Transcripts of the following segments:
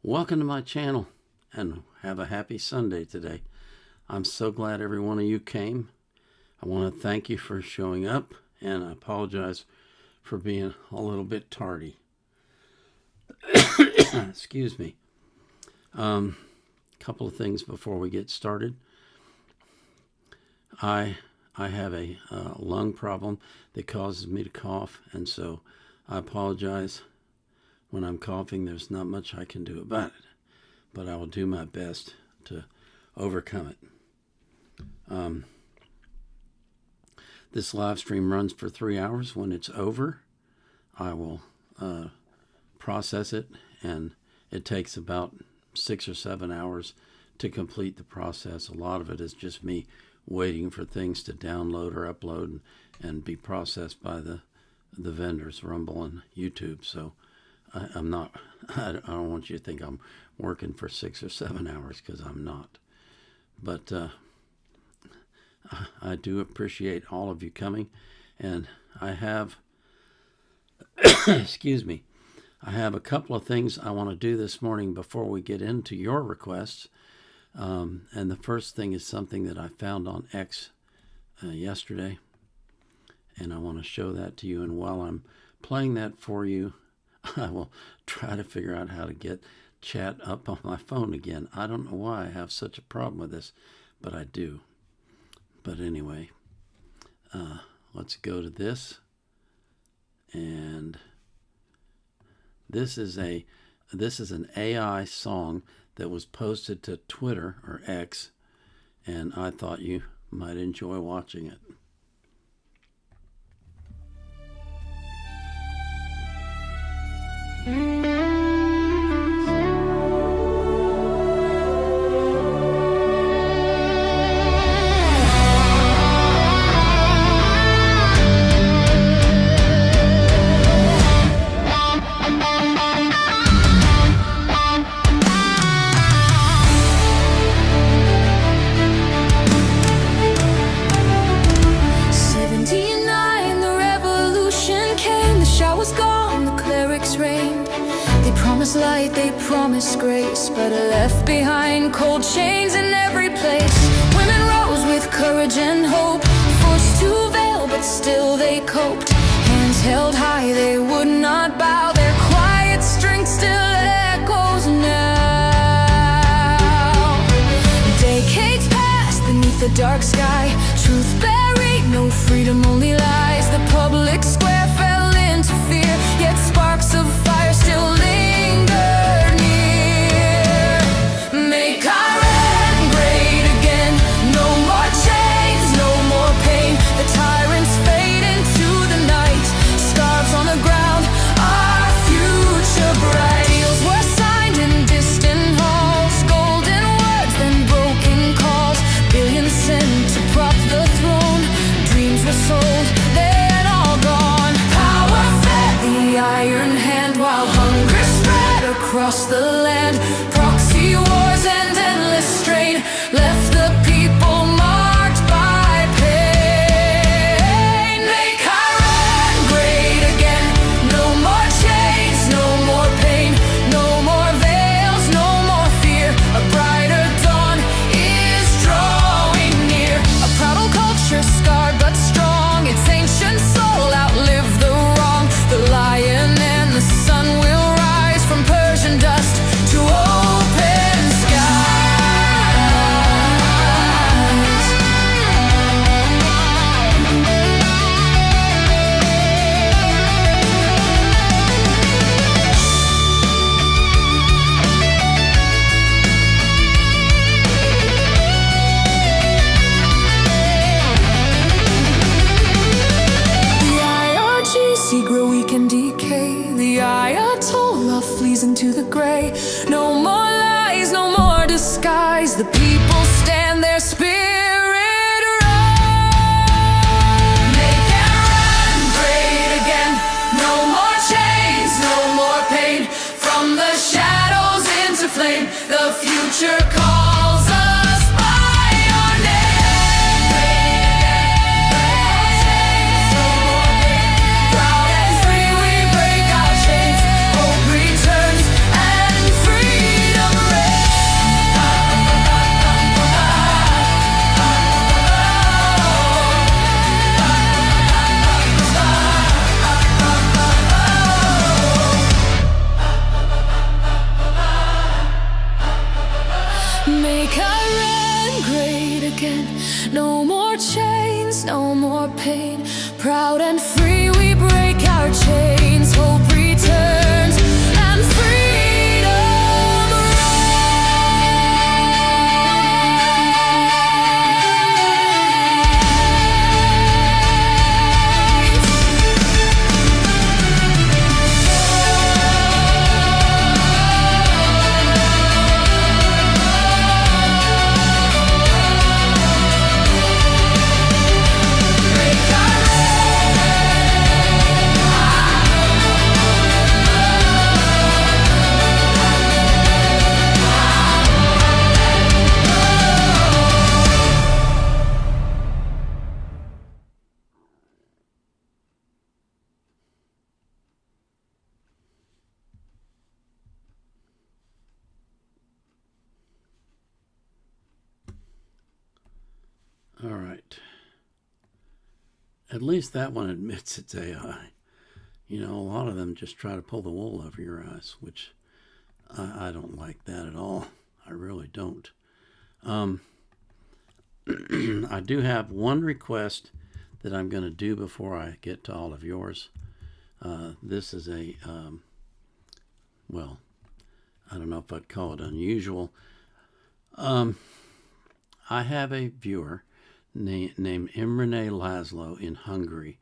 Welcome to my channel and have a happy Sunday today. I'm so glad every one of you came. I want to thank you for showing up, and I apologize for being a little bit tardy. Excuse me. Couple of things before we get started. I have a lung problem that causes me to cough, and so I apologize. When I'm coughing, there's not much I can do about it, but I will do my best to overcome it. This live stream runs for 3 hours. When it's over, I will process it, and it takes about 6 or 7 hours to complete the process. A lot of it is just me waiting for things to download or upload and be processed by the vendors, Rumble and YouTube. So I don't want you to think I'm working for 6 or 7 hours, because I'm not. But I do appreciate all of you coming, and I have, excuse me, I have a couple of things I want to do this morning before we get into your requests. And the first thing is something that I found on X yesterday, and I want to show that to you. And while I'm playing that for you, I will try to figure out how to get chat up on my phone again. I don't know why I have such a problem with this, but I do. But anyway, let's go to this. And this is an AI song that was posted to Twitter or X, and I thought you might enjoy watching it. Light, they promised grace, but left behind cold chains in every place. Women rose with courage and hope, forced to veil, but still they coped. Hands held high, they would not bow. Their quiet strength still echoes now. Decades passed beneath the dark sky, truth buried, no freedom, only lies. The public square fell into fear, yet sparks of fire still linger. Across the land, proxy wars and endless strain left the people marked by pain. Make Iran great again. No more chains, no more pain, no more veils, no more fear. A brighter dawn is drawing near. A proud old culture, scarred but strong. Its ancient soul outlived the wrong. The lion and the sun will rise from Persian dust to open skies. The IRGC grow weak and decay. The Ayatollah flees into the gray. No more lies, no more disguise. The people stand, their spirit rise. Make Iran great again. No more chains, no more pain. From the shadows into flame, the future calls us by our name. No more pain. Proud and free we break our chains. Hope returns and free. Make Iran great again. No more chains, no more pain. Proud and free we break our chains. Hope returns and freedom All right. At least that one admits it's AI. You know, a lot of them just try to pull the wool over your eyes, which I don't like that at all. I really don't. I do have one request that I'm going to do before I get to all of yours. This is a, well, I don't know if I'd call it unusual. I have a viewer named Imrene Laszlo in Hungary,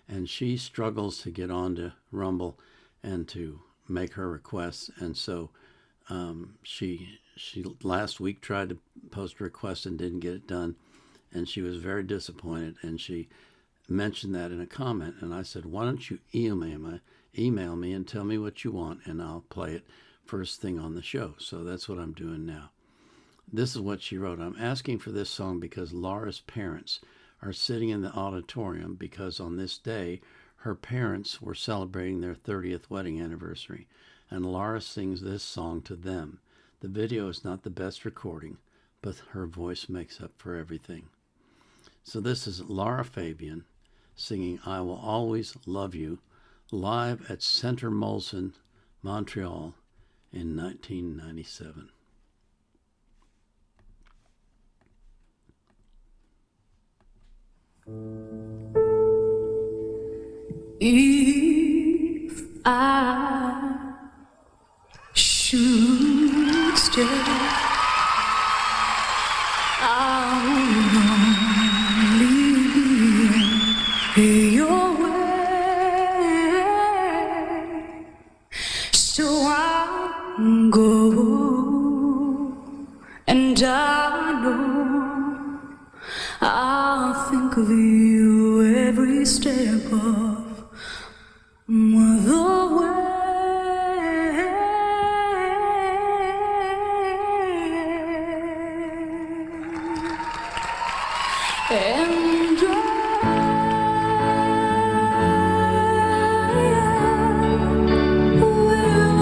and she struggles to get onto Rumble and to make her requests. And so she last week tried to post a request and didn't get it done, and she was very disappointed. And she mentioned that in a comment, and I said, why don't you email me and tell me what you want, and I'll play it first thing on the show. So that's what I'm doing now. This is what she wrote. I'm asking for this song because Laura's parents are sitting in the auditorium because on this day, her parents were celebrating their 30th wedding anniversary, and Laura sings this song to them. The video is not the best recording, but her voice makes up for everything. So this is Laura Fabian singing I Will Always Love You live at Centre Molson, Montreal in 1997. If I should stay, I would only be your way. So I'll go, and I know I'll think of you every step of the way. And I will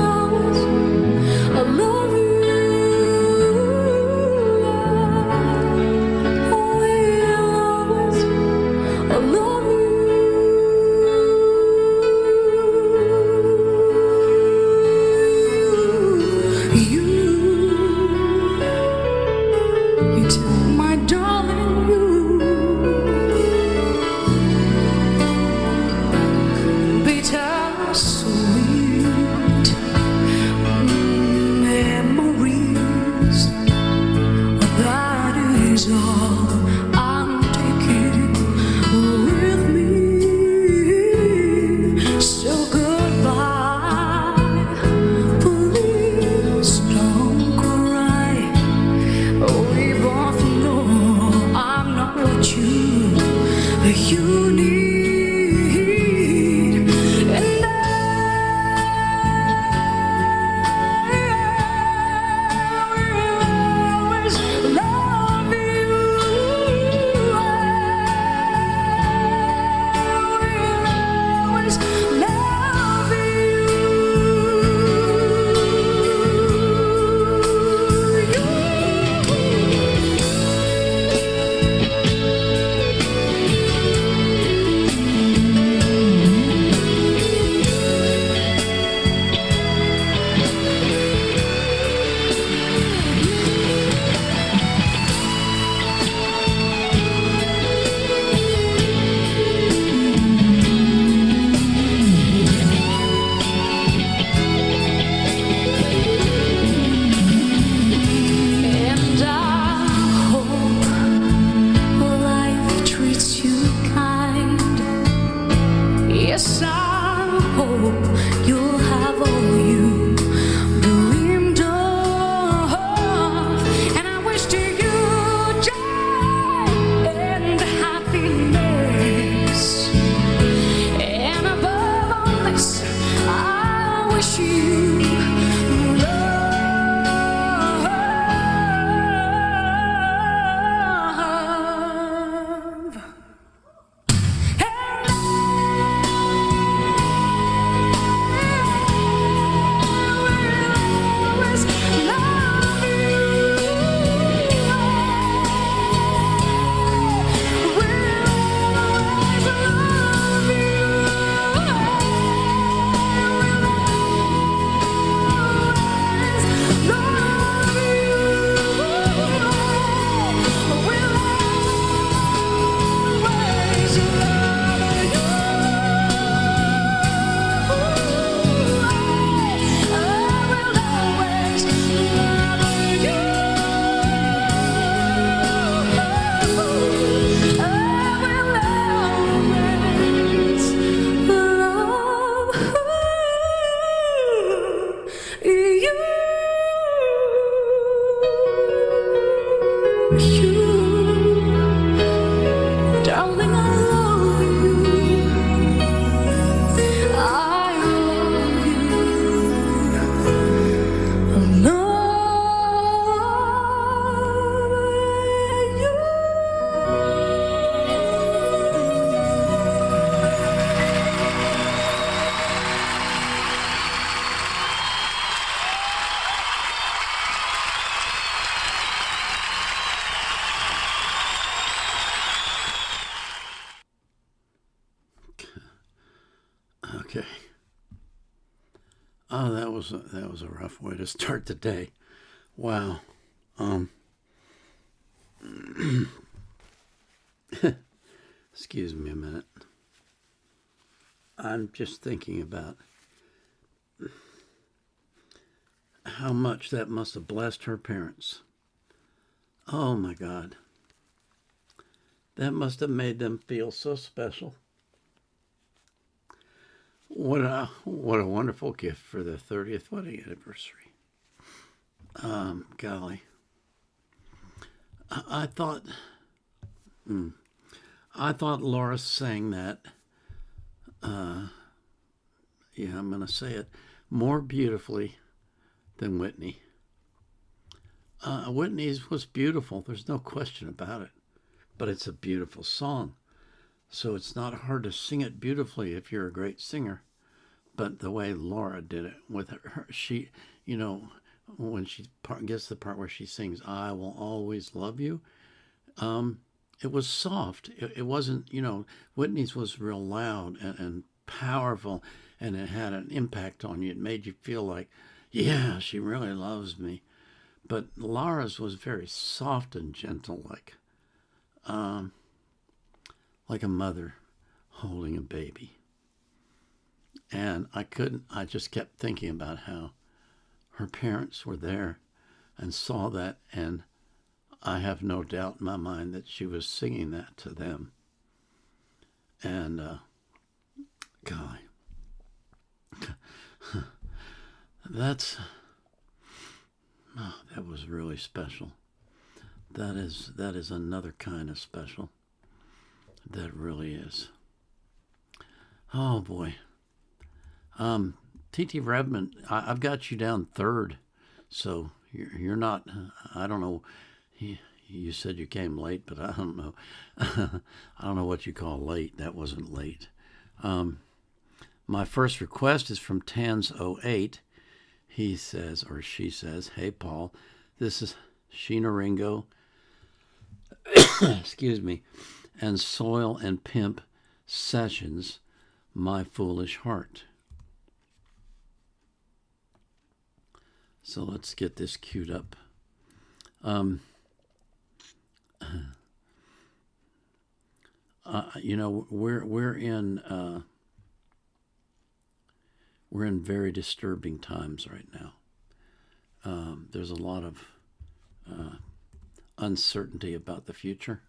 always love you. You took my darling, you Darling, I love you. I love you. I love you. Okay. Oh, that was a rough way to start the day. Wow. Excuse me a minute. I'm just thinking about how much that must have blessed her parents. Oh my God. That must have made them feel so special. What a wonderful gift for their 30th wedding anniversary. Golly. I thought Laura sang that, I'm going to say it, more beautifully than Whitney. Whitney's was beautiful. There's no question about it. But it's a beautiful song. So it's not hard to sing it beautifully if you're a great singer. But the way Laura did it with her, she, when she gets the part where she sings, "I will always love you," it was soft. It wasn't, Whitney's was real loud and powerful, and it had an impact on you. It made you feel like, yeah, she really loves me. But Laura's was very soft and gentle, like a mother holding a baby. And I just kept thinking about how her parents were there and saw that, and I have no doubt in my mind that she was singing that to them. And, golly, that was really special. That is another kind of special. That really is. Oh boy. T.T. Redmond, I've got you down third, so you're not. I don't know. You said you came late, but I don't know. I don't know what you call late. That wasn't late. My first request is from Tans08. He says, or she says, "Hey Paul, this is Sheena Ringo." Excuse me. And Soil and Pimp Sessions, My Foolish Heart. So let's get this queued up. We're in very disturbing times right now. There's a lot of uncertainty about the future.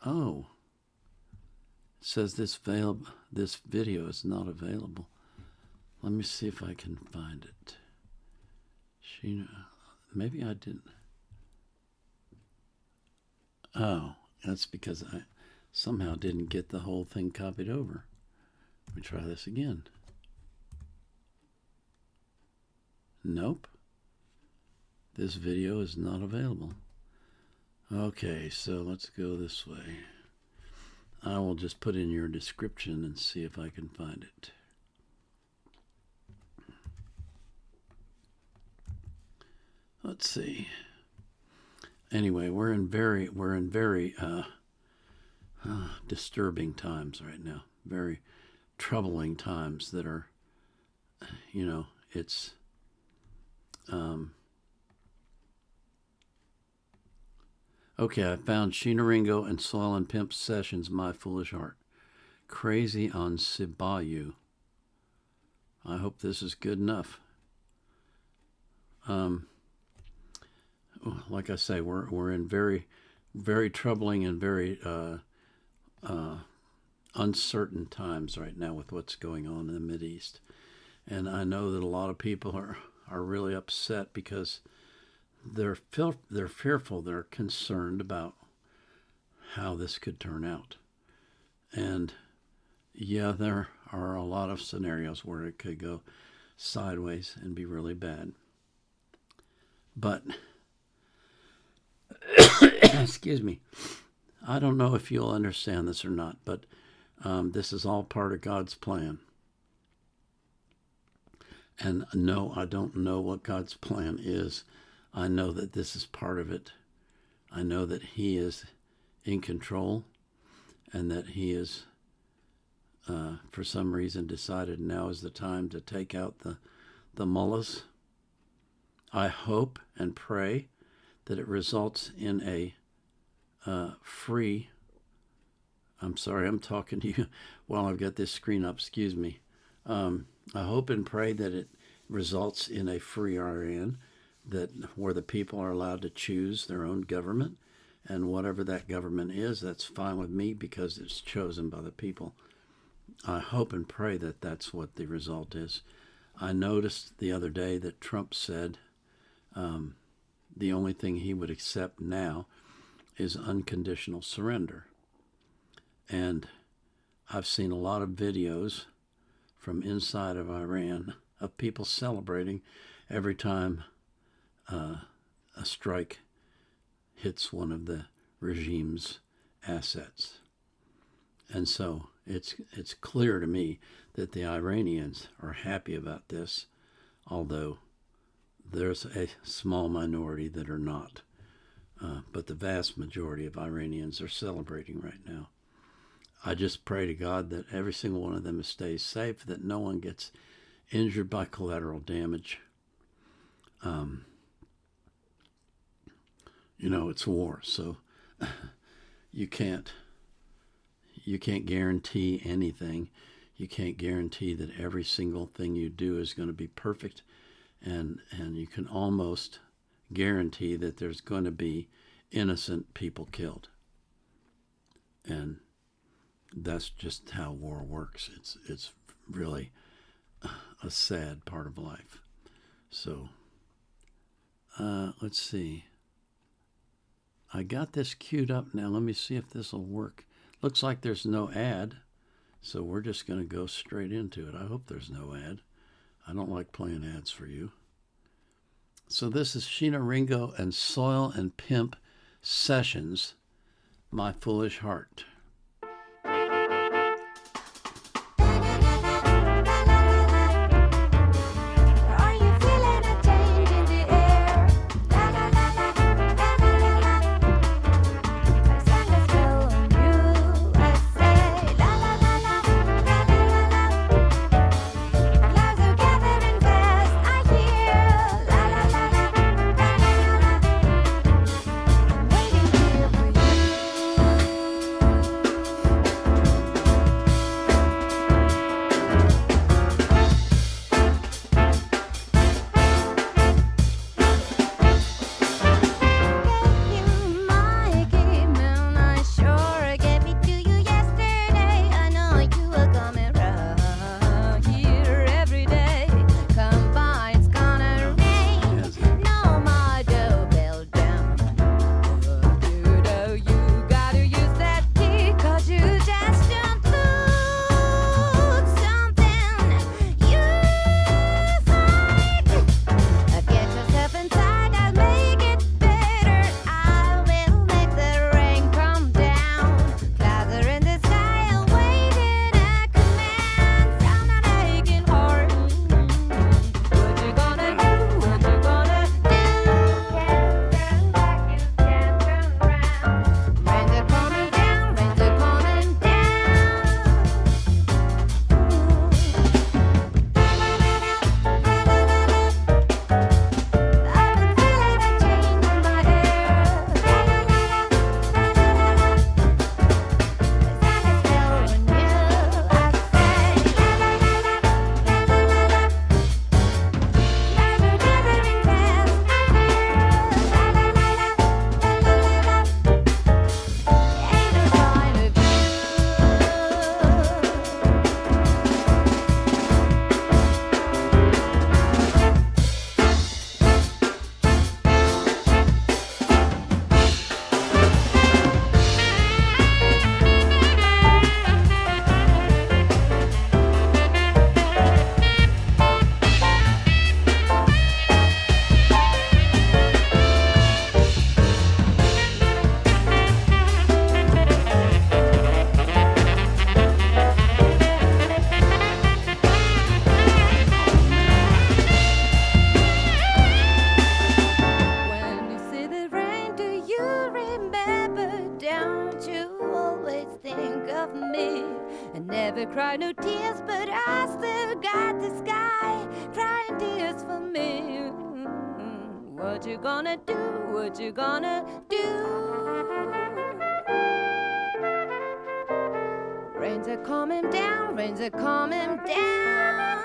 Oh, it says this video is not available. Let me see if I can find it. Maybe I didn't. Oh, that's because I somehow didn't get the whole thing copied over. Let me try this again. Nope. This video is not available. Okay, so let's go this way. I will just put in your description and see if I can find it. Let's see. Anyway, we're in very disturbing times right now. Very troubling times that are, it's okay, I found Sheena Ringo and Soil and Pimp Sessions, My Foolish Heart. Crazy on Ceballos. I hope this is good enough. Like I say, we're in very, very troubling and very uncertain times right now with what's going on in the Mideast. And I know that a lot of people are really upset because they're fearful, they're concerned about how this could turn out. And yeah, there are a lot of scenarios where it could go sideways and be really bad. But, excuse me, I don't know if you'll understand this or not, but this is all part of God's plan. And no, I don't know what God's plan is. I know that this is part of it. I know that He is in control and that He is, for some reason, decided now is the time to take out the mullahs. I hope and pray that it results in a free. I'm sorry, I'm talking to you while I've got this screen up. Excuse me. I hope and pray that it results in a free Iran, that where the people are allowed to choose their own government, and whatever that government is, that's fine with me because it's chosen by the people. I hope and pray that that's what the result is. I noticed the other day that Trump said the only thing he would accept now is unconditional surrender. And I've seen a lot of videos from inside of Iran of people celebrating every time a strike hits one of the regime's assets. And so it's clear to me that the Iranians are happy about this, although there's a small minority that are not. But the vast majority of Iranians are celebrating right now. I just pray to God that every single one of them stays safe, that no one gets injured by collateral damage. It's war, so you can't guarantee anything. You can't guarantee that every single thing you do is going to be perfect, and you can almost guarantee that there's going to be innocent people killed. And that's just how war works. It's really a sad part of life. So let's see. I got this queued up now. Let me see if this will work. Looks like there's no ad, so we're just going to go straight into it. I hope there's no ad. I don't like playing ads for you. So this is Sheena Ringo and Soil and Pimp Sessions, My Foolish Heart. rather cry no tears, but I still got the sky crying tears for me. What you gonna do? What you gonna do? Rains are coming down, rains are coming down.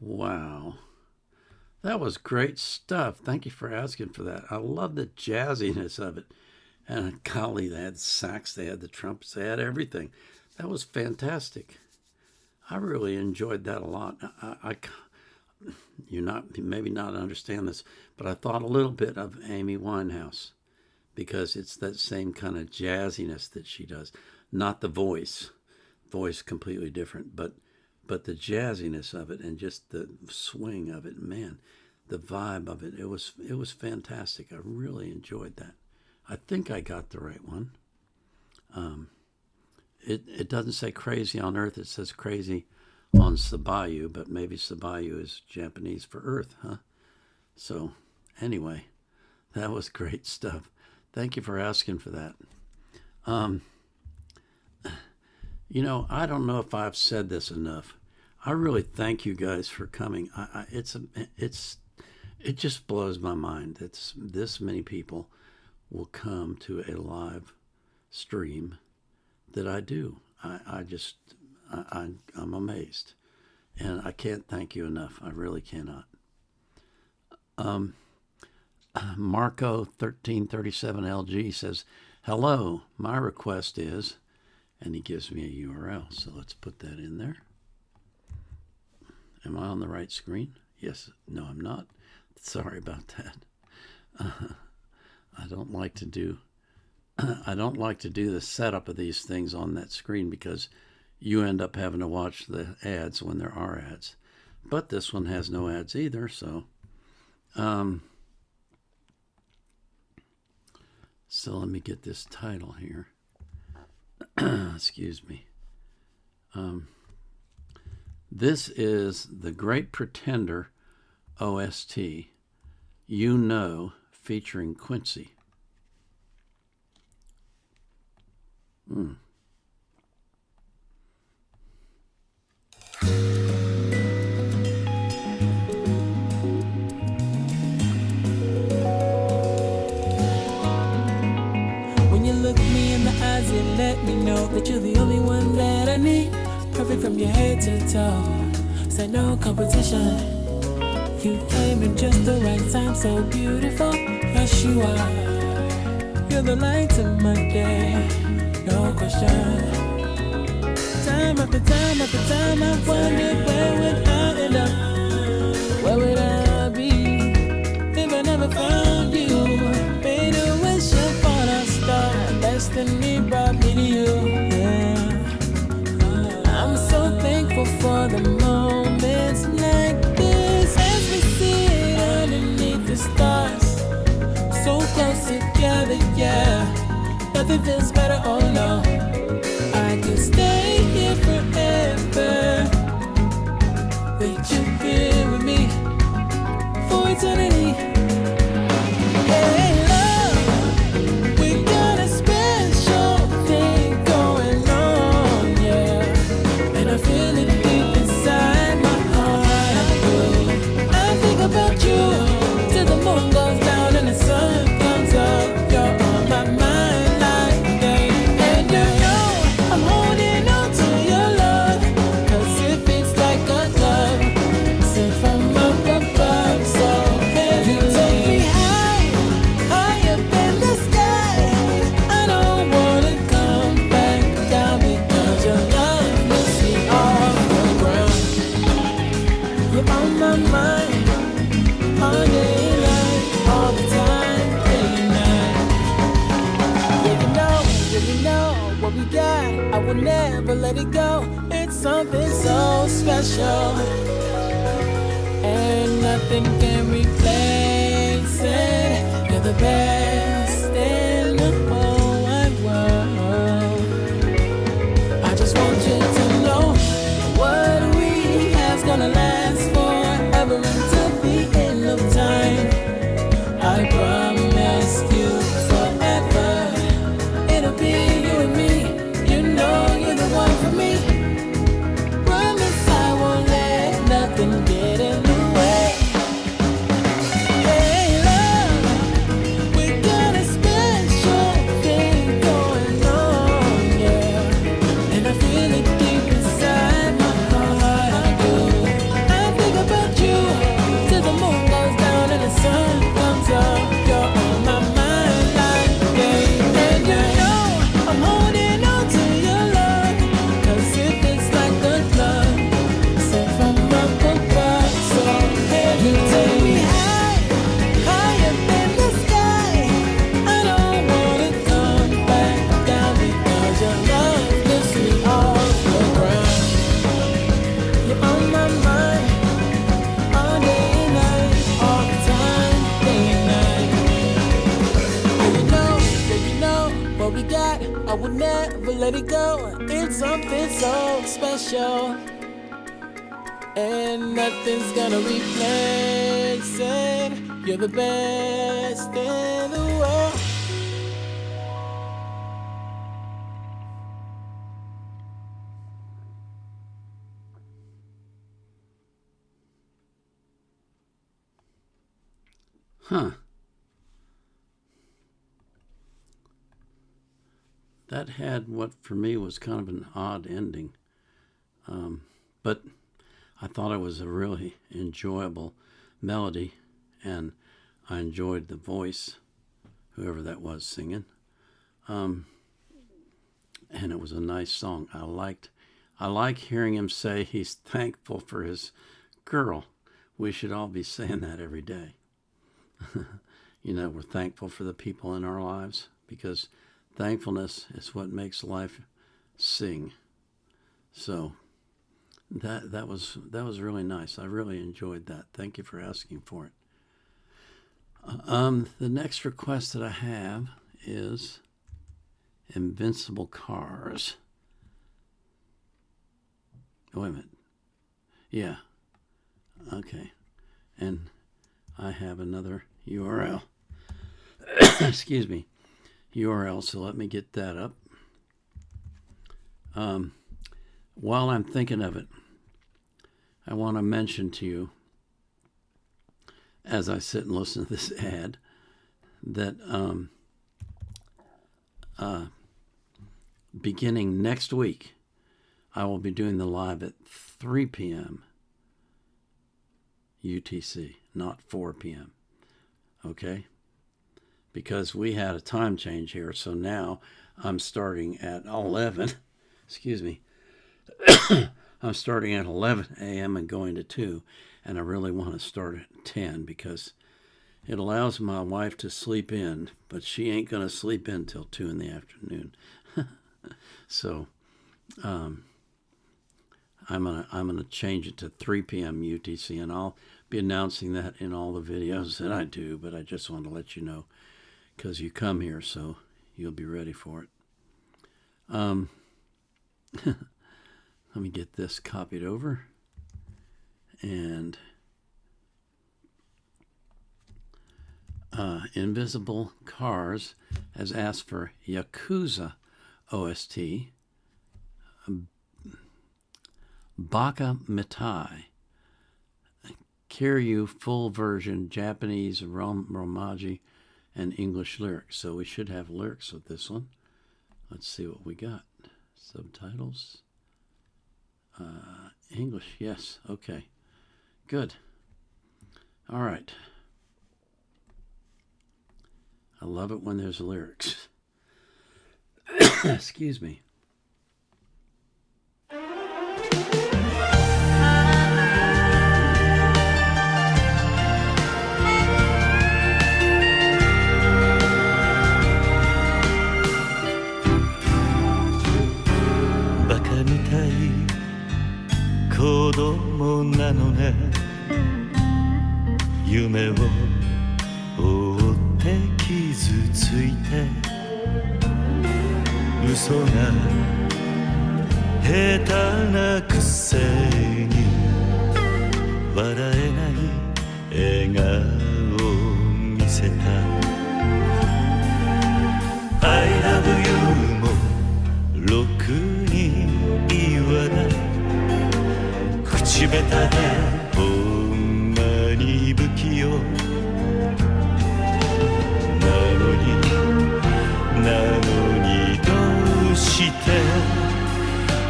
Wow. That was great stuff. Thank you for asking for that. I love the jazziness of it. And golly, they had sax, they had the trumpets, they had everything. That was fantastic. I really enjoyed that a lot. You maybe not understand this, but I thought a little bit of Amy Winehouse because it's that same kind of jazziness that she does. Not the voice completely different, but the jazziness of it and just the swing of it, man, the vibe of it, it was fantastic. I really enjoyed that. I think I got the right one. It doesn't say crazy on earth, it says crazy on Sabayu, but maybe Sabayu is Japanese for earth, huh? So anyway, that was great stuff. Thank you for asking for that. You know, I don't know if I've said this enough. I really thank you guys for coming. It just blows my mind. It's this many people will come to a live stream that I do. I'm amazed, and I can't thank you enough. I really cannot. Marco 1337LG says, "Hello. My request is," and he gives me a URL. So let's put that in there. Am I on the right screen? Yes. No, I'm not. Sorry about that. I don't like to do the setup of these things on that screen because you end up having to watch the ads when there are ads. But this one has no ads either, so so let me get this title here. Excuse me. This is The Great Pretender OST, You Know, featuring Quincy. When you look me in the eyes, you let me know that you're the only one that I need. Perfect from your head to toe, say no competition. You came in just the right time, so beautiful. Yes, you are. You're the light of my day, no question. Time after time after time, I wondered where would I end up? Where would I be if I never found you? Made a wish upon a star, destiny brought me to you. Yeah. I'm so thankful for the moments like this as we sit underneath the stars, so close together, yeah. nothing feels better, oh no. I could stay here forever with you here with me for eternity. Hey, love, we got a special thing going on, yeah. And I feel it deep inside my heart. I do. I think about you till the moon goes down and the sun comes up. You're on my mind like day. And you know I'm holding on to your love, 'cause it feels like a glove sent from up above. So hey, you take me high, high up in the sky. I don't wanna come back down, because your love lifts me off the ground. You're on my mind, all day and night, all the time, day and night. Yeah, you know what we got. I will never let it go. It's something so special, and nothing can replace it. You're the best in the whole wide world. I just want you to know what we have's gonna last forever until the end of time. I promise you forever, it'll be you and me. You know you're the one for me. Promise I won't let nothing get in the way. Hey, love, we got a special thing going on, yeah. And I feel it deep inside my heart. I do. I think about you till the moon goes down and the sun comes up. You're on my mind like day. And you know I'm holding on to your love, 'cause it feels like a glove sent from up above. So hey, you take me high, high up in the sky. I don't wanna come back down, because your love lifts me off the ground. You're on my mind, all day and night, all the time, day and night. Yeah, you know what we got. I would never let it go. It's something so special, and nothing's gonna replace it. You're the best in the world. Huh. That had what for me was kind of an odd ending. But I thought it was a really enjoyable melody, and I enjoyed the voice, whoever that was singing. And it was a nice song. I like hearing him say he's thankful for his girl. We should all be saying that every day. You know, we're thankful for the people in our lives, because thankfulness is what makes life sing. So that was really nice. I really enjoyed that. Thank you for asking for it. The next request that I have is Invincible Cars. Oh, wait a minute. Yeah. Okay. And I have another URL. Excuse me. URL, so let me get that up. While I'm thinking of it, I want to mention to you, as I sit and listen to this ad, that beginning next week, I will be doing the live at 3 p.m. UTC, not 4 p.m. Okay? Because we had a time change here, so now I'm starting at 11. Excuse me. I'm starting at 11 a.m. and going to 2, and I really want to start at 10 because it allows my wife to sleep in, but she ain't going to sleep in till 2 in the afternoon. So I'm gonna change it to 3 p.m. UTC, and I'll be announcing that in all the videos that I do, but I just want to let you know because you come here, so you'll be ready for it. Let me get this copied over. And Invisible Cars has asked for Yakuza OST, Baka Mitai, Kiryu full version, Japanese, Romaji, and English lyrics. So we should have lyrics with this one. Let's see what we got. Subtitles. English, yes. Okay. Good. All right. I love it when there's lyrics. Excuse me. Baka mitai 子供なのね夢を追って傷ついて嘘が下手なくせに笑えない笑顔を見せた I love you もろくに言わない口下手でほんまに不器用なのにどうして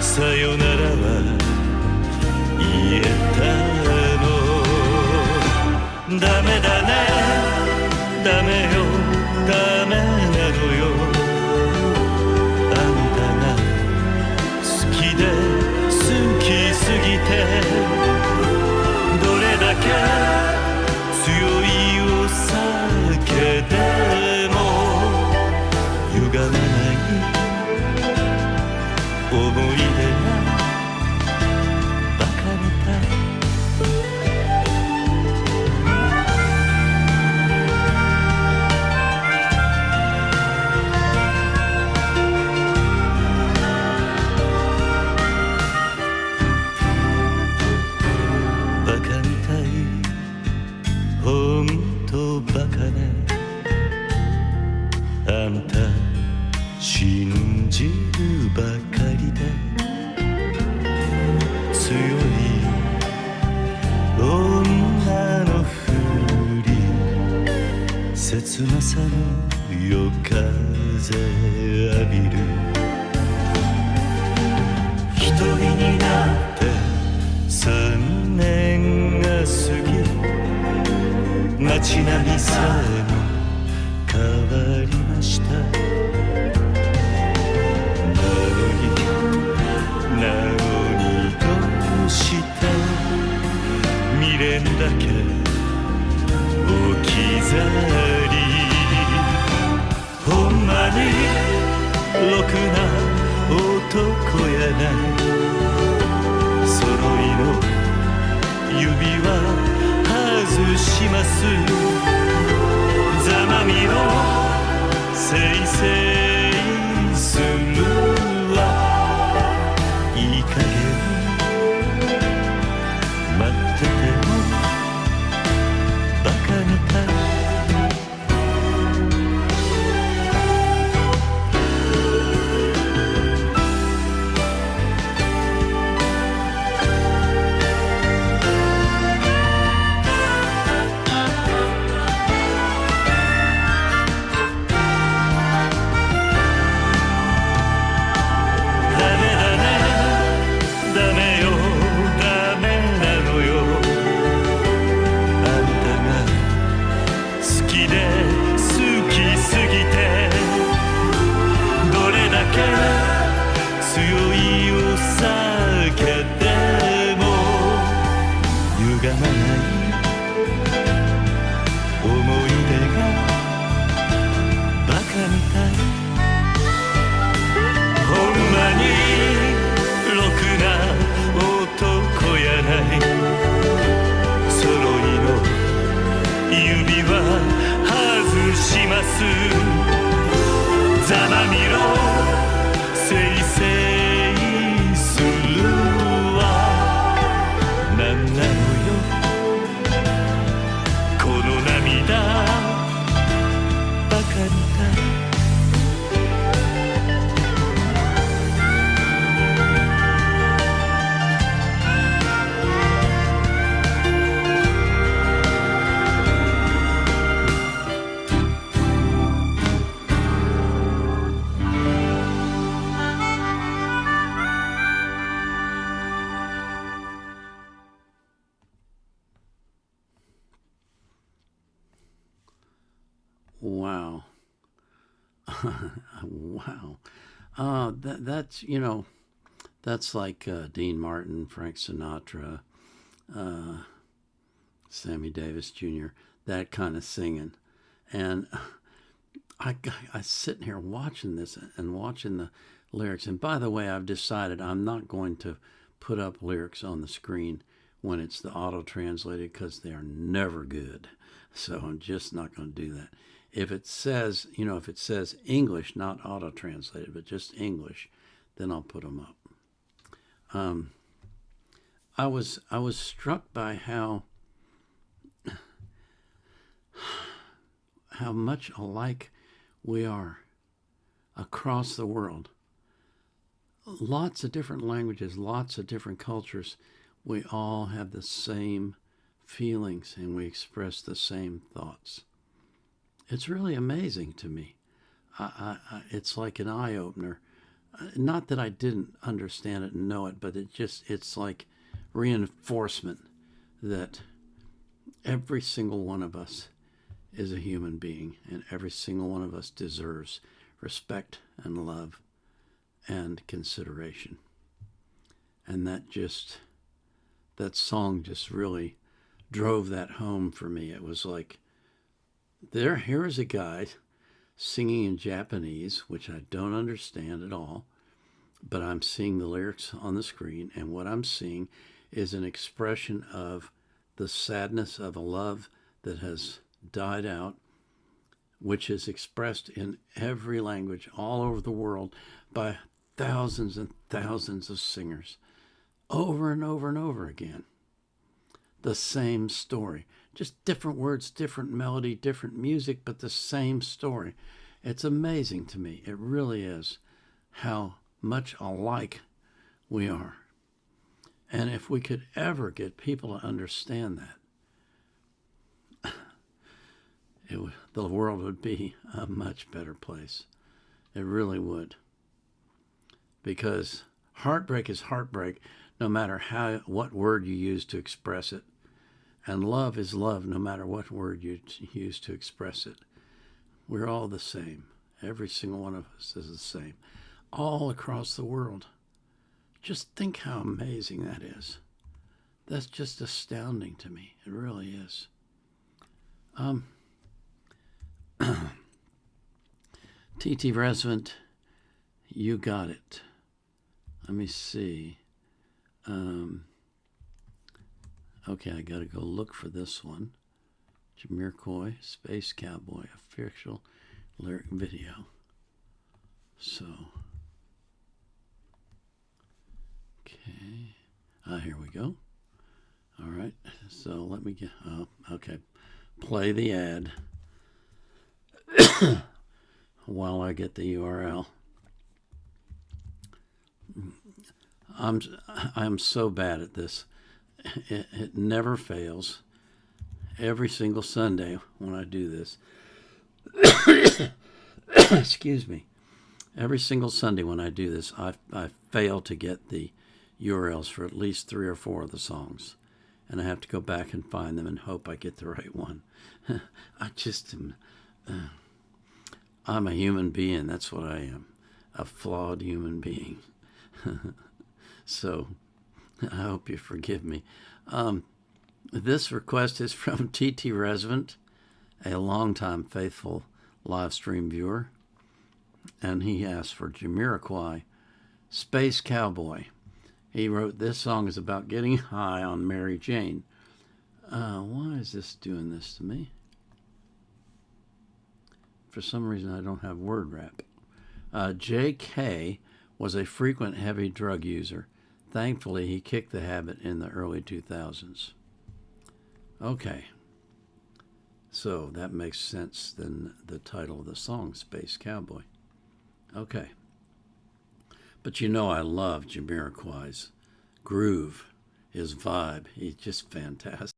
さよならは言えたのダメだねダメよダメなのよあんたが好きで好きすぎてどれだけ強いお酒でも歪まない思い出がバカみたいバカみたいほんとバカねあんた信じるばかりで強い女のふり切なさの夜風浴びる一人になって3年が過ぎ街並みさえも変わりましたなのにどうして未練だけ置き去りほんまにろくな男やない揃いの指輪外しますざまみろせいせいするいい加減待っててもバカみたい指輪外しますざ Wow. Wow. That's, that's like Dean Martin, Frank Sinatra, Sammy Davis Jr., that kind of singing. And I sitting here watching this and watching the lyrics. And by the way, I've decided I'm not going to put up lyrics on the screen when it's the auto-translated because they are never good. So I'm just not going to do that. If it says, if it says English, not auto-translated, but just English, then I'll put them up. I was struck by how much alike we are across the world. Lots of different languages, lots of different cultures. We all have the same feelings and we express the same thoughts. It's really amazing to me. It's like an eye-opener. Not that I didn't understand it and know it, but it's like reinforcement that every single one of us is a human being, and every single one of us deserves respect and love and consideration. And that song just really drove that home for me. It was like, here is a guy singing in Japanese, which I don't understand at all, but I'm seeing the lyrics on the screen, and what I'm seeing is an expression of the sadness of a love that has died out, which is expressed in every language all over the world by thousands and thousands of singers over and over and over again. The same story, just different words, different melody, different music, but the same story. It's amazing to me. It really is how much alike we are. And if we could ever get people to understand that, the world would be a much better place. It really would. Because heartbreak is heartbreak, no matter what word you use to express it. And love is love, no matter what word you use to express it. We're all the same. Every single one of us is the same. All across the world. Just think how amazing that is. That's just astounding to me. It really is. T.T. Resvent, you got it. Let me see. Okay, I got to go look for this one. Jamiroquai, Space Cowboy, official lyric video. So, okay. Here we go. All right, so let me get, okay. Play the ad while I get the URL. I'm so bad at this. It never fails. Every single Sunday when I do this, excuse me, every single Sunday when I do this, I fail to get the URLs for at least 3 or 4 of the songs. And I have to go back and find them and hope I get the right one. I just am, I'm a human being. That's what I am. A flawed human being. So I hope you forgive me. This request is from T.T. Resvent, a longtime faithful live stream viewer. And he asked for Jamiroquai, Space Cowboy. He wrote, this song is about getting high on Mary Jane. Why is this doing this to me? For some reason, I don't have word wrap. J.K. was a frequent heavy drug user. Thankfully, he kicked the habit in the early 2000s. Okay. So that makes sense than the title of the song, Space Cowboy. Okay. But I love Jamiroquai's groove, his vibe. He's just fantastic.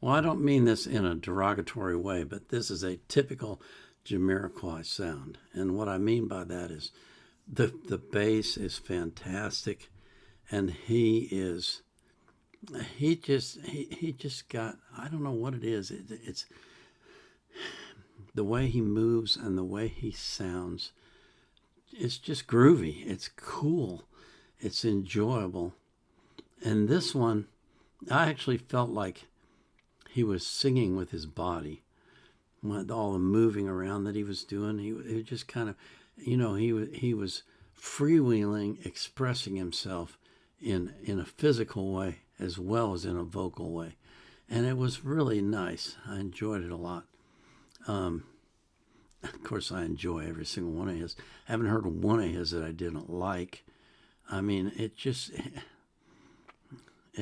Well, I don't mean this in a derogatory way, but this is a typical Jamiroquai sound. And what I mean by that is the bass is fantastic, and he just got, I don't know what it is. It's the way he moves and the way he sounds. It's just groovy. It's cool. It's enjoyable. And this one, I actually felt like he was singing with his body. With all the moving around that he was doing, he just kind of, he was freewheeling, expressing himself in a physical way as well as in a vocal way. And it was really nice. I enjoyed it a lot. Of course, I enjoy every single one of his. I haven't heard one of his that I didn't like. I mean, it's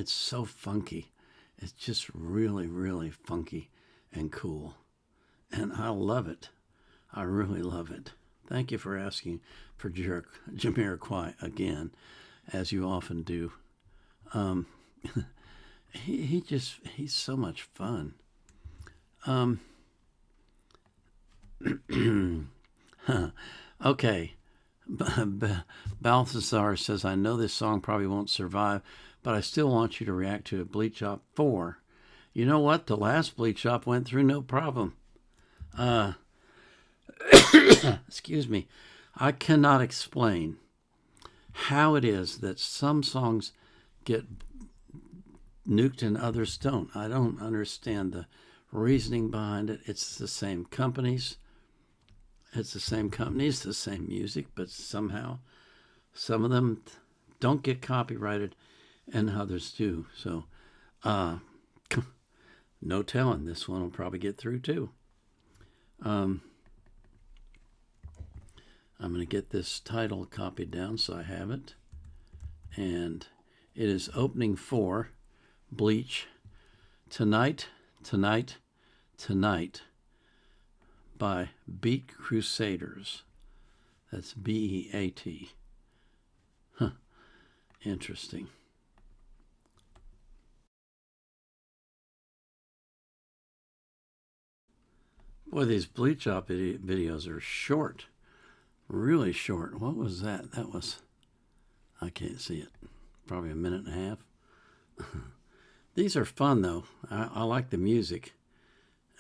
so funky. It's just really, really funky and cool. And I love it. I really love it. Thank you for asking for Jamiroquai again, as you often do. He's so much fun. Okay. Balthazar says, I know this song probably won't survive, but I still want you to react to it. Bleach Op 4. You know what? The last Bleach Op went through no problem. Excuse me. I cannot explain how it is that some songs get nuked and others don't. I don't understand the reasoning behind it. It's the same companies. The same music, but somehow some of them don't get copyrighted and others do. So, no telling. This one will probably get through too. I'm going to get this title copied down so I have it. And it is opening 4, Bleach, Tonight, Tonight, Tonight, by Beat Crusaders. That's B-E-A-T. Huh. Interesting. Boy, these Bleach Op videos are short. Really short. What was that? That was, I can't see it. Probably a minute and a half. These are fun, though. I like the music.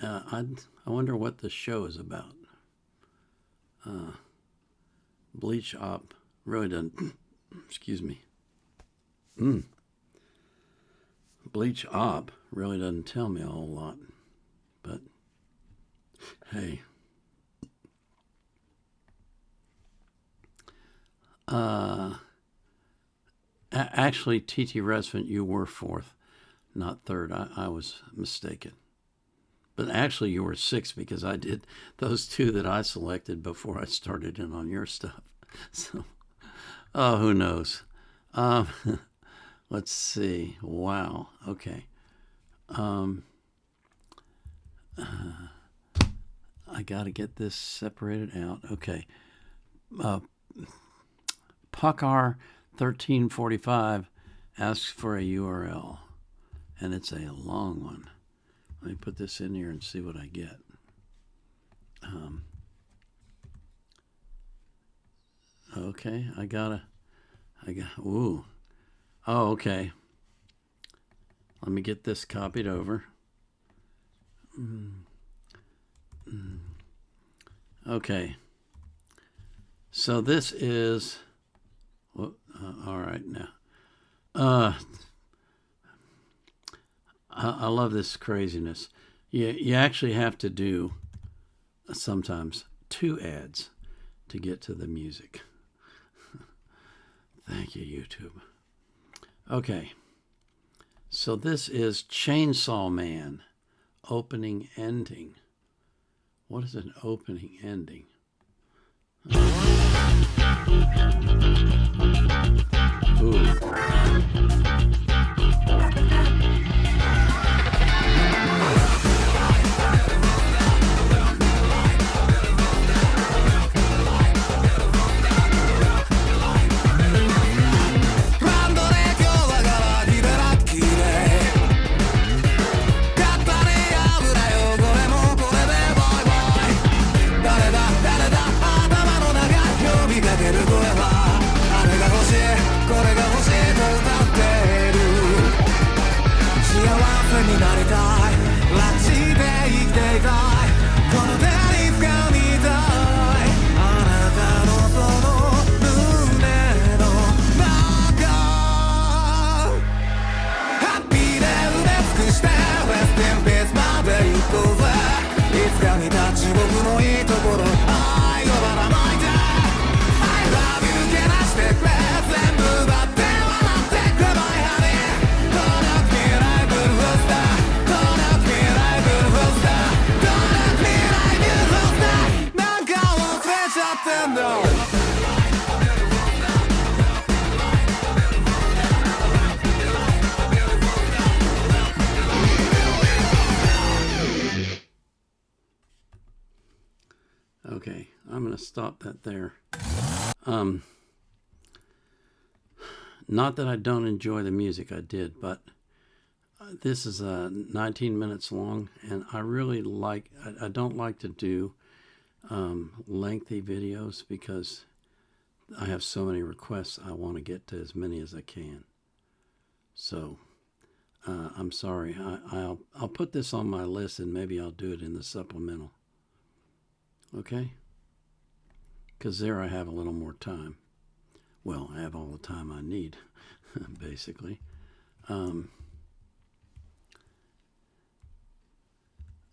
I wonder what the show is about. Bleach Op really doesn't. Excuse me. Bleach Op really doesn't tell me a whole lot. But hey. Actually, TT Resvent, you were 4th, not 3rd. I was mistaken. But actually, you were 6th because I did those 2 that I selected before I started in on your stuff. So, who knows? Let's see. Wow. Okay. I got to get this separated out. Okay. Puckar 1345 asks for a URL, and it's a long one. Let me put this in here and see what I get. Okay, ooh. Oh, okay. Let me get this copied over. Okay. So this is, all right now. I love this craziness. You actually have to do sometimes 2 ads to get to the music. Thank you, YouTube. Okay. So this is Chainsaw Man, opening ending. What is an opening ending? Ooh. stop that there. Not that I don't enjoy the music, I did, but this is 19 minutes long, and I really I don't like to do lengthy videos because I have so many requests. I want to get to as many as I can. So I'm sorry. I'll put this on my list, and maybe I'll do it in the supplemental. Okay? Because there I have a little more time. Well, I have all the time I need, basically.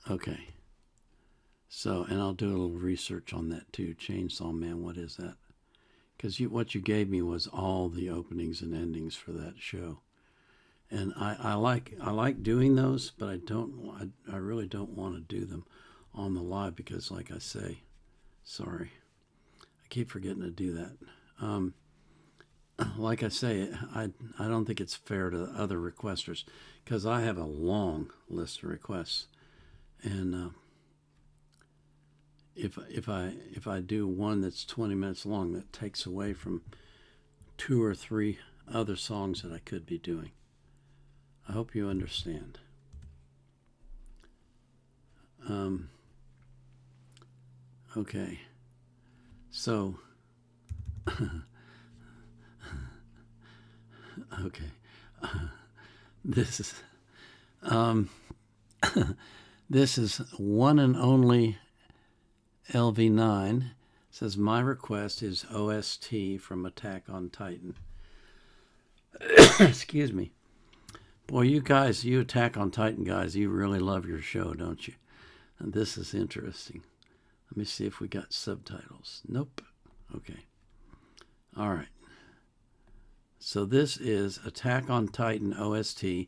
Okay. So, and I'll do a little research on that too. Chainsaw Man, what is that? Because what you gave me was all the openings and endings for that show, and I like doing those, but I really don't want to do them on the live because, like I say, sorry, I keep forgetting to do that. Like I say, I don't think it's fair to other requesters because I have a long list of requests, and if I do one that's 20 minutes long, that takes away from 2 or 3 other songs that I could be doing. I hope you understand. Okay, so okay, this is this is one and only LV9. Says my request is OST from Attack on Titan. Excuse me. Boy, you guys, you Attack on Titan guys, you really love your show, don't you? And this is interesting. Let me see if we got subtitles. Nope. Okay. All right. So this is Attack on Titan OST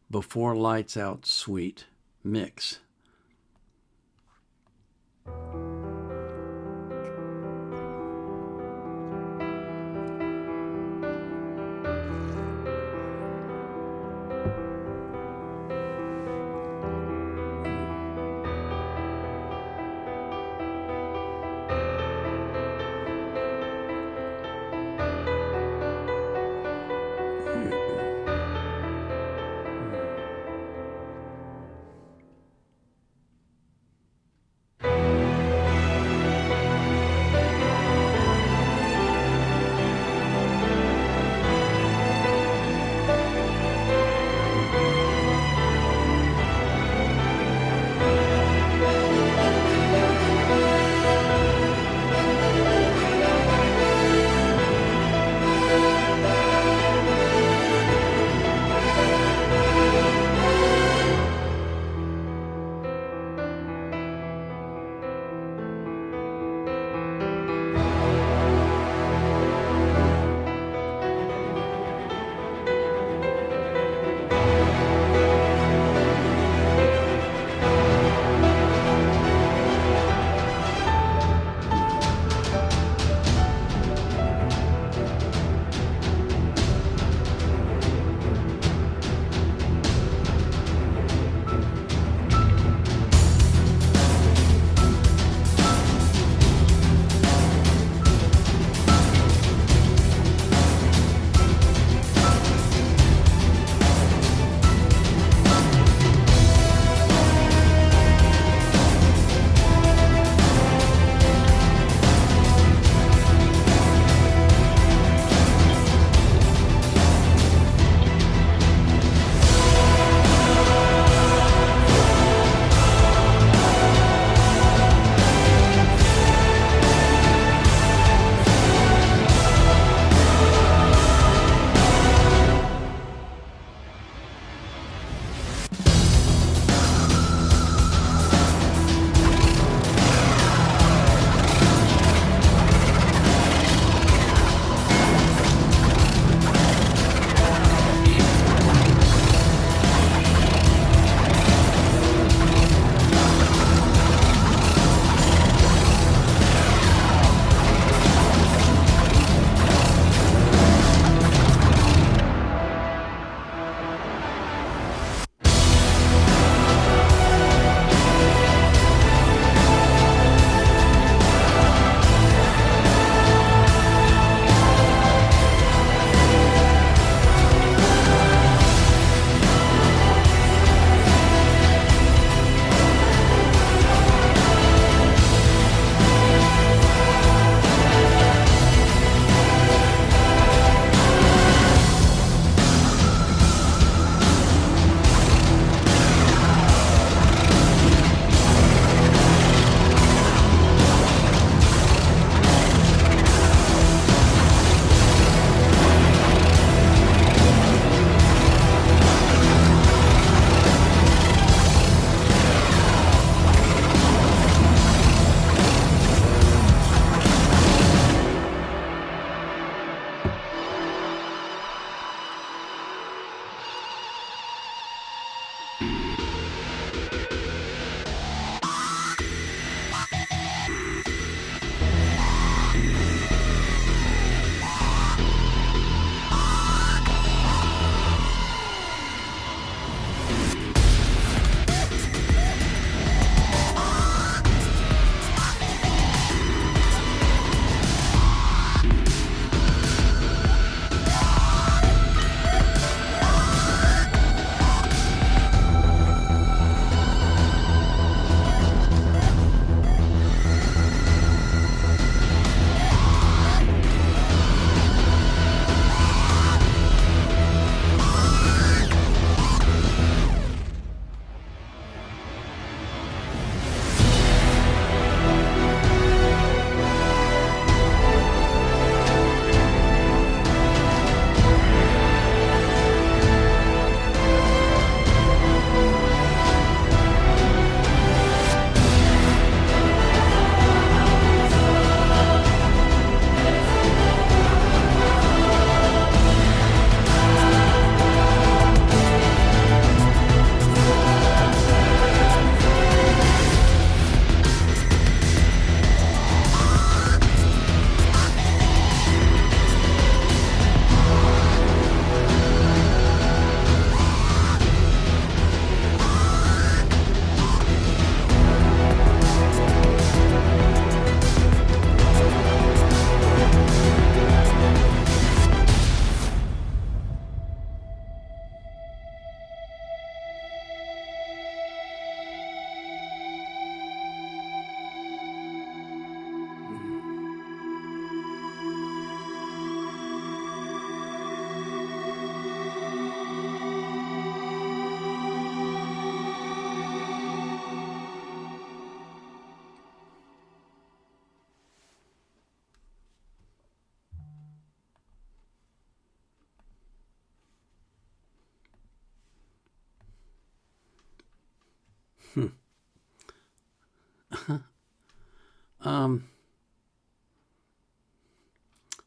Before Lights Out Suite mix.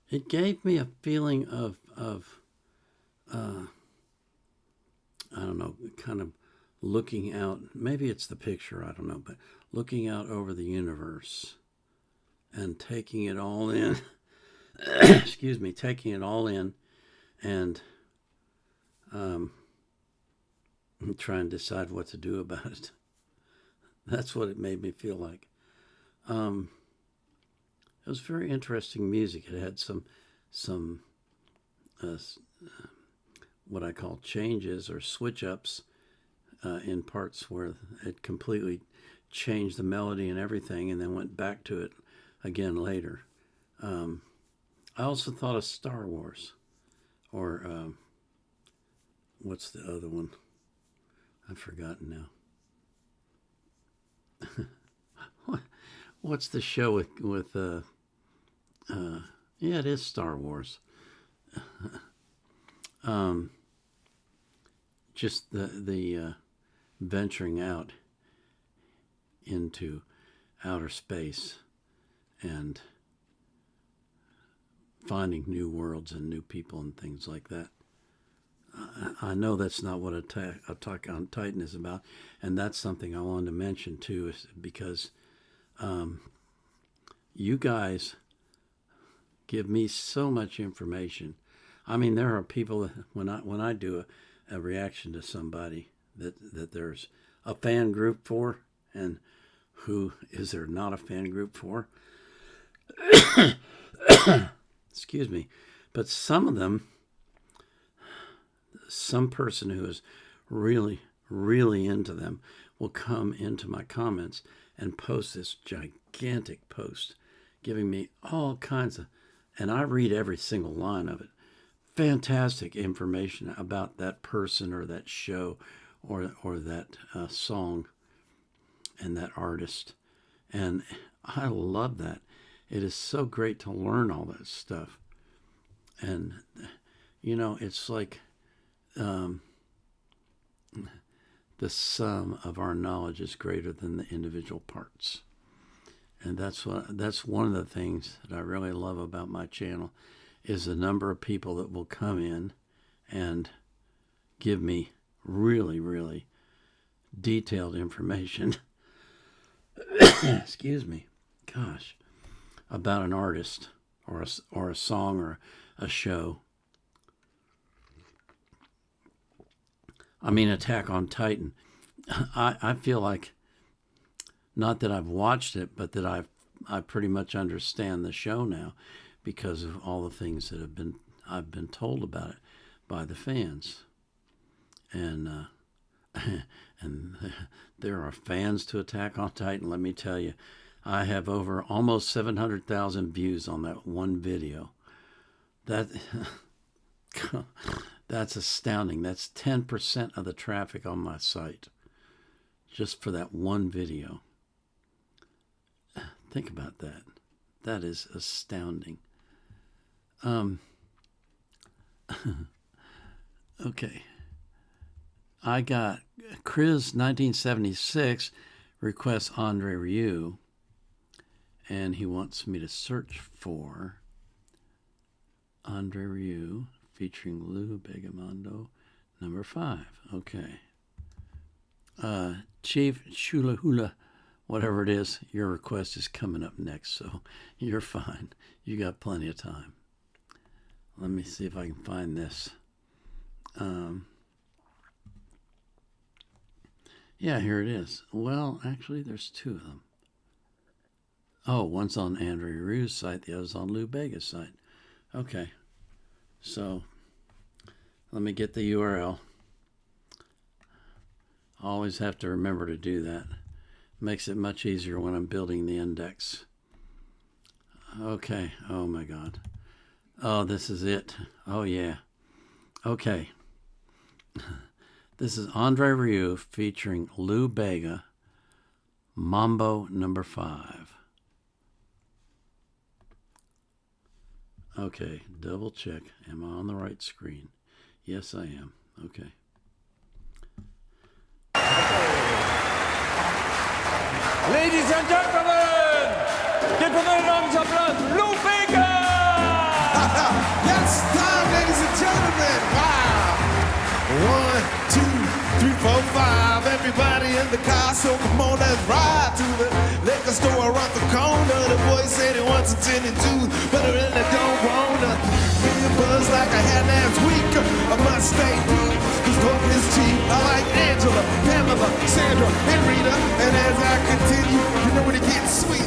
It gave me a feeling of I don't know, kind of looking out. Maybe it's the picture, I don't know, but looking out over the universe and taking it all in. Excuse me, taking it all in and try and decide what to do about it. That's what it made me feel like. It was very interesting music. It had some what I call changes or switch ups in parts where it completely changed the melody and everything, and then went back to it again later. I also thought of Star Wars, or what's the other one? I've forgotten now. What's the show with yeah, it is Star Wars. Just the venturing out into outer space and finding new worlds and new people and things like that. I know that's not what Attack on Titan is about, and that's something I wanted to mention too, is because you guys give me so much information. I mean, there are people that when I do a reaction to somebody that there's a fan group for, and who is there not a fan group for? Excuse me. But some of them, some person who is really, really into them will come into my comments and post this gigantic post giving me all kinds of, and I read every single line of it, fantastic information about that person or that show or that song and that artist. And I love that. It is so great to learn all that stuff. And, you know, it's like the sum of our knowledge is greater than the individual parts. And that's one of the things that I really love about my channel, is the number of people that will come in and give me really, really detailed information. Excuse me. Gosh. About an artist or a song or a show. I mean, Attack on Titan. I feel like, not that I've watched it, but that I pretty much understand the show now because of all the things that I've been told about it by the fans. And and there are fans to Attack on Titan, let me tell you. I have over almost 700,000 views on that one video. That's astounding. That's 10% of the traffic on my site, just for that one video. Think about that. That is astounding. Okay. I got Chris 1976 requests Andre Rieu, and he wants me to search for Andre Rieu featuring Lou Begamondo, number 5. Okay. Chief Shula Hula, whatever it is, your request is coming up next, so you're fine. You got plenty of time. Let me see if I can find this. Yeah, here it is. Well, actually, there's 2 of them. Oh, one's on Andre Rieu's site, the other's on Lou Bega's site. Okay. So, let me get the URL. I always have to remember to do that. Makes it much easier when I'm building the index. Okay. Oh, my God. Oh, this is it. Oh, yeah. Okay. This is Andre Rieu featuring Lou Bega, Mambo number 5. Okay, double check. Am I on the right screen? Yes, I am. Okay. Ladies and gentlemen, give a round of applause, Lou Bega! Yes, time, ladies and gentlemen. Wow. 1, 2, 3, 4, 5. Everybody in the car, so come on, let's ride to the liquor store around the corner. The boy said he wants a 10 and 2, but I really don't wanna be a buzz like I had last week. I must stay deep, cause hope is cheap. I like Angela, Pamela, Sandra, and Rita. And as I continue, you know when it gets sweet.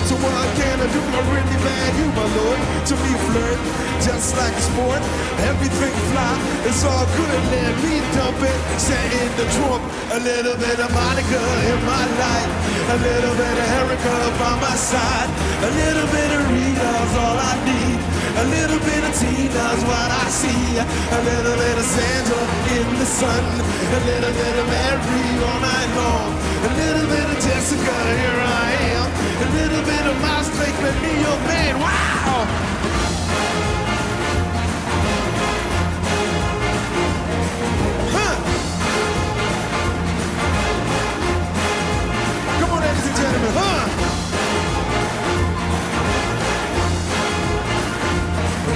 So what can I do? I really value my lord. To me, flirt, just like a sport. Everything fly, it's all good. Let me dump it, set in the trunk. A little bit of Monica in my life, a little bit of Erica by my side, a little bit of Rita's all I need, a little bit of Tina's what I see, a little bit of Sandra in the sun, a little bit of Mary all night long, a little bit of Jessica, here I am, a little bit of Miles Blake, let me your man. Wow! Ladies and gentlemen,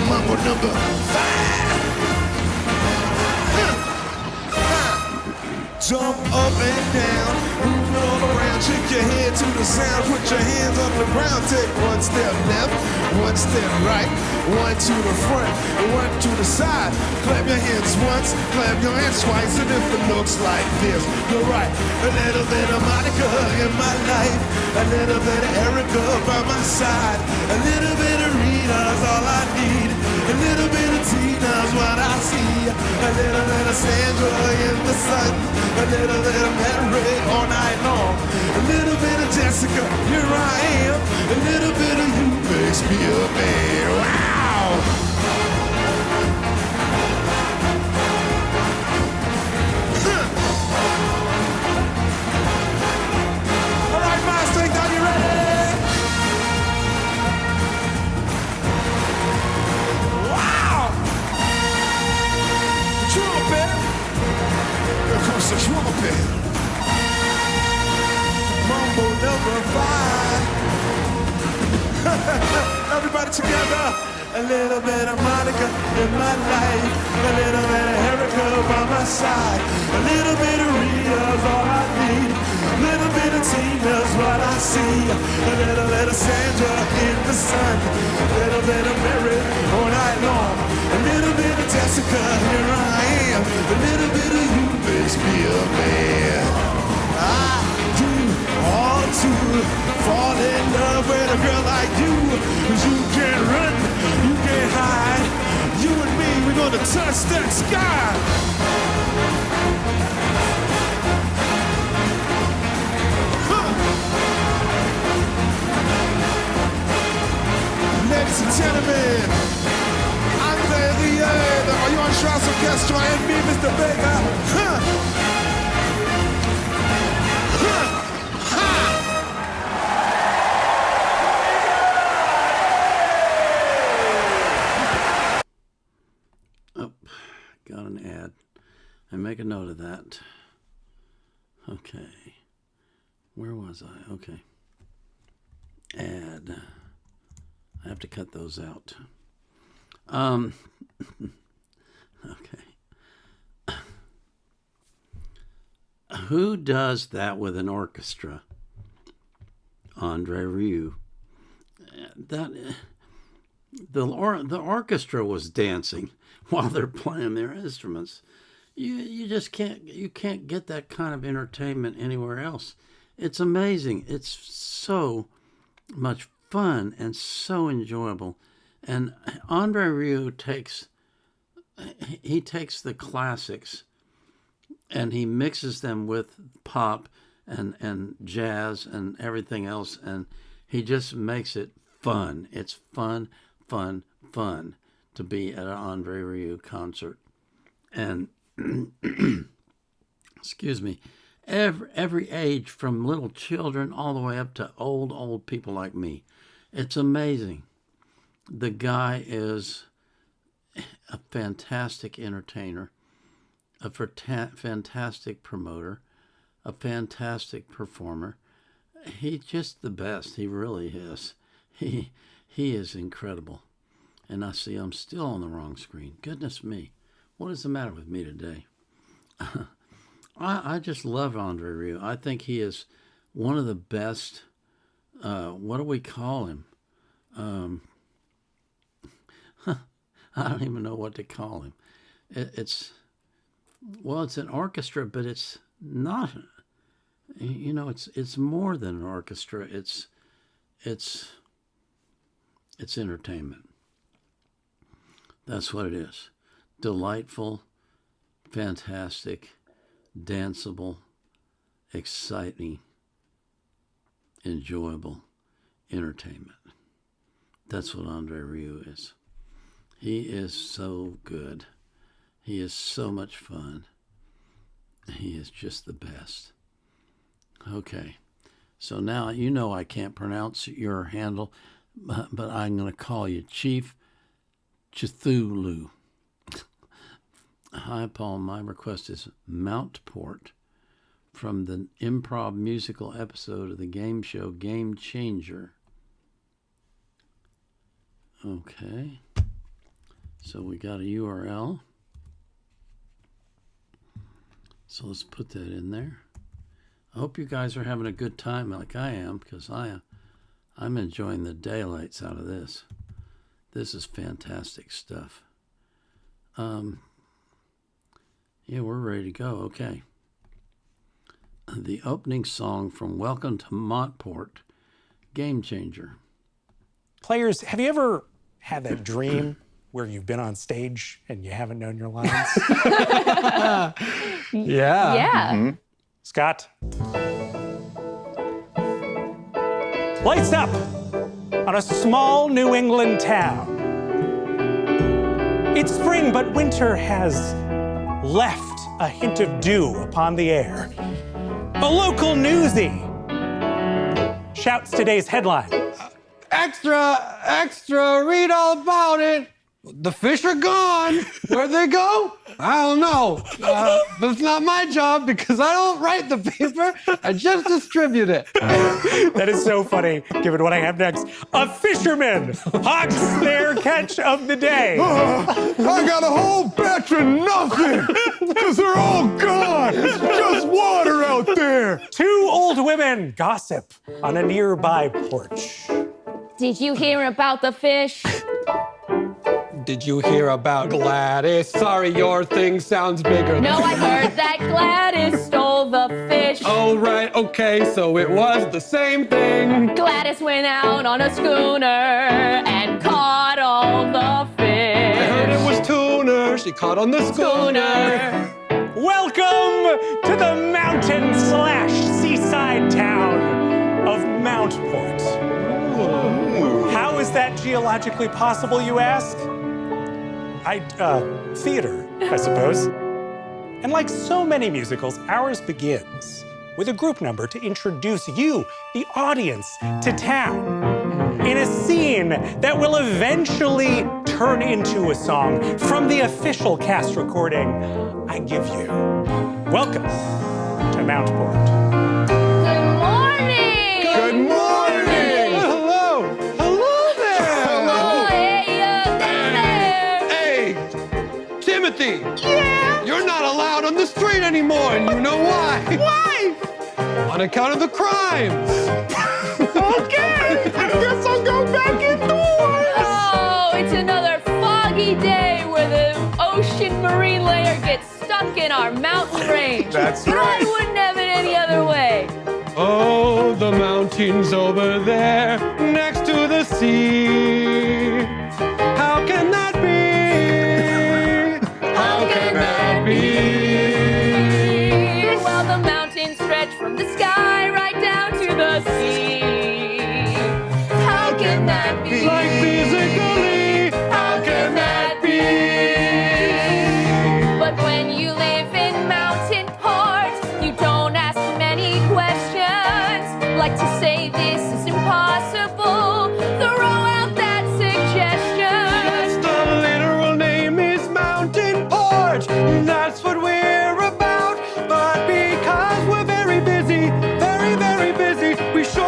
Mambo number 5. Jump up and down, move all around, shake your head to the sound, put your hands on the ground, take one step left, one step right, one to the front, one to the side, clap your hands once, clap your hands twice, and if it looks like this, you're right, a little bit of Monica in my life, a little bit of Erica by my side, a little bit of Rita's all I need, a little bit of Tina's what I see, a little bit of Sandra in the sun, a little bit of Mary all night long, a little bit of Jessica, here I am, a little bit of you makes me a man. Wow! All right, Master, are you ready? Wow! The trumpet! Here comes the trumpet. Mambo number 5. Everybody together. A little bit of Monica in my life. A little bit of Erica by my side. A little bit of Rita's all I need. A little bit of Tina's what I see. A little bit of Sandra in the sun. A little bit of Mary all night long. A little bit of Jessica, here I am. A little bit of you makes me a man. I do all to fall in love with a girl like you. 'Cause you can't run, you can't hide. You and me, we're gonna touch that sky. Ladies and gentlemen, Andre Rieu, the Royal Strauss Orchestra, and me, Mr. Vega. Oh, got an ad. I make a note of that. Okay. Where was I? Okay. Ad. I have to cut those out. Okay. Who does that with an orchestra? Andre Rieu. The orchestra was dancing while they're playing their instruments. You just can't get that kind of entertainment anywhere else. It's amazing. It's so much fun and so enjoyable. And Andre Rieu takes the classics and he mixes them with pop and jazz and everything else, and he just makes it fun. It's fun to be at an Andre Rieu concert. And excuse me, every age, from little children all the way up to old people like me. It's amazing. The guy is a fantastic entertainer, a fantastic promoter, a fantastic performer, He's just the best. He really is. He is incredible. And I see I'm still on the wrong screen. Goodness me. What is the matter with me today? I just love Andre Rieu. I think he is one of the best. What do we call him? I don't even know what to call him. It's an orchestra, but it's not. It's more than an orchestra. It's entertainment. That's what it is. Delightful, fantastic, danceable, exciting, enjoyable entertainment. That's what Andre Rieu is. He is so good. He is so much fun. He is just the best. Okay, so now I can't pronounce your handle, but I'm going to call you Chief Cthulhu. Hi, Paul. My request is Mountport from the improv musical episode of the game show Game Changer. Okay, so we got a URL. So let's put that in there. I hope you guys are having a good time like I am, because I'm enjoying the daylights out of this. This is fantastic stuff. Yeah, we're ready to go. Okay. The opening song from Welcome to Montport, Game Changer. Players, have you ever had that dream where you've been on stage and you haven't known your lines? Yeah. Yeah. Scott? Lights up on a small New England town. It's spring, but winter has left a hint of dew upon the air. A local newsie shouts today's headline. Extra, extra, read all about it. The fish are gone. Where'd they go? I don't know. But it's not my job because I don't write the paper. I just distribute it. That is so funny, given what I have next. A fisherman hawks their catch of the day. I got a whole batch of nothing because they're all gone. It's just water out there. Two old women gossip on a nearby porch. Did you hear about the fish? Did you hear about Gladys? Sorry, your thing sounds bigger. No, I heard that Gladys stole the fish. Oh, right, okay, so it was the same thing. Gladys went out on a schooner and caught all the fish. I heard it was tuna. She caught on the schooner. Welcome to the mountain/seaside town of Mountport. How is that geologically possible, you ask? Theater, I suppose. And like so many musicals, ours begins with a group number to introduce you, the audience, to town in a scene that will eventually turn into a song from the official cast recording I give you. Welcome to Mountport. Good morning! Good morning! Hello! Hello there! Hello, hey, there. Hey, Timothy! Yeah? You're not allowed on the street anymore, and you know why? Why? On account of the crimes. Okay, I guess I'll go back indoors. Oh, it's another foggy day where the ocean marine layer gets stuck in our mountain range. That's but right. I wouldn't have it any other way. Oh, the mountains over there next to the sea. How can that be? How can that be? Well, the mountains stretch from the sky right down to the sea. How can that be? Like physically, how can that be? But when you live in mountain parts, you don't ask many questions. Like to say this is impossible, throw out that suggestion. The literal name is Mountain Port. That's what we're about. But because we're very busy, very, very busy, we should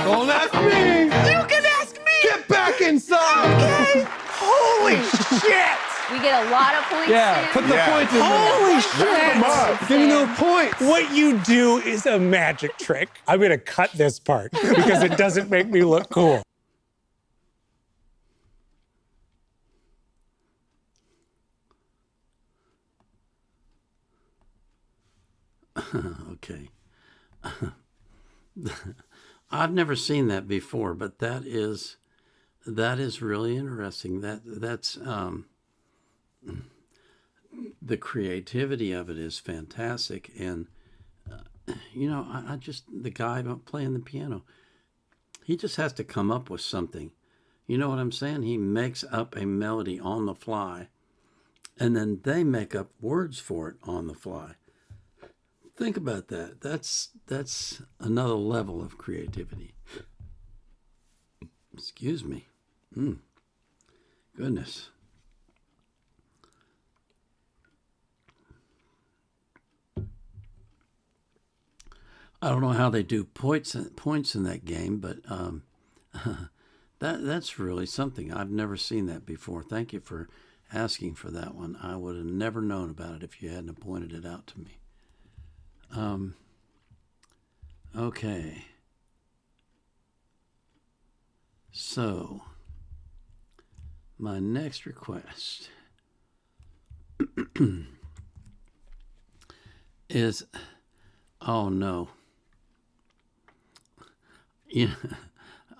Don't ask me. You can ask me. Get back inside. Okay. Holy shit. We get a lot of points. Yeah, soon. put the points in there. Holy shit. Give me those points. What you do is a magic trick. I'm going to cut this part because it doesn't make me look cool. Okay. I've never seen that before, but that is really interesting. That's the creativity of it is fantastic, and I just the guy playing the piano, he just has to come up with something. You know what I'm saying? He makes up a melody on the fly, and then they make up words for it on the fly. Think about that. That's another level of creativity. Excuse me. Goodness. I don't know how they do points in that game, but that's really something. I've never seen that before. Thank you for asking for that one. I would have never known about it if you hadn't pointed it out to me. Okay. So, my next request is, oh no.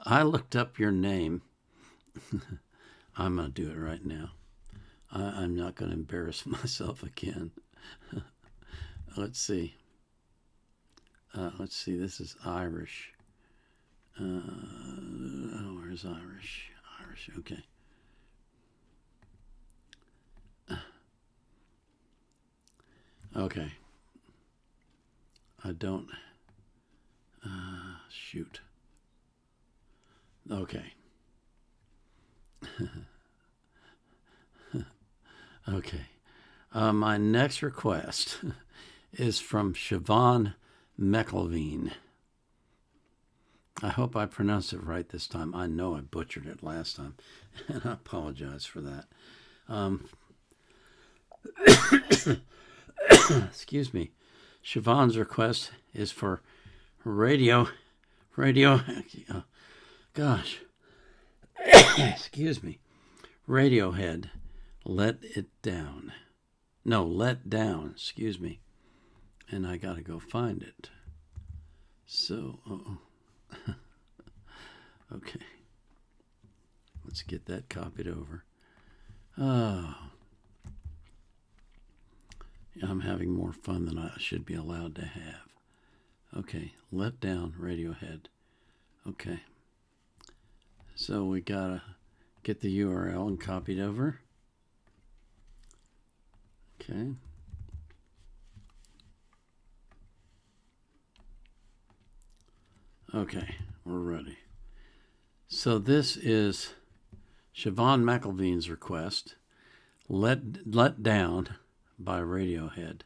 I looked up your name. I'm going to do it right now. I'm not going to embarrass myself again. Let's see. This is Irish. Where's Irish? Irish, okay. Okay. I don't... shoot. Okay. Okay. My next request is from Siobhan McElveen. I hope I pronounced it right this time. I know I butchered it last time, and I apologize for that. Excuse me. Siobhan's request is for radio, gosh, excuse me, Radiohead, Let Down, excuse me, and I gotta go find it. So, okay, let's get that copied over. Oh, I'm having more fun than I should be allowed to have. Okay, Let Down, Radiohead. Okay, so we gotta get the URL and copied over. Okay. Okay, we're ready. So this is Siobhan McElveen's request, Let Down by Radiohead.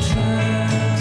Try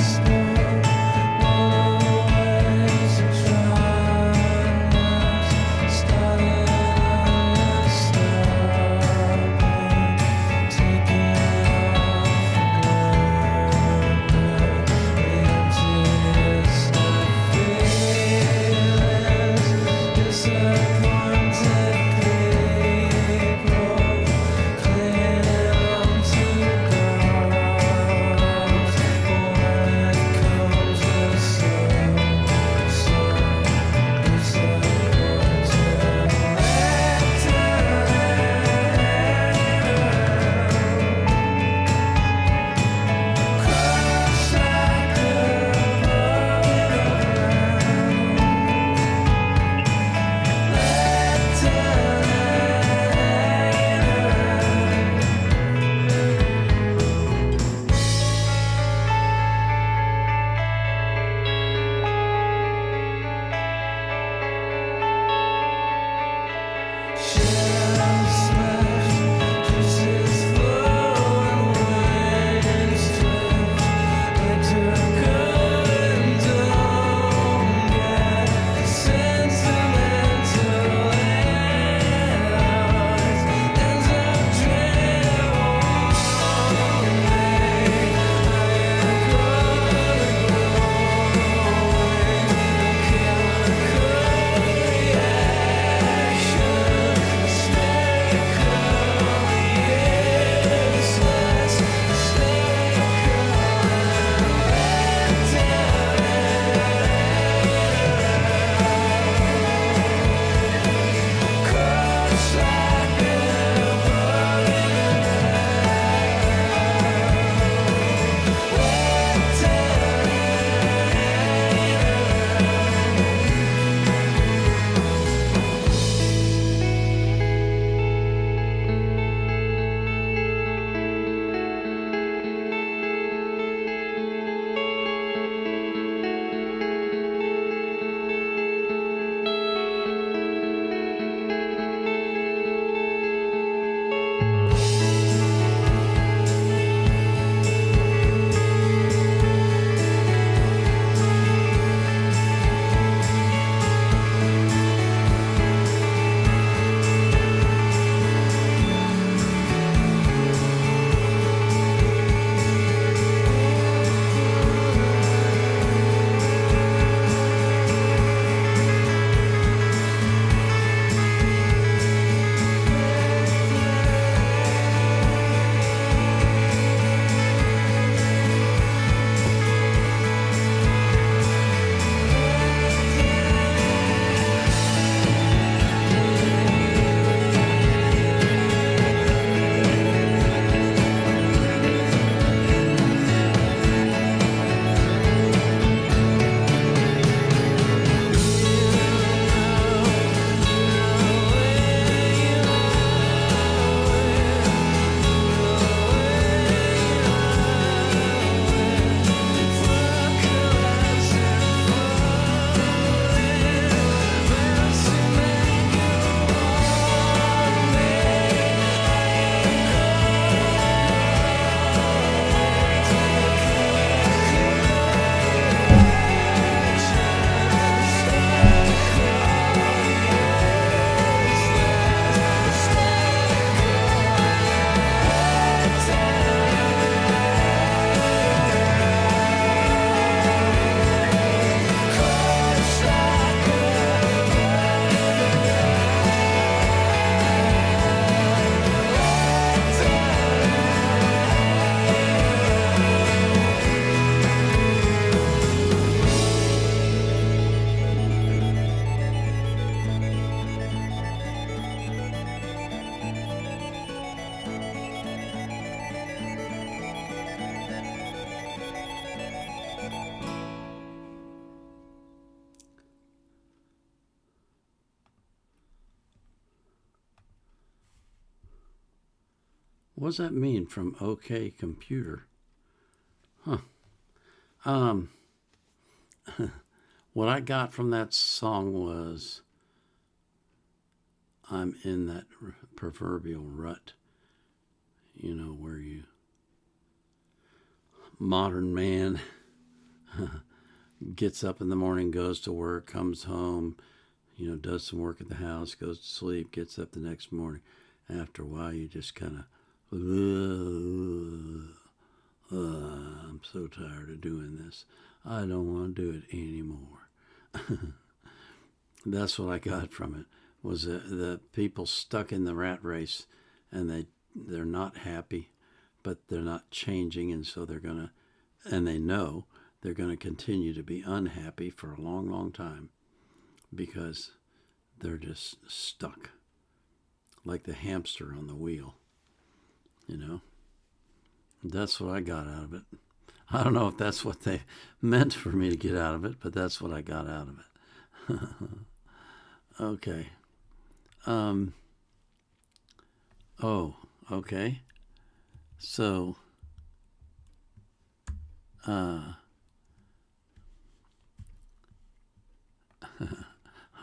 What does that mean from OK Computer? Huh. What I got from that song was, I'm in that proverbial rut, you know, where you, modern man, gets up in the morning, goes to work, comes home, you know, does some work at the house, goes to sleep, gets up the next morning. After a while, you just kind of, I'm so tired of doing this. I don't want to do it anymore. That's what I got from it, was the people stuck in the rat race, and they're not happy, but they're not changing, and so they know they're going to continue to be unhappy for a long, long time because they're just stuck like the hamster on the wheel, you know. That's what I got out of it. I don't know if that's what they meant for me to get out of it, but that's what I got out of it. Okay. Okay. So,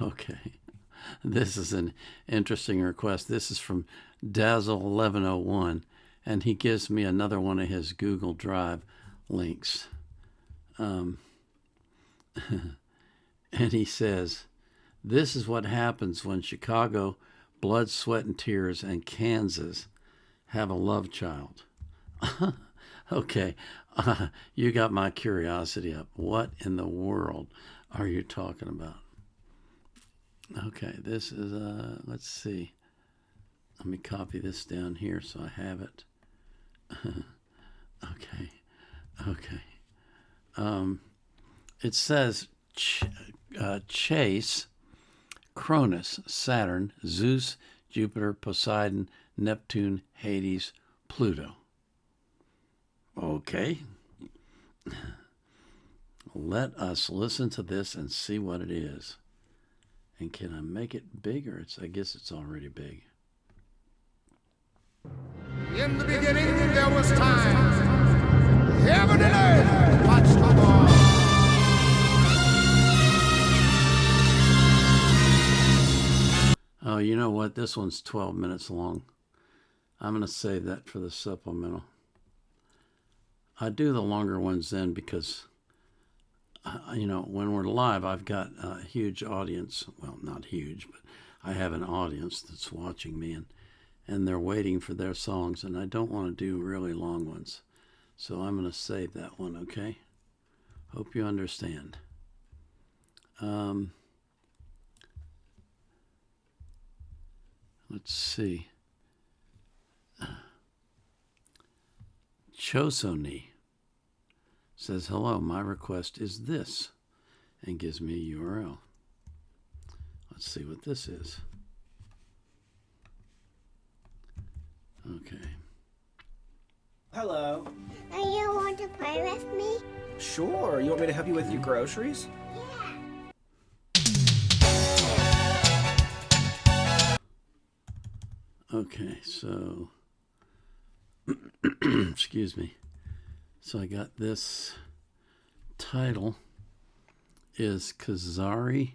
okay. This is an interesting request. This is from Dazzle1101, and he gives me another one of his Google Drive links. And he says, this is what happens when Chicago, Blood, Sweat, and Tears, and Kansas have a love child. Okay, you got my curiosity up. What in the world are you talking about? Okay, this is, let's see. Let me copy this down here so I have it. Okay. It says Chase, Cronus, Saturn, Zeus, Jupiter, Poseidon, Neptune, Hades, Pluto. Okay. Let us listen to this and see what it is. And can I make it bigger? I guess it's already big. In the beginning there was time. Heaven and earth watched the war. Oh, you know what? This one's 12 minutes long. I'm going to save that for the supplemental. I do the longer ones then because, you know, when we're live, I've got a huge audience. Well, not huge, but I have an audience that's watching me, and they're waiting for their songs, and I don't want to do really long ones. So I'm going to save that one, okay? Hope you understand. Let's see. Chosoni says, hello, my request is this, and gives me a URL. Let's see what this is. Okay. Hello. Do you want to play with me? Sure. You want me to help you with your groceries? Okay, so, excuse me. So I got this title is Kazari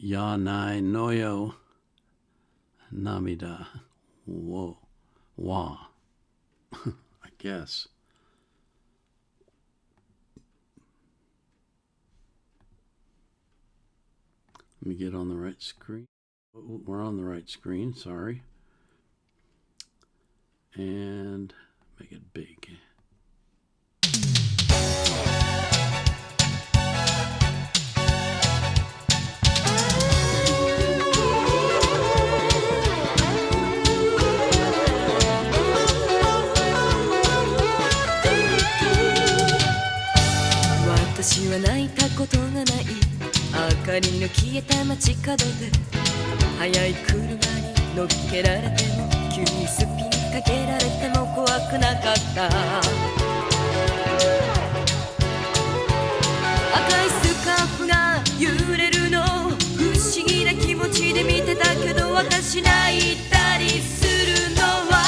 Yanai Noyo Namida. Whoa. Wa. I guess. Let me get on the right screen. We're on the right screen, sorry. And make it big.私は泣いたことがない明かりの消えた街角で速い車に乗っけられても急にスピンかけられても怖くなかった赤いスカーフが揺れるの不思議な気持ちで見てたけど私泣いたりするのは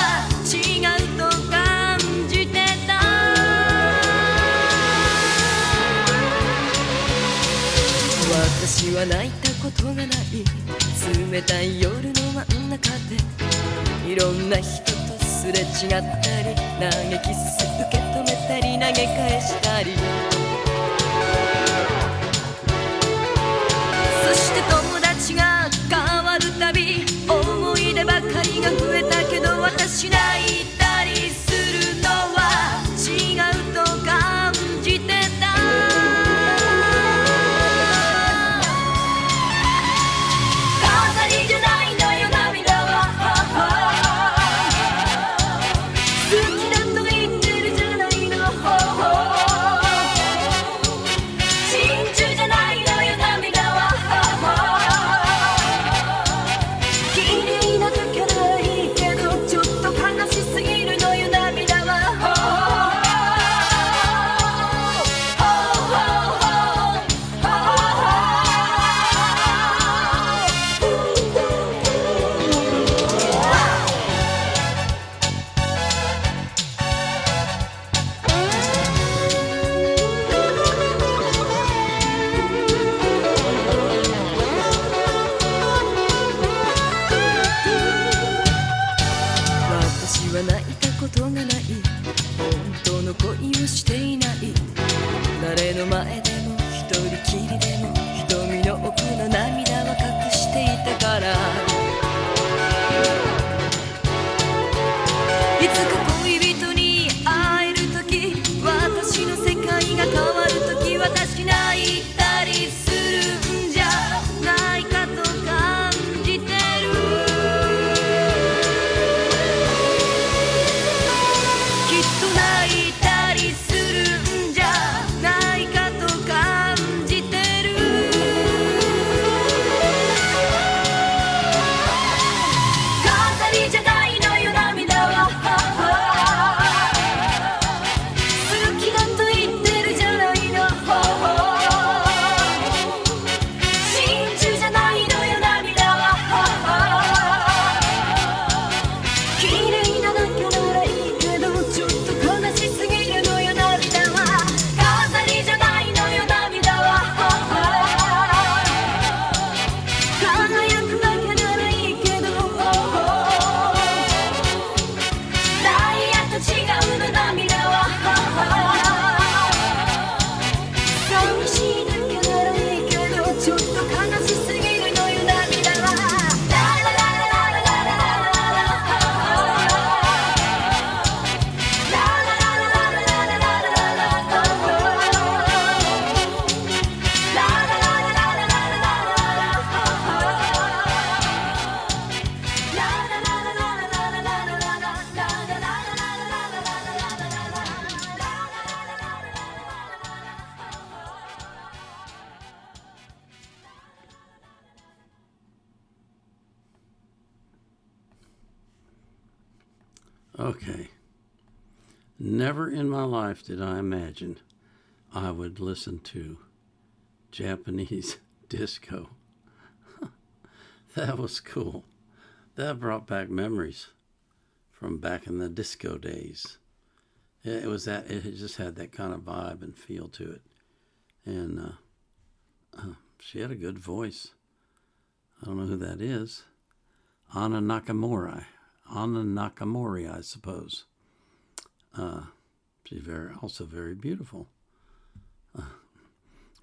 ない冷たい夜の真ん中でいろんな人とすれ違ったり投げキス受け止めたり投げ返したりそして友達が変わるたび思い出ばかりが増えたけど私泣いたりするのは違うと感じてた飾りじゃないのよ涙は好きだと言ってるじゃないの真珠じゃないのよ涙は綺麗な時ならいいけどちょっと悲しすぎるのよ涙は私は泣いたことがない本当の恋をしていない誰の前でも一人きりでも瞳の奥の涙は隠していたからいつか恋人に会える時私の世界が変わる時私泣いたりするんじゃないかと感じてるきっと泣いたりするんじゃないかと感じてる飾りじゃないのよ涙は好きだと言ってるじゃないの真珠じゃないのよ涙は綺麗なだけならいいけどちょっと悲しすぎるのよ涙は飾りじゃないのよ涙は輝くだけならいいけどダイヤと違うの涙は寂しいだけならいいけどちょっと悲しすぎるのよ涙はラララララララララOkay. Never in my life did I imagine I would listen to Japanese disco. That was cool. That brought back memories from back in the disco days. It just had that kind of vibe and feel to it. And she had a good voice. I don't know who that is. Anna Nakamori, I suppose. She's also very beautiful.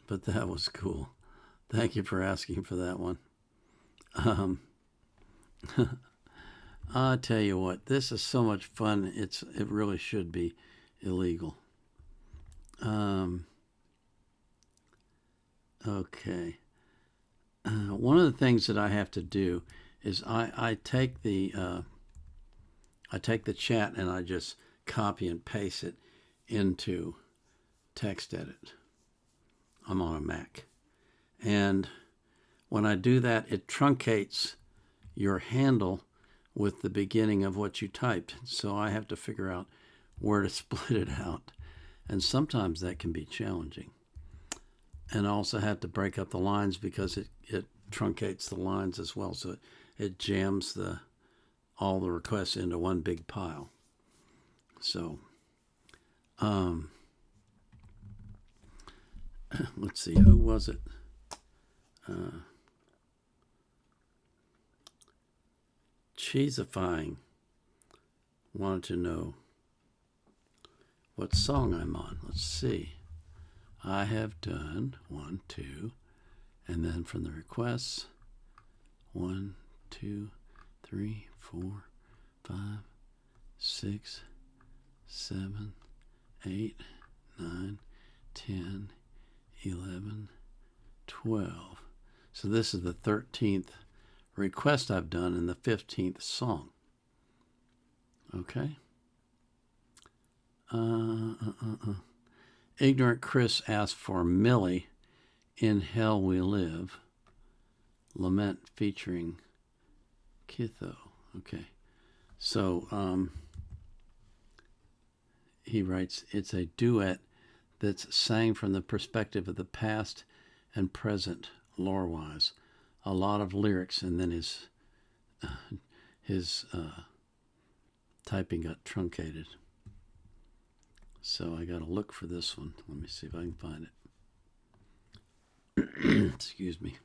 But that was cool. Thank you for asking for that one. I tell you what, this is so much fun. It really should be illegal. Okay. One of the things that I have to do is I take the chat and I just copy and paste it into TextEdit. I'm on a Mac. And when I do that, it truncates your handle with the beginning of what you typed. So I have to figure out where to split it out. And sometimes that can be challenging. And I also have to break up the lines because it truncates the lines as well. So it jams all the requests into one big pile. So, let's see, who was it? Cheesifying wanted to know what song I'm on. Let's see. I have done 1, 2, and then from the requests, 1, 2, 3, 4, 5, 6, 7, 8, 9, 10, 11, 12. So this is the 13th request I've done and the 15th song. Okay. Ignorant Chris asked for Millie, In Hell We Live, Lament featuring Kitho. Okay. So he writes, it's a duet that's sang from the perspective of the past and present, lore-wise. A lot of lyrics, and then his typing got truncated. So I got to look for this one. Let me see if I can find it. Excuse me.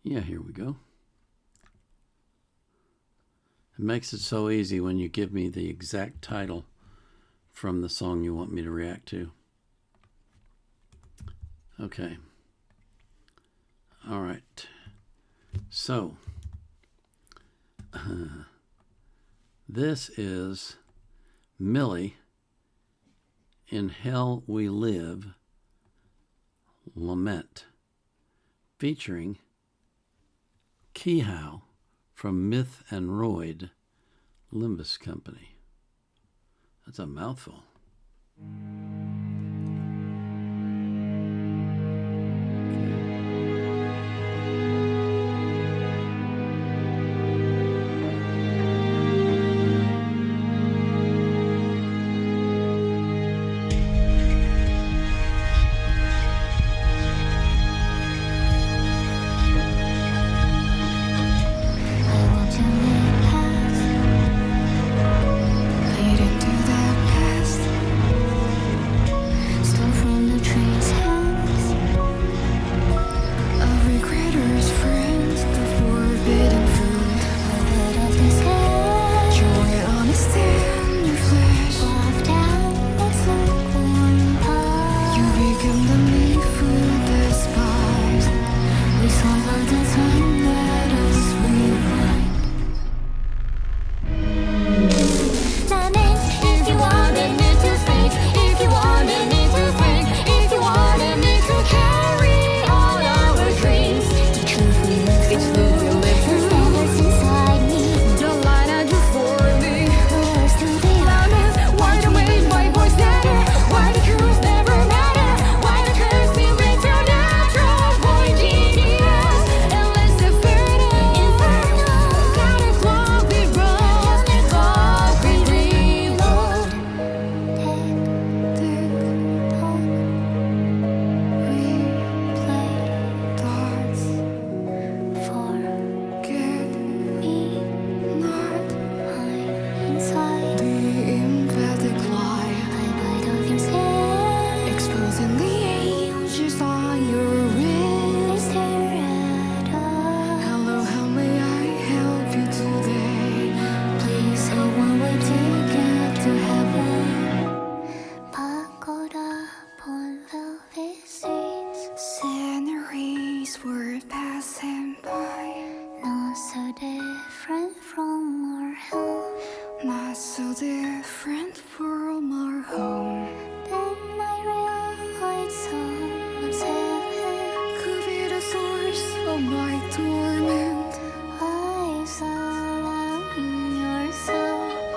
Yeah, here we go. It makes it so easy when you give me the exact title from the song you want me to react to. Okay. All right. So, this is Millie, In Hell We Live, Lament, featuring Keyhow from Myth and Royd, Limbus Company. That's a mouthful.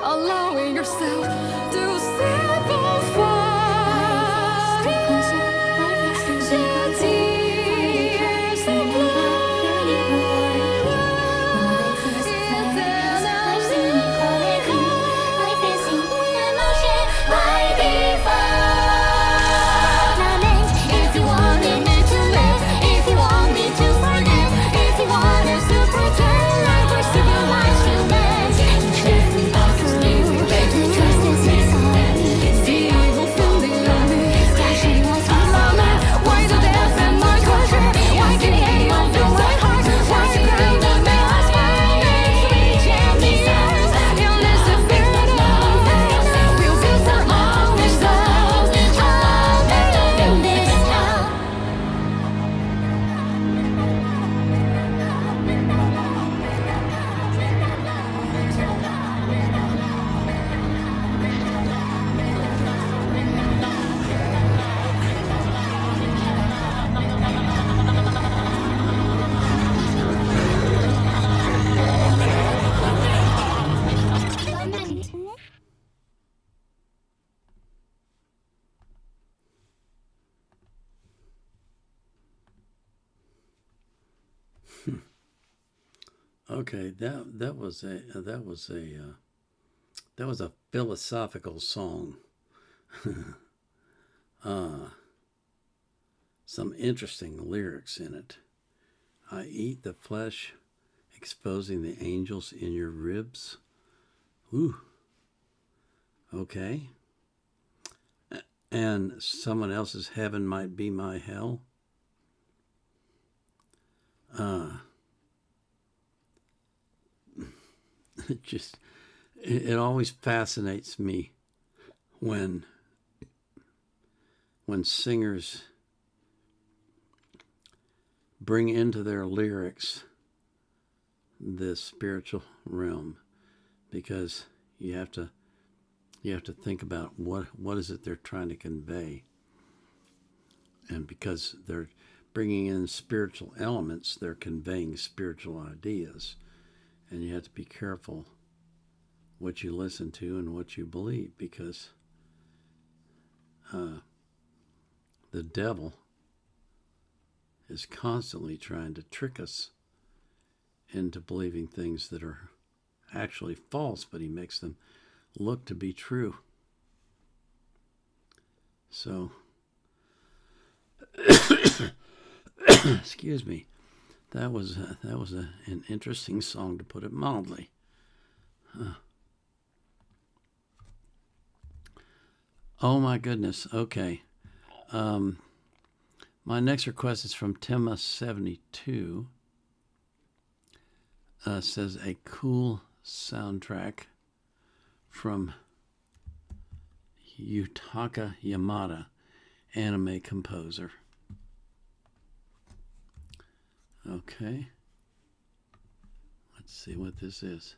Allowing yourself to simplify the tears of if you wanted me to live, if you want me to forgive, if you want us to pretend like we're civilized humans, if we all just live, we make the truth. Okay, that was a philosophical song. Some interesting lyrics in it. I eat the flesh, exposing the angels in your ribs. Ooh. Okay. And someone else's heaven might be my hell. It always fascinates me when singers bring into their lyrics the spiritual realm, because you have to think about what is it they're trying to convey. And because they're bringing in spiritual elements, they're conveying spiritual ideas. And you have to be careful what you listen to and what you believe, because the devil is constantly trying to trick us into believing things that are actually false, but he makes them look to be true. So, excuse me, that was an interesting song, to put it mildly. Oh my goodness. Okay. My next request is from Tema72. Says a cool soundtrack from Yutaka Yamada, anime composer. Okay. Let's see what this is.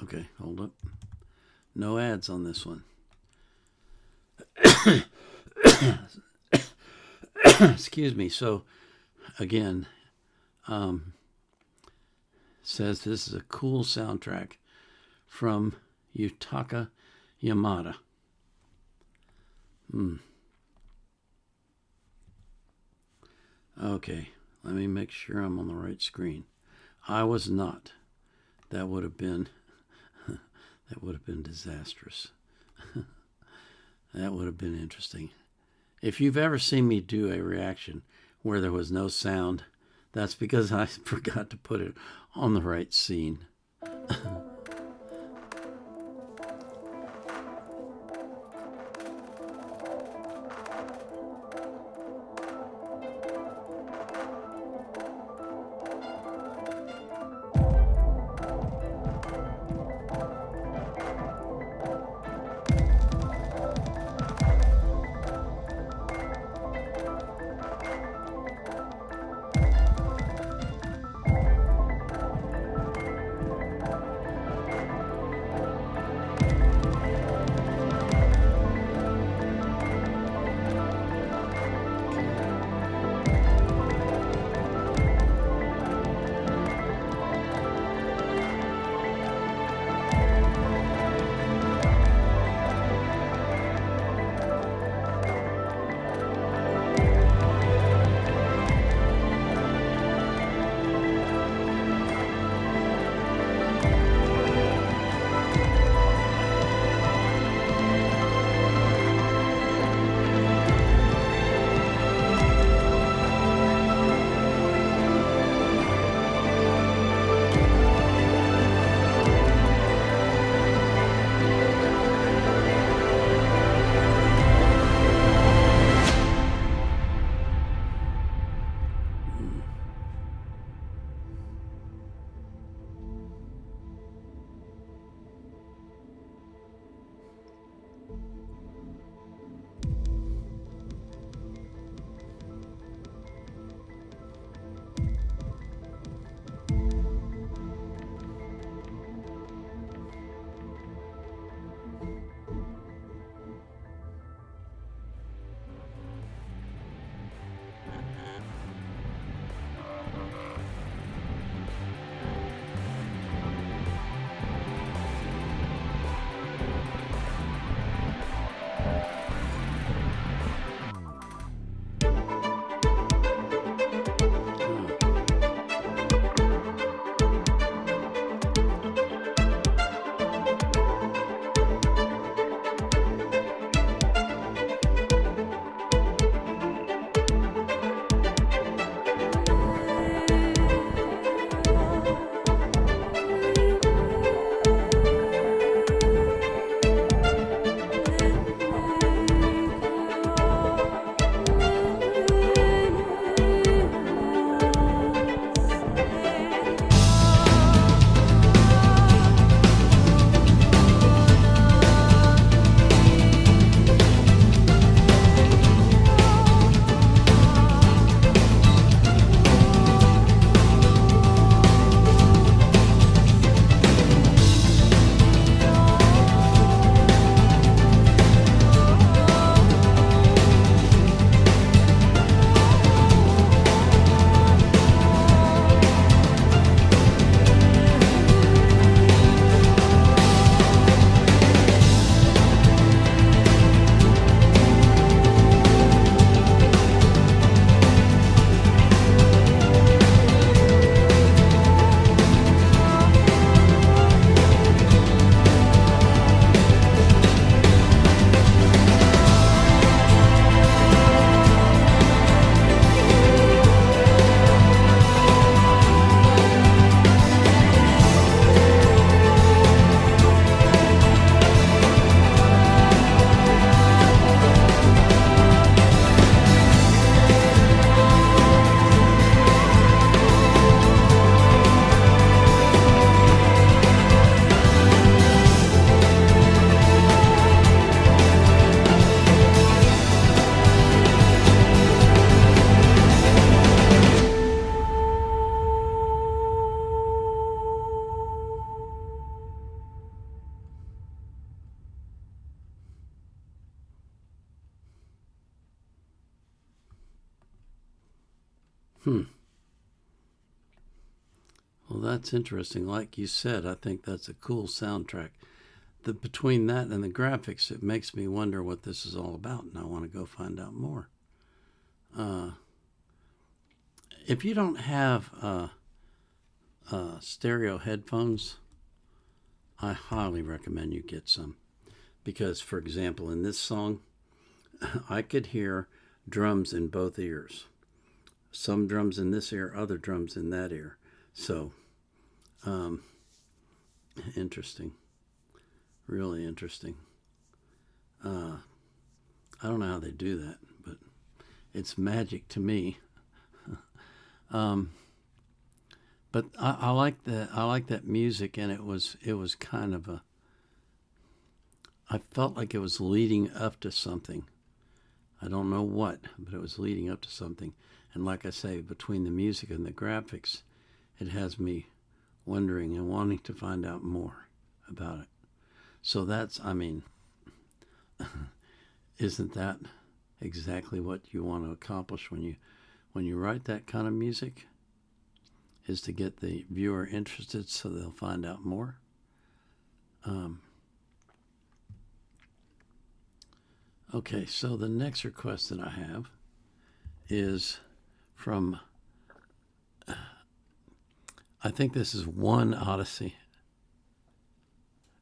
Okay, hold up. No ads on this one. Excuse me. So, again, says this is a cool soundtrack from Yutaka Yamada. Okay, let me make sure I'm on the right screen. I was not. That would have been disastrous. That would have been interesting. If you've ever seen me do a reaction where there was no sound, that's because I forgot to put it on the right scene. Well, that's interesting. Like you said, I think that's a cool soundtrack. Between that and the graphics, it makes me wonder what this is all about, and I want to go find out more. If you don't have stereo headphones, I highly recommend you get some. Because, for example, in this song, I could hear drums in both ears. Some drums in this ear, other drums in that ear. So, interesting. Really interesting. I don't know how they do that, but it's magic to me. But I like that. I like that music, and it was kind of a. I felt like it was leading up to something. I don't know what, but it was leading up to something. And like I say, between the music and the graphics, it has me wondering and wanting to find out more about it. So that's, I mean, isn't that exactly what you want to accomplish when you write that kind of music? Is to get the viewer interested so they'll find out more. Okay, so the next request that I have is from, I think this is One Odyssey.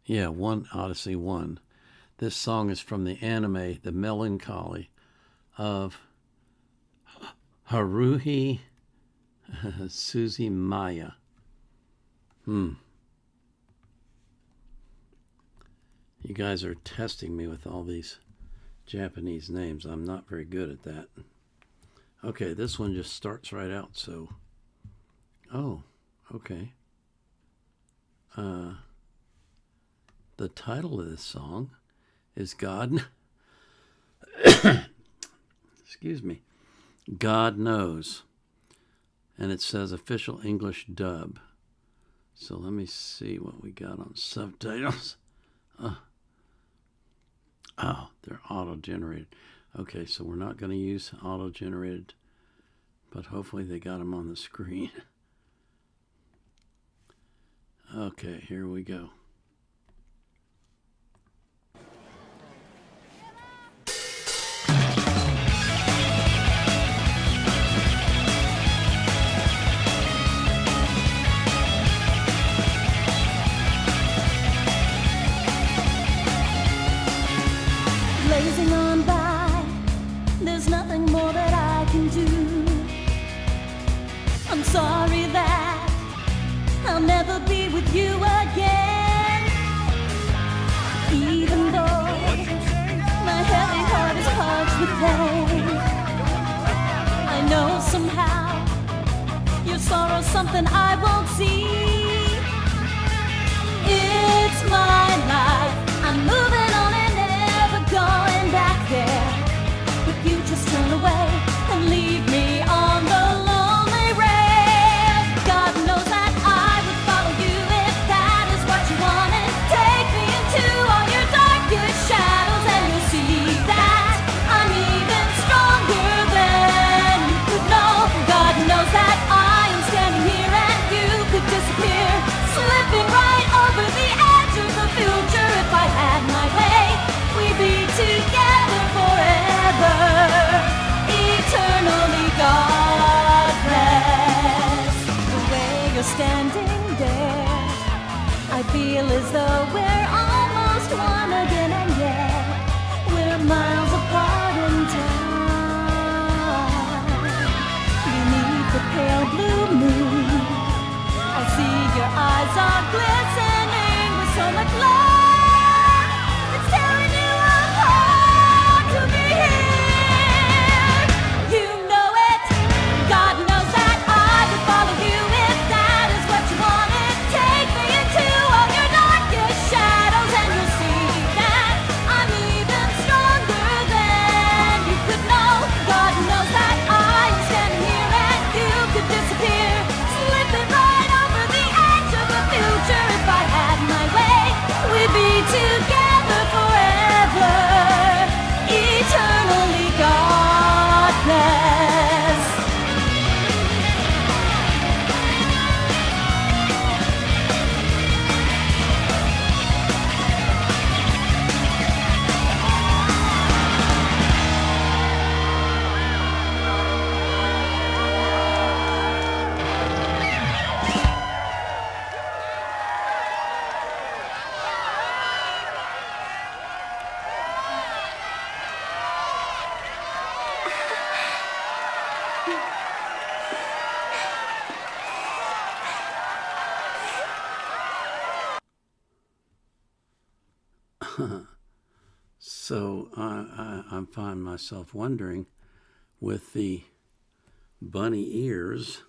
Yeah, One Odyssey 1. This song is from the anime The Melancholy of Haruhi Suzumiya. You guys are testing me with all these Japanese names. I'm not very good at that. Okay, this one just starts right out, so. Oh, okay. The title of this song is God. Excuse me. God Knows. And it says official English dub. So let me see what we got on subtitles. Oh, they're auto-generated. Okay, so we're not going to use auto-generated, but hopefully they got them on the screen. Okay, here we go. Blazing on by, there's nothing more that I can do. I'm sorry that I'll never be with you again. Even though my heavy heart is parched with pain, I know somehow your sorrow's something I won't see. It's my life, I'm moving on and never going back there. But you just turn away and leave me on the lonely rail. God knows that I would follow you if that is what you wanted. Take me into all your darkest shadows and you'll see that I'm even stronger than you could know. God knows that I am standing here and you could disappear, slipping right over the edge of the future. So I find myself wondering, with the bunny ears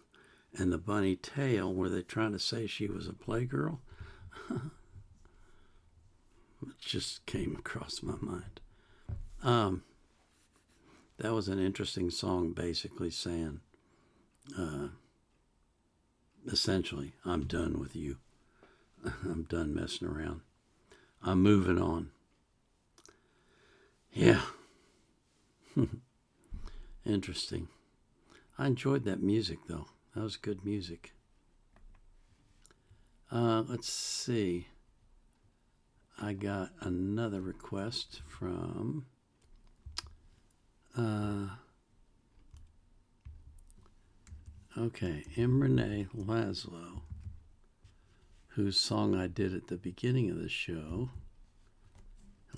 and the bunny tail, were they trying to say she was a playgirl? It just came across my mind. That was an interesting song, basically saying, essentially, I'm done with you. I'm done messing around. I'm moving on. Yeah. Interesting. I enjoyed that music, though. That was good music. Let's see. I got another request from Renee Laszlo, whose song I did at the beginning of the show.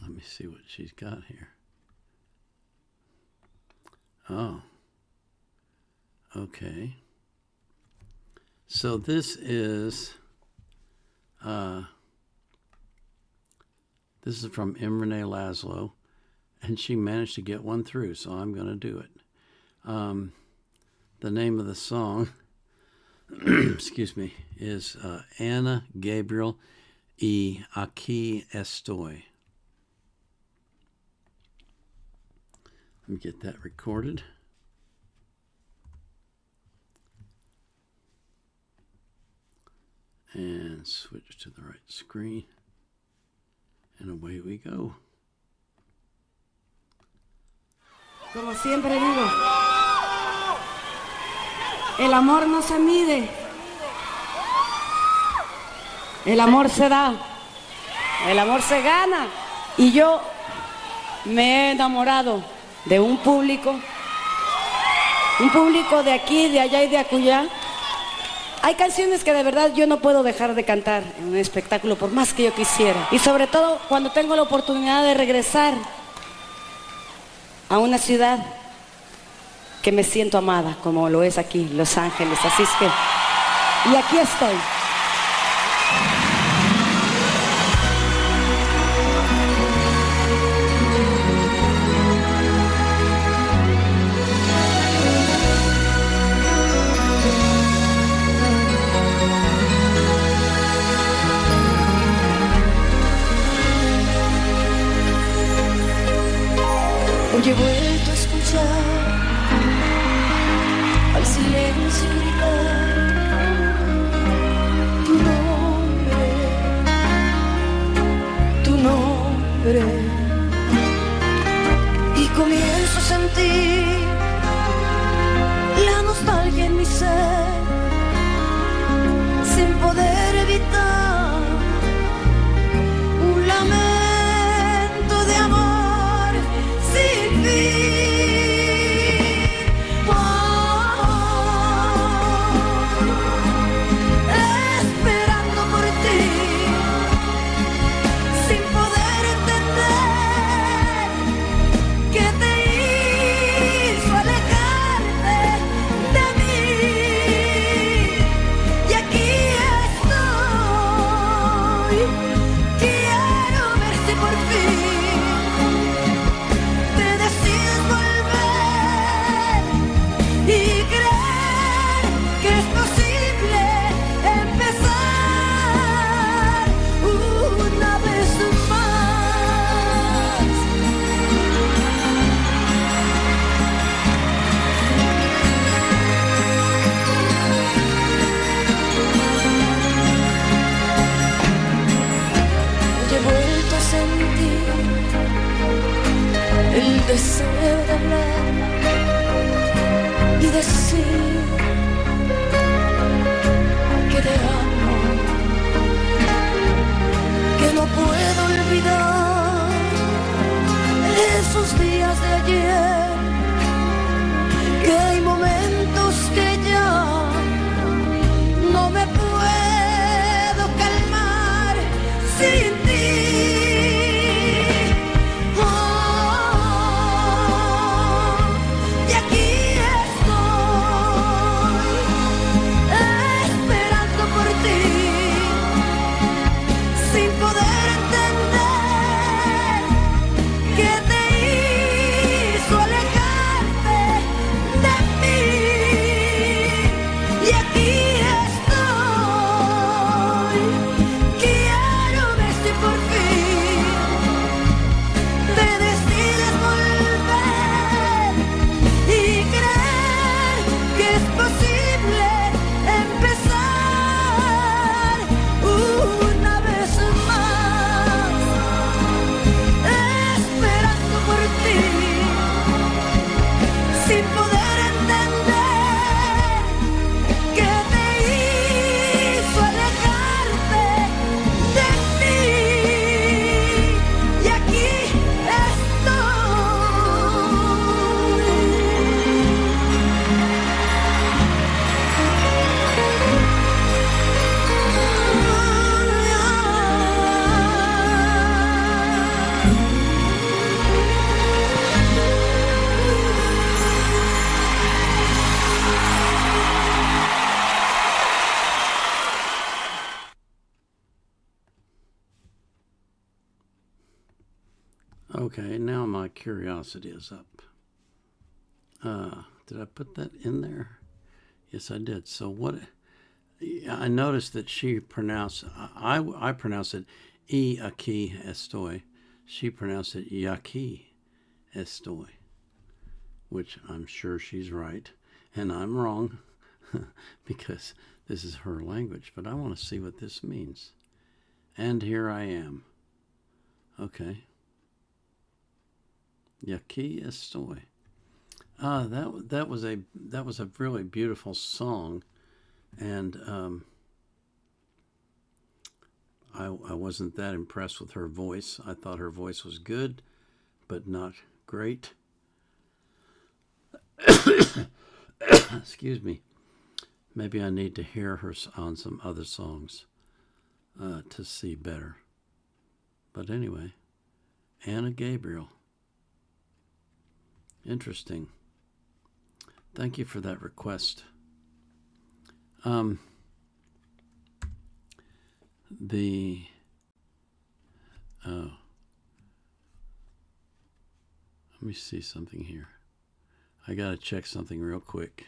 Let me see what she's got here. Oh. Okay. So this is from Renee Laszlo, and she managed to get one through, so I'm going to do it. The name of the song, excuse me, is Ana Gabriel y Aquí Estoy. Let me get that recorded. And switch to the right screen. And away we go. Como siempre digo, el amor no se mide, el amor se da, el amor se gana. Y yo me he enamorado de un público de aquí, de allá y de acullá. Hay canciones que de verdad yo no puedo dejar de cantar en un espectáculo por más que yo quisiera. Y sobre todo cuando tengo la oportunidad de regresar a una ciudad que me siento amada, como lo es aquí, Los Ángeles. Así es que, y aquí estoy. Hoy he vuelto a escuchar al silencio gritar tu nombre, y comienzo a sentir la nostalgia en mi ser, sin poder evitar un lamento de amor sin fin. Esperando por ti, sin poder entender qué te hizo alejarte de mí. Y aquí estoy, quiero ver si por fin te decides volver y creer que es posible empezar una vez más. Hoy he vuelto a sentir el deseo de hablar y decir que te amo, que no puedo olvidar esos días de ayer, que hay momentos que ya no me puedo calmar sin ti. Y aquí estoy, esperando por ti, sin poder entender qué sin poder entender qué te hizo alejarte de mí. Y aquí Okay, now my curiosity is up. Did I put that in there? Yes, I did. So what? I noticed that she pronounced. I pronounced it "y aquí estoy." She pronounced it "y aquí estoy," which I'm sure she's right, and I'm wrong because this is her language. But I want to see what this means. And here I am. Okay. Y aquí estoy. That was a really beautiful song, and I wasn't that impressed with her voice. I thought her voice was good, but not great. Excuse me. Maybe I need to hear her on some other songs to see better. But anyway, Anna Gabriel. Interesting. Thank you for that request. Let me see something here. I gotta check something real quick.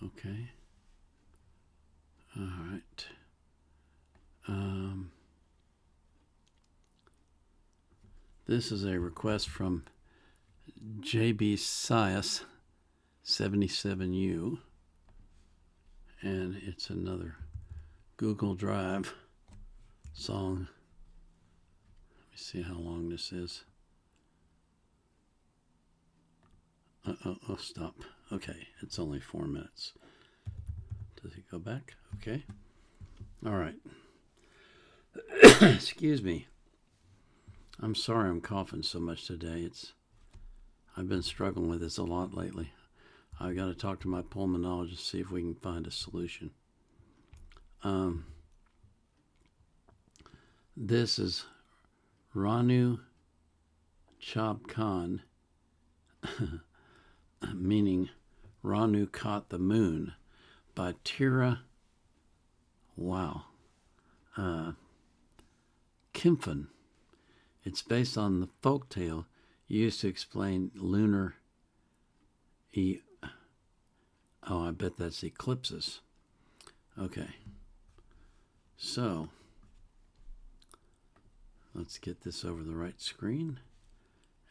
Okay. All right. This is a request from JB Sias 77U, and it's another Google Drive song. Let me see how long this is. Oh, stop. Okay, it's only 4 minutes. Does it go back? Okay. All right. Excuse me. I'm sorry I'm coughing so much today. I've been struggling with this a lot lately. I got to talk to my pulmonologist, see if we can find a solution. This is Ranu Chab Khan, meaning Ranu Caught the Moon, by Tira Kimphan. It's based on the folktale used to explain lunar I bet that's eclipses. Okay. So, let's get this over the right screen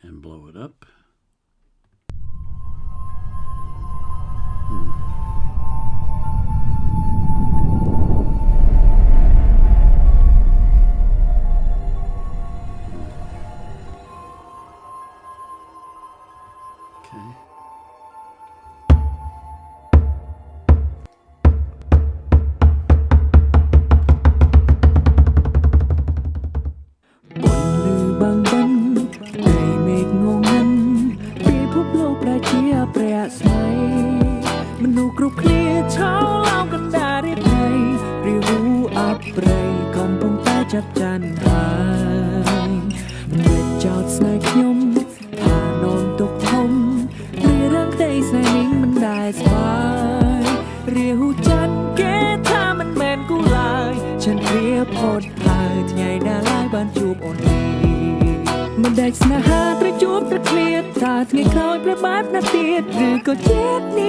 and blow it up. Hãy subscribe cho kênh Ghiền Mì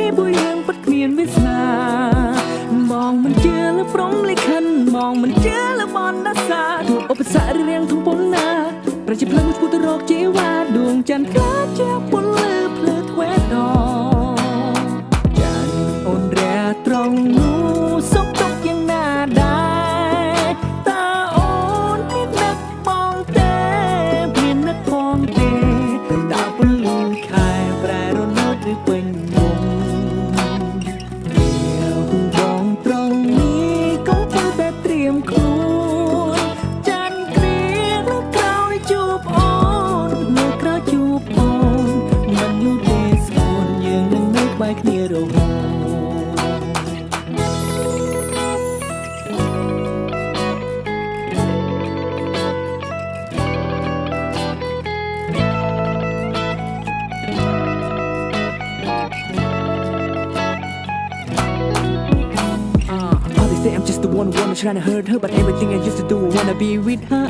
Gõ để không bỏ lỡ I'm just the one who wanna try to hurt her, but everything I used to do, I wanna be with her.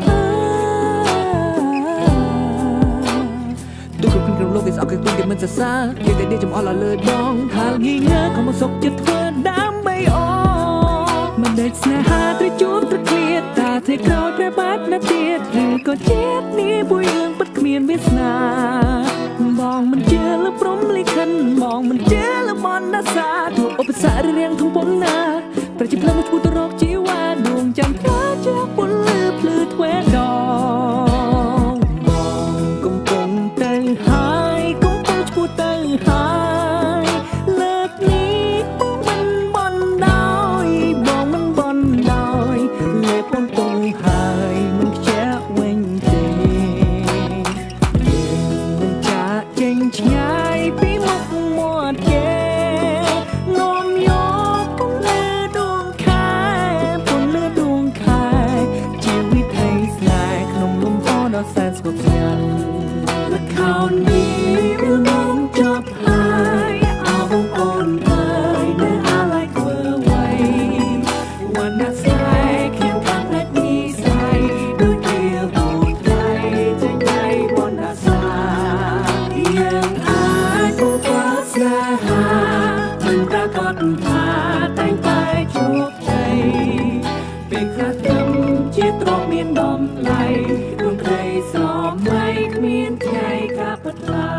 ដូចគ្រប់ក្នុងលោកគេស្អប់គេពេញគេមិនសរសើរគេតែដេកចំអល់ឲ្យលើដងហាលងាយងើខំមកសុកចិត្តធ្វើដើម្បីអមិនដេកស្នេហាទៅជួបទៅឃ្លាតតាធ្វើក្រោយប្របាត់ណាទៀតឬក៏ជាតិនេះពួយរឿងពិតគ្មានវាសនាបងមិនជឿលើព្រំលិខិតបងមិនជឿលើមន្តអាសាទូឧបសគ្គរៀងធំប៉ុណ្ណាប្រជាប្លឹងមកឈ្មោះទៅរកជីវ៉ាដួងចាំខ្លាជាពលឺភ្លឺទ្វេដងបងកំពុងទៅហើយកំពុងឈ្មោះទៅហើយលើកនេះបងមិនបន់ដោយបងមិនបន់ដោយលេបបងទៅហើយមិនខ្ជះវិញទេមិនចាក់ចេញឆ្ងាយពីមុខមាត់គេនាំយកពន្លឺដួងខែពន្លឺដួងខែជាវិថីស្នេហ៍ក្នុងលំហដ៏សែនស្ងប់ស្ងាត់ល្ខោននេះវានឹងចប់ហើយអោបងប្អូនអើយនៅអាឡៃធ្វើໄວวันนั้นស្នេហ៍ខ្ញុំខាងតែនិស័យដូចជាហូរថ្លៃចេញទៅវណ្ណសាយើងអាចពូកស្នេហាមិនប្រកបថាតែងតែជោគជ័យពេលខ្លះខ្ញុំជាទ្រពមានដំថ្លៃដួងក្ដីស្រមៃគ្មានថ្ងៃកាពិតឡើយ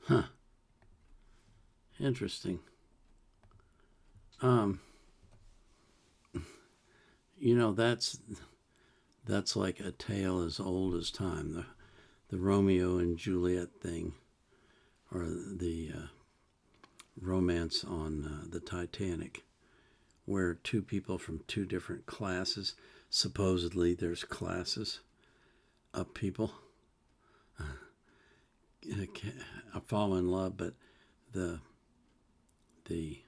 Huh. Interesting. You know, that's like a tale as old as time. The Romeo and Juliet thing, or the romance on the Titanic, where two people from two different classes, supposedly there's classes of people, fall in love, but the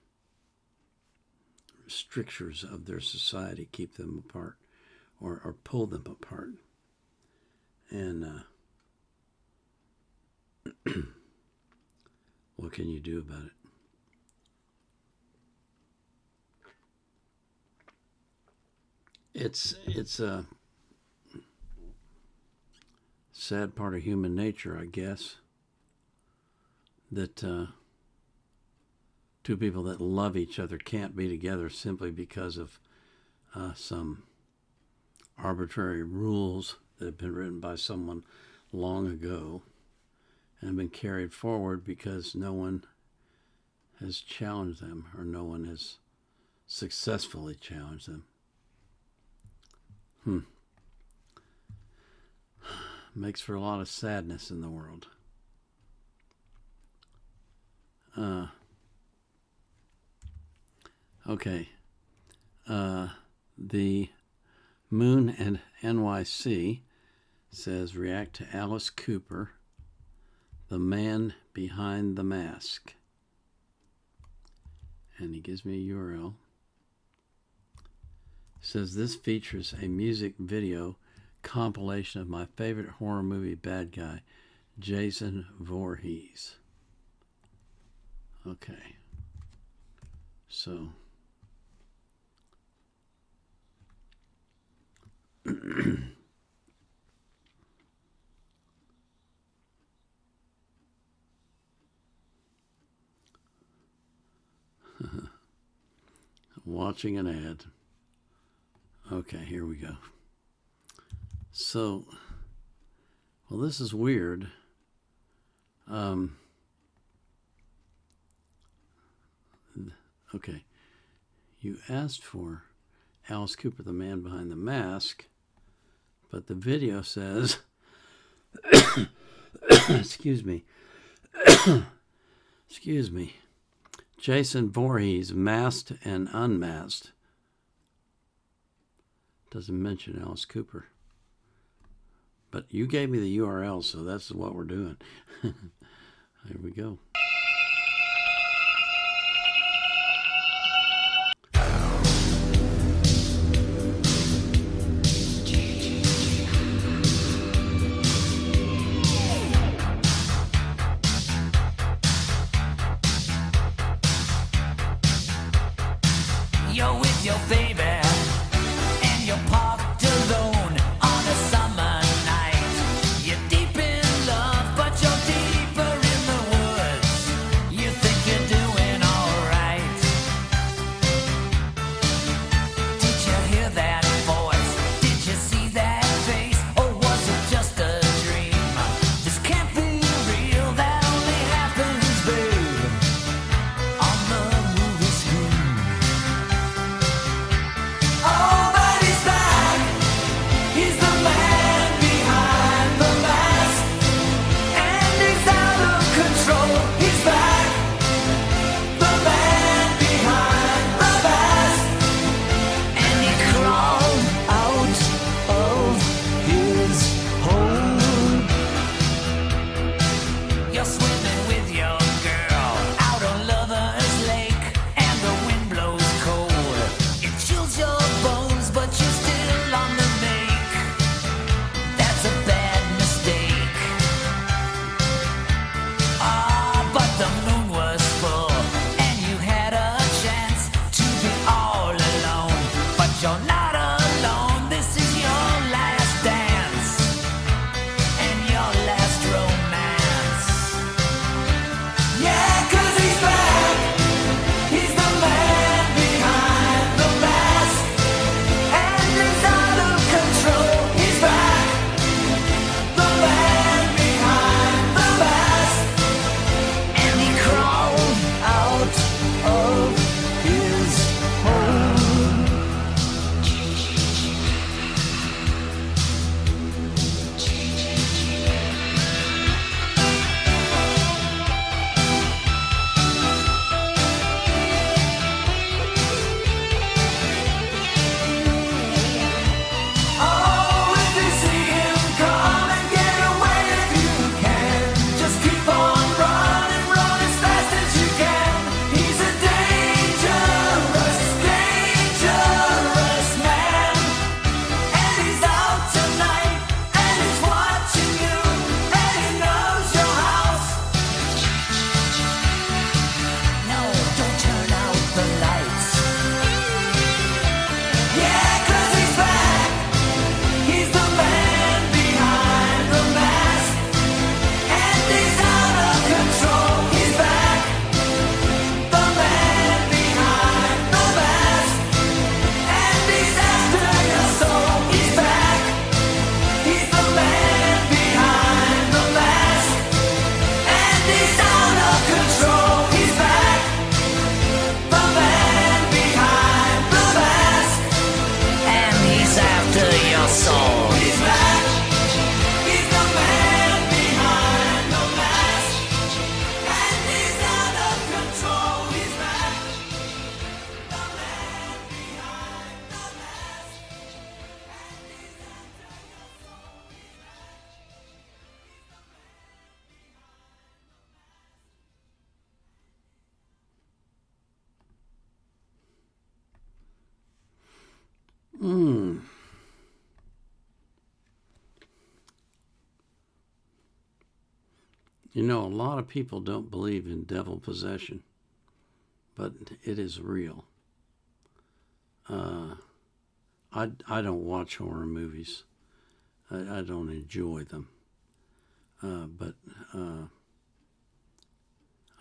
strictures of their society keep them apart, or pull them apart. And what can you do about it? It's a sad part of human nature, I guess, that two people that love each other can't be together simply because of some arbitrary rules that have been written by someone long ago and have been carried forward because no one has challenged them, or no one has successfully challenged them. Makes for a lot of sadness in the world. Okay. The Moon and NYC says, react to Alice Cooper, the man behind the mask. And he gives me a URL. Says this features a music video compilation of my favorite horror movie bad guy, Jason Voorhees. Okay. So watching an ad. Okay, here we go. So, well, this is weird. Okay, you asked for Alice Cooper, the man behind the mask, but the video says, excuse me, Jason Voorhees, masked and unmasked. Doesn't mention Alice Cooper. But you gave me the URL, so that's what we're doing. Here we go. You're with your baby, and you're parked alone on a summer night. You're deep in love, but you're deeper in the woods. You think you're doing alright. Did you hear that voice? Did you see that face? Or was it just a dream? This can't be real, that only happens, babe, on the movie screen. Oh, but he's back. He's the man behind the mask, and he's out of control. He's back. The man behind the mask, and he crawled out of his hole. You're swimming with your girl out on Lover's Lake, and the wind blows cold. It chills your bones, but you're still on the make. That's a bad mistake. But the moon was full, and you had a chance to be all alone. But you're not alone. This is your last dance, and your last romance. Yeah, 'cause he's back. He's the man behind the mask, and he's out of control. He's back. The man behind the mask, and he crawled out of his hole. Oh, if you see him, come and get away if you can. Just keep on running, run as fast as you can. He's a dangerous, dangerous man, and he's out tonight, and he's watching you, and he knows your house. No, don't turn out the lights. Yeah, 'cause he's back. He's the man behind the mask, and he's out of control. He's back. The man behind the mask, and he's after your soul. He's back. He's the man behind the mask, and he's out of control. He's back. The man behind the mask, and he's after your soul. He's back. He's the man behind the mask, and he's out of control. He's back. The man behind the mask, and he's after You know, a lot of people don't believe in devil possession, but it is real. I don't watch horror movies. I don't enjoy them. But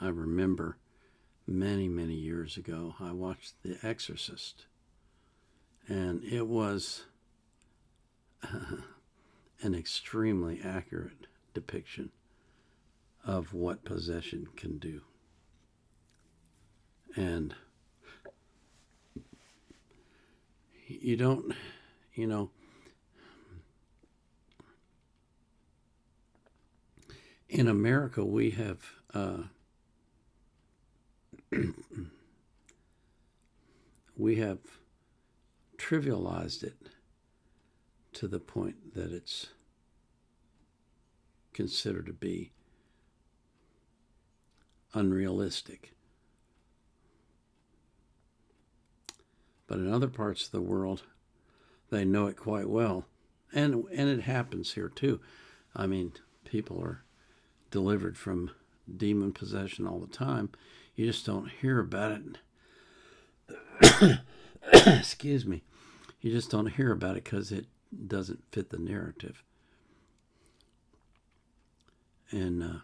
I remember many, many years ago, I watched The Exorcist, and it was an extremely accurate depiction of what possession can do. And you don't, you know, in America we have we have trivialized it to the point that it's consider to be unrealistic. But in other parts of the world, they know it quite well. And it happens here too. I mean, people are delivered from demon possession all the time. You just don't hear about it. Excuse me. You just don't hear about it because it doesn't fit the narrative. And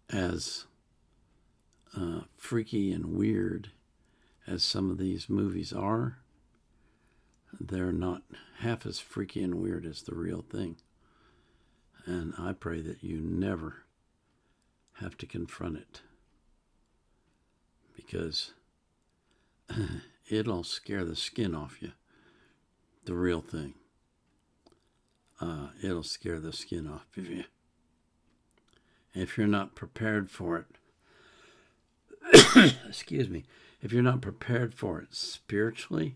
as freaky and weird as some of these movies are, they're not half as freaky and weird as the real thing. And I pray that you never have to confront it, because it'll scare the skin off you. The real thing. It'll scare the skin off of you. If you're not prepared for it, excuse me, if you're not prepared for it spiritually,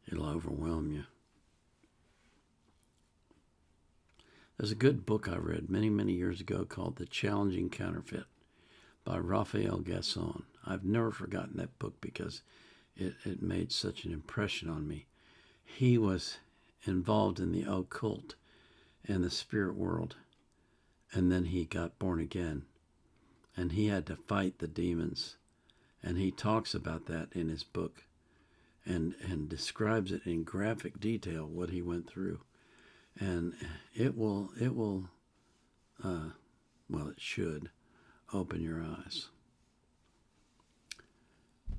it'll overwhelm you. There's a good book I read many, many years ago called The Challenging Counterfeit by Raphael Gasson. I've never forgotten that book because it made such an impression on me. He was involved in the occult and the spirit world, and then he got born again, and he had to fight the demons, and he talks about that in his book and describes it in graphic detail, what he went through. And it should open your eyes.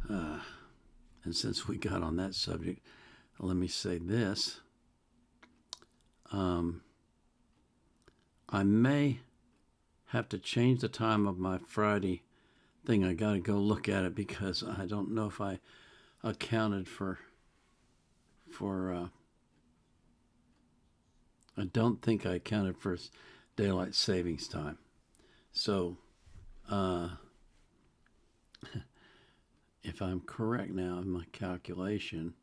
And since we got on that subject, let me say this. I may have to change the time of my Friday thing. I got to go look at it because I don't know if I accounted for I don't think I accounted for daylight savings time. So, if I'm correct now in my calculation,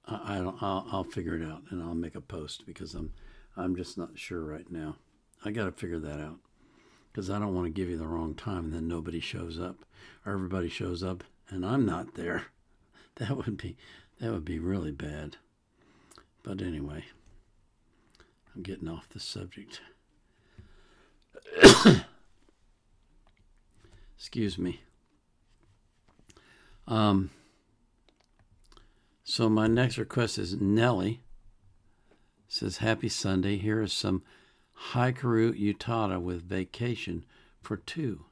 I'll figure it out and I'll make a post because I'm just not sure right now. I got to figure that out because I don't want to give you the wrong time and then nobody shows up, or everybody shows up and I'm not there. That would be really bad. But anyway, I'm getting off the subject. Excuse me. So my next request is Nellie. Says, happy Sunday. Here is some Hikaru Utada with Vacation for Two.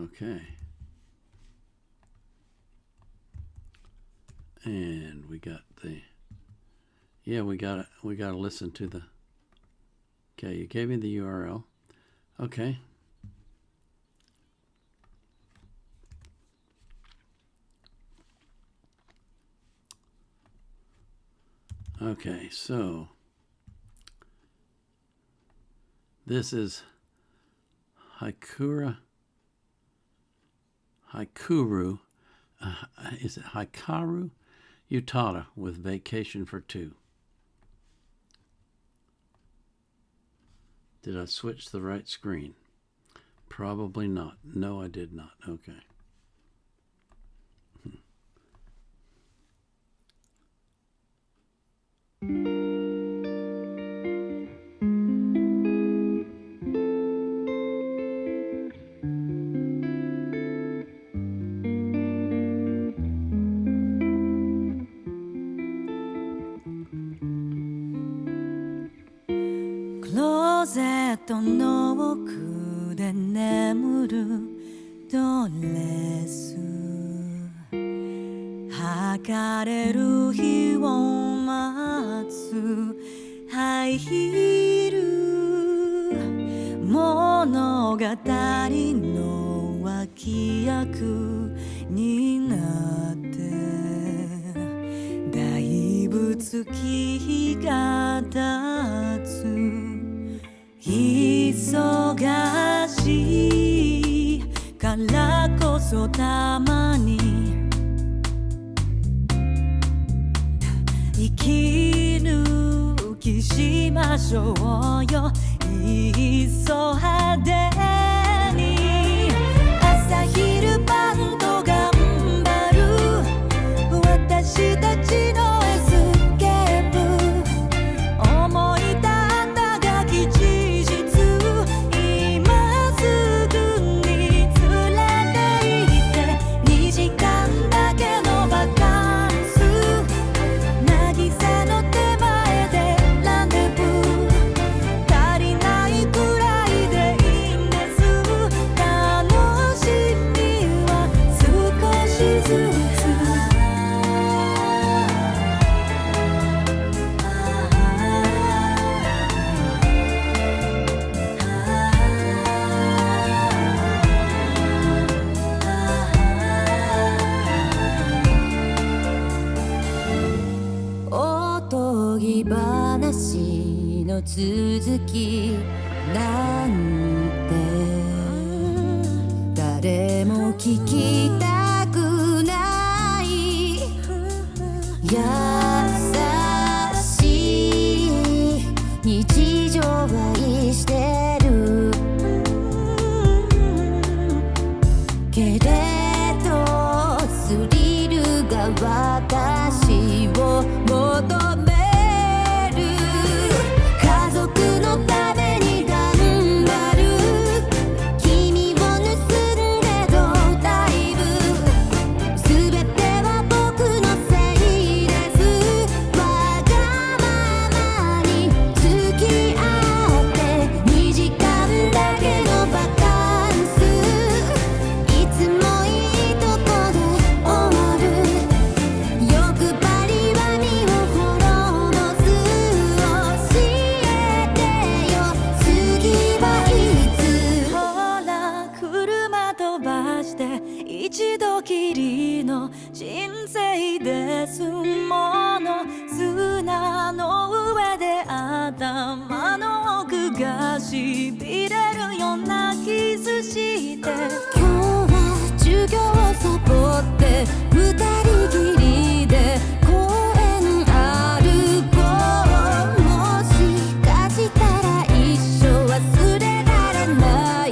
Okay. And we got we got to listen to the, okay, you gave me the URL. Okay. Okay, so this is Hikaru, is it Hikaru Utada with Vacation for Two. Did I switch the right screen? Probably not. No, I did not. Okay.クローゼットの奥で眠るドレス剥がれる日を待つハイヒール物語の脇役になってだいぶ月日が経つ忙しいからこそたまに息抜きしましょうよいっそ派手に朝昼晩と頑張る私たちのエスケープ思い立ったがき事実今すぐに連れて行って2時間だけのバカンス渚の手前でランデブー足りないくらいでいいんです楽しみは少しずつおとぎ話の続きなんて誰も聞きたくない優しい日常は愛してるけれどスリルが私を求める家族のために頑張る君を盗んでどだいぶ全ては僕のせいですわがままに付き合って2時間だけのバカンスいつもいいとこで終わる欲張りは身を滅ぼす教えてよ次はいつほら車飛ばして一度きりの人生ですもの砂の上で頭の奥がしびれるようなキスして今日は授業をサボって二人きりで公園歩こうもしかしたら一生忘れられない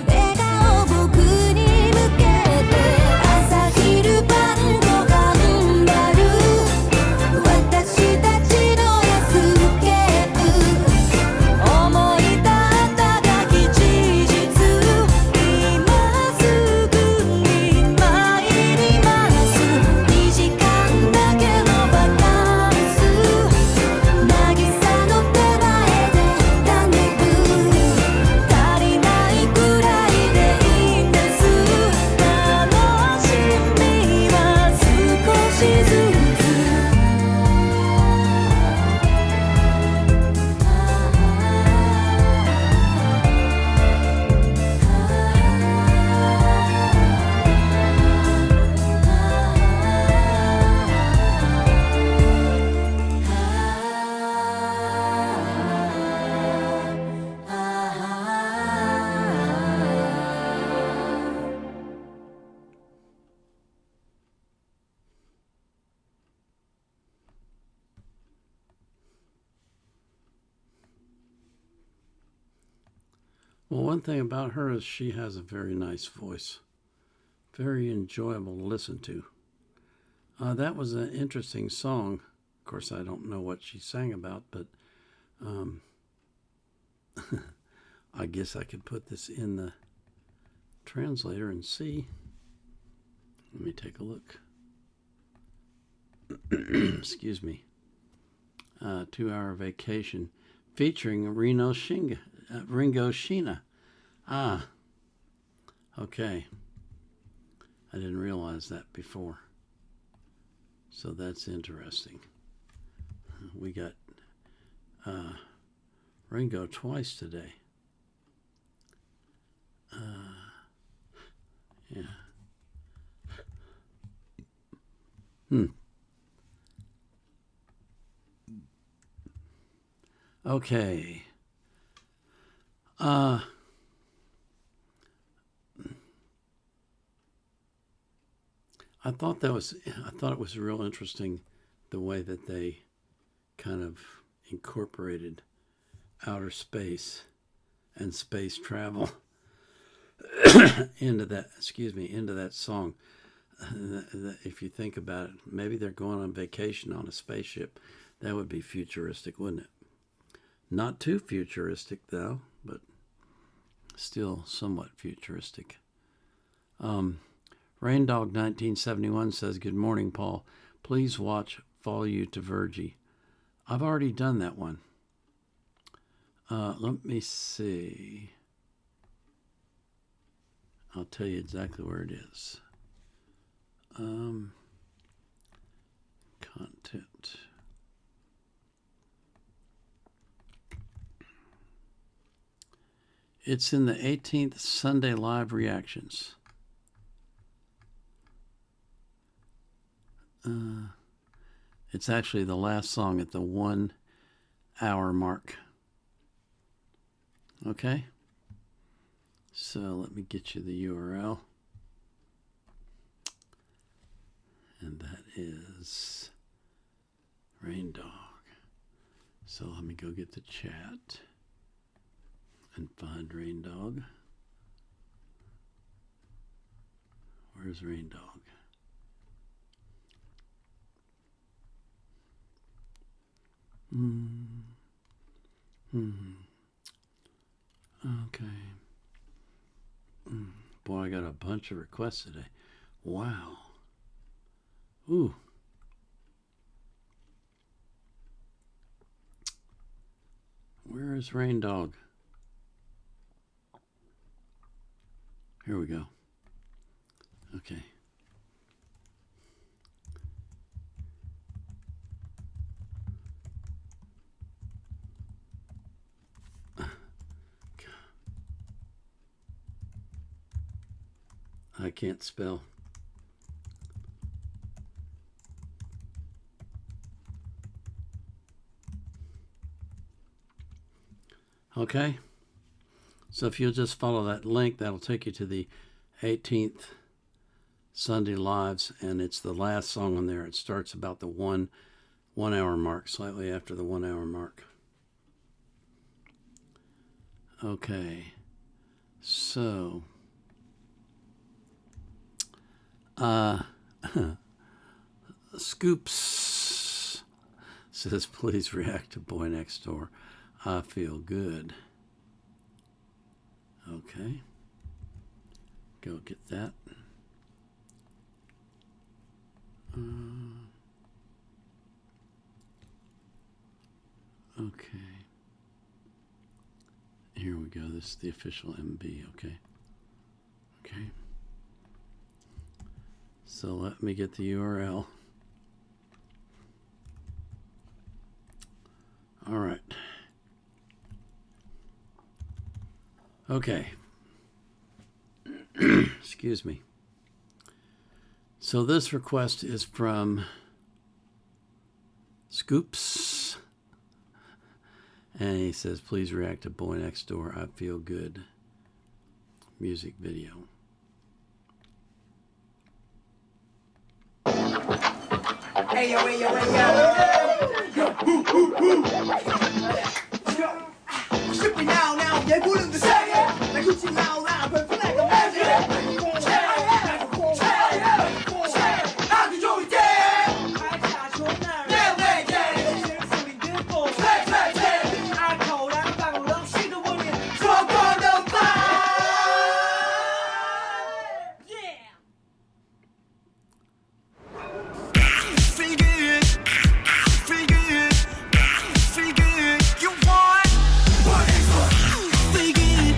笑顔僕に向けて朝昼晩と頑張る私たちのエスケープ思い立ったがき事実今すぐに参ります2時間だけのバカンス渚の手前でランデブー足りないくらいでいいんです楽しみは少しずつWell, one thing about her is she has a very nice voice. Very enjoyable to listen to. That was an interesting song. Of course, I don't know what she sang about, but I guess I could put this in the translator and see. Let me take a look. Excuse me. 2-Hour Vacation featuring Ringo Sheena. Ah, okay. I didn't realize that before. So that's interesting. We got Ringo twice today. Yeah. Okay. I thought it was real interesting the way that they kind of incorporated outer space and space travel into that song. If you think about it, maybe they're going on vacation on a spaceship. That would be futuristic, wouldn't it? Not too futuristic, though, but still somewhat futuristic. Raindog 1971 says, "Good morning, Paul. Please watch Follow You to Virgie." I've already done that one. Let me see. I'll tell you exactly where it is. Content. It's in the 18th Sunday Live Reactions. It's actually the last song at the 1 hour mark. Okay? So let me get you the URL. And that is Raindog. So let me go get the chat and find Raindog. Where's Raindog? Okay. Boy, I got a bunch of requests today. Wow. Ooh. Where is Raindog? Here we go. Okay. I can't spell. Okay. So if you'll just follow that link, that'll take you to the 18th Sunday Lives, and it's the last song on there. It starts about the one hour mark, slightly after the 1 hour mark. Okay. So Scoops says, "Please react to Boy Next Door. I feel good." Okay. Go get that. Okay. Here we go. This is the official MB. Okay. Okay. So let me get the URL. All right. Okay. Excuse me. So this request is from Scoops. And he says, "Please react to Boy Next Door. I feel good." Music video. Hey yo, hey yo, hey yo. Shipping now, 얘 부르는 세계. 나 굳이 now, perfect like a magic. 아주 좋을 때. Feel good, you want. Feel good.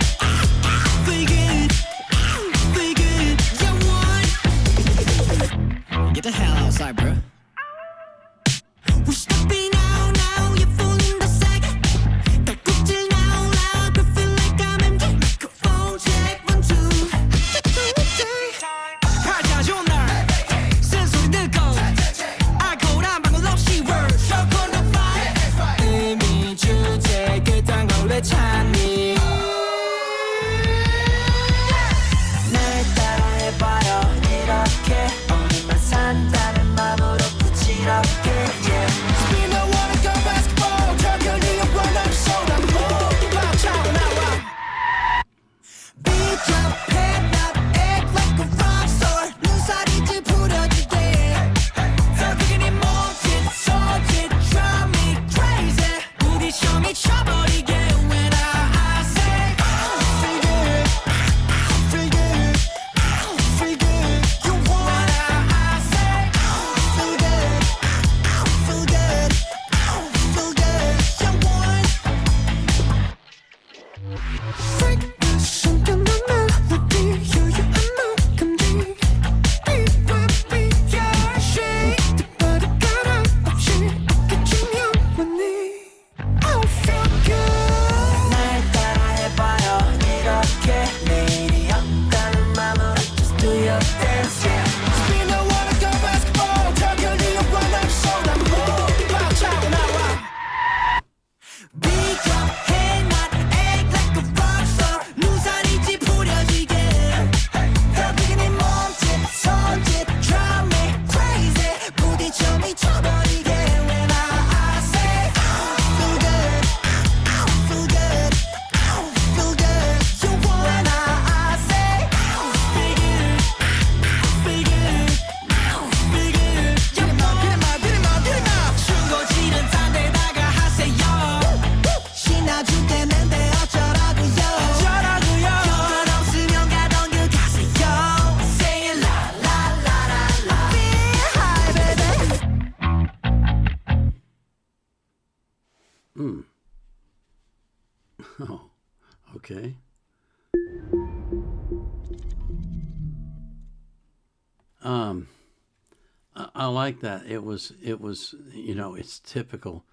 I like that. It was, it's typical.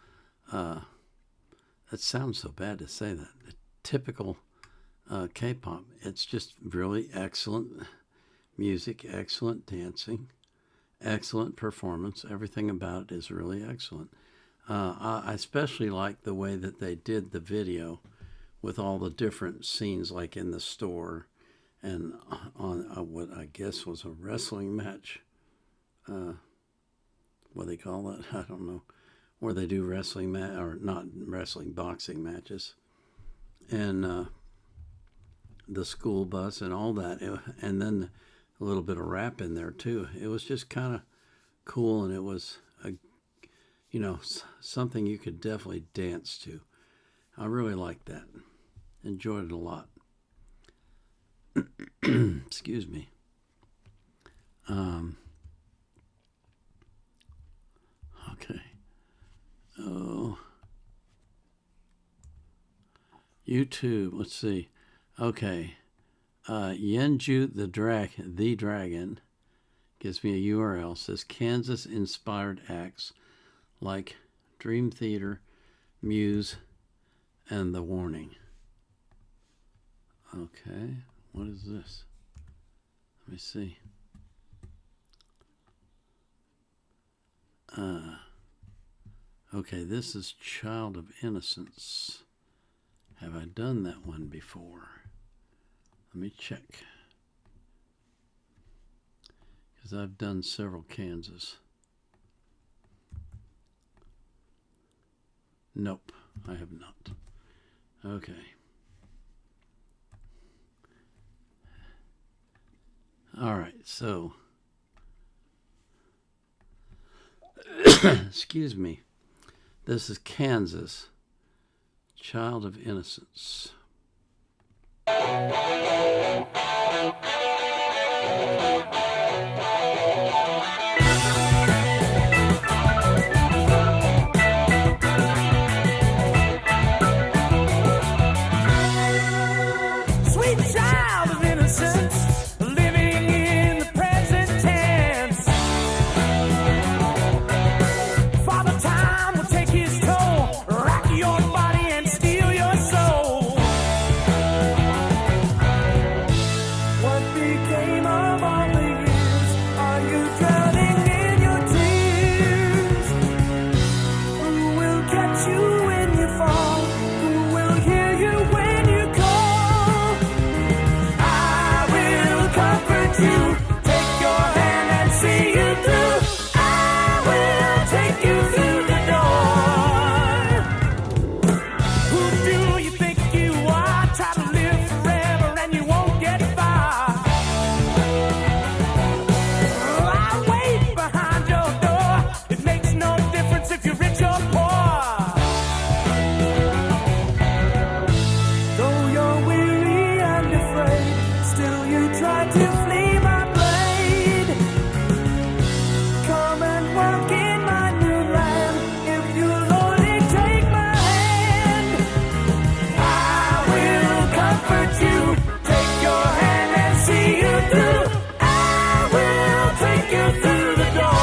It sounds so bad to say that. Typical K-pop. It's just really excellent music, excellent dancing, excellent performance. Everything about it is really excellent. I especially like the way that they did the video with all the different scenes, like in the store and on what I guess was a wrestling match. What they call that? I don't know. Where they do wrestling or not wrestling, boxing matches, and the school bus and all that, and then a little bit of rap in there too. It was just kind of cool, and it was something you could definitely dance to. I really liked that. Enjoyed it a lot. Excuse me. Okay. Oh. YouTube. Let's see. Okay. Yenju the Dragon gives me a URL. Says Kansas inspired acts like Dream Theater, Muse, and The Warning. Okay. What is this? Let me see. Okay, this is Child of Innocence. Have I done that one before? Let me check. Because I've done several Kansas. Nope, I have not. Okay. All right, so excuse me. This is Kansas, Child of Innocence. Sweet child of innocence, living in the present tense. Father Time will take his toll, rock your body and steal your soul. What became of all the years? Are you drowning in your tears? Who will catch you when you fall? Who will hear you when you call? I will comfort you, take your hand and see you through. I will take you through the door. Who do you think you are? Try to live forever and you won't get far. I'll wait behind your door. It makes no difference if you're rich or poor. Though you're weary and afraid, still you try to flee my blade. Come and walk in my new land, if you'll only take my hand. I will comfort you, take your hand and see you through. I will take you through the door.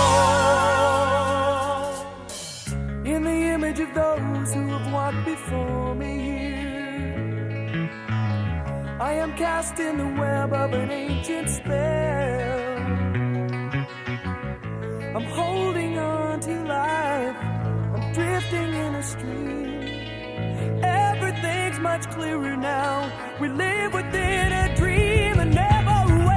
In the image of those who have walked before me here, I am cast in the web of an ancient spell. I'm holding on to life, I'm drifting in a stream. Everything's much clearer now, we live within a dream and never wait.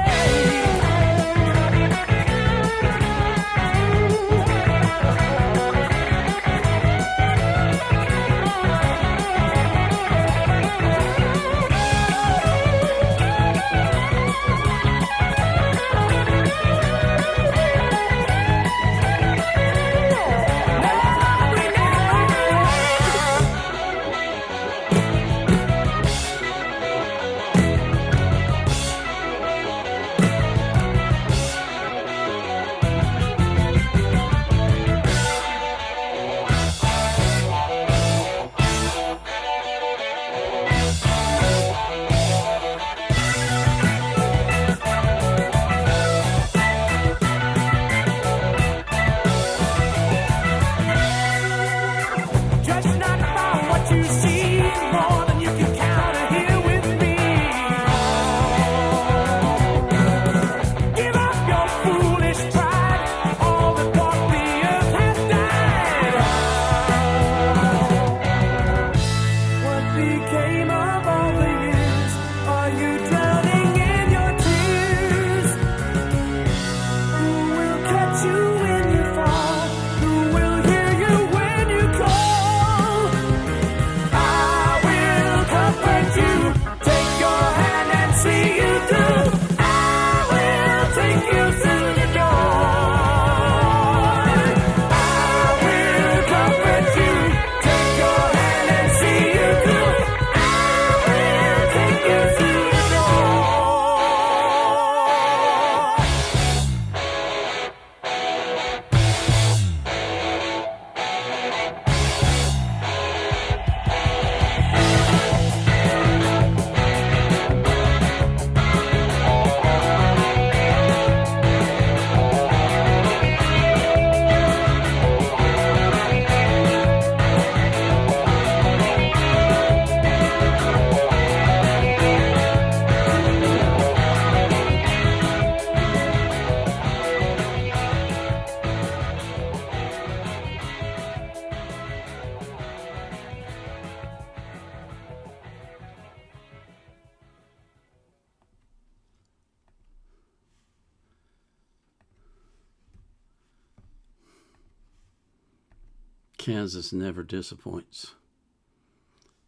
Kansas never disappoints.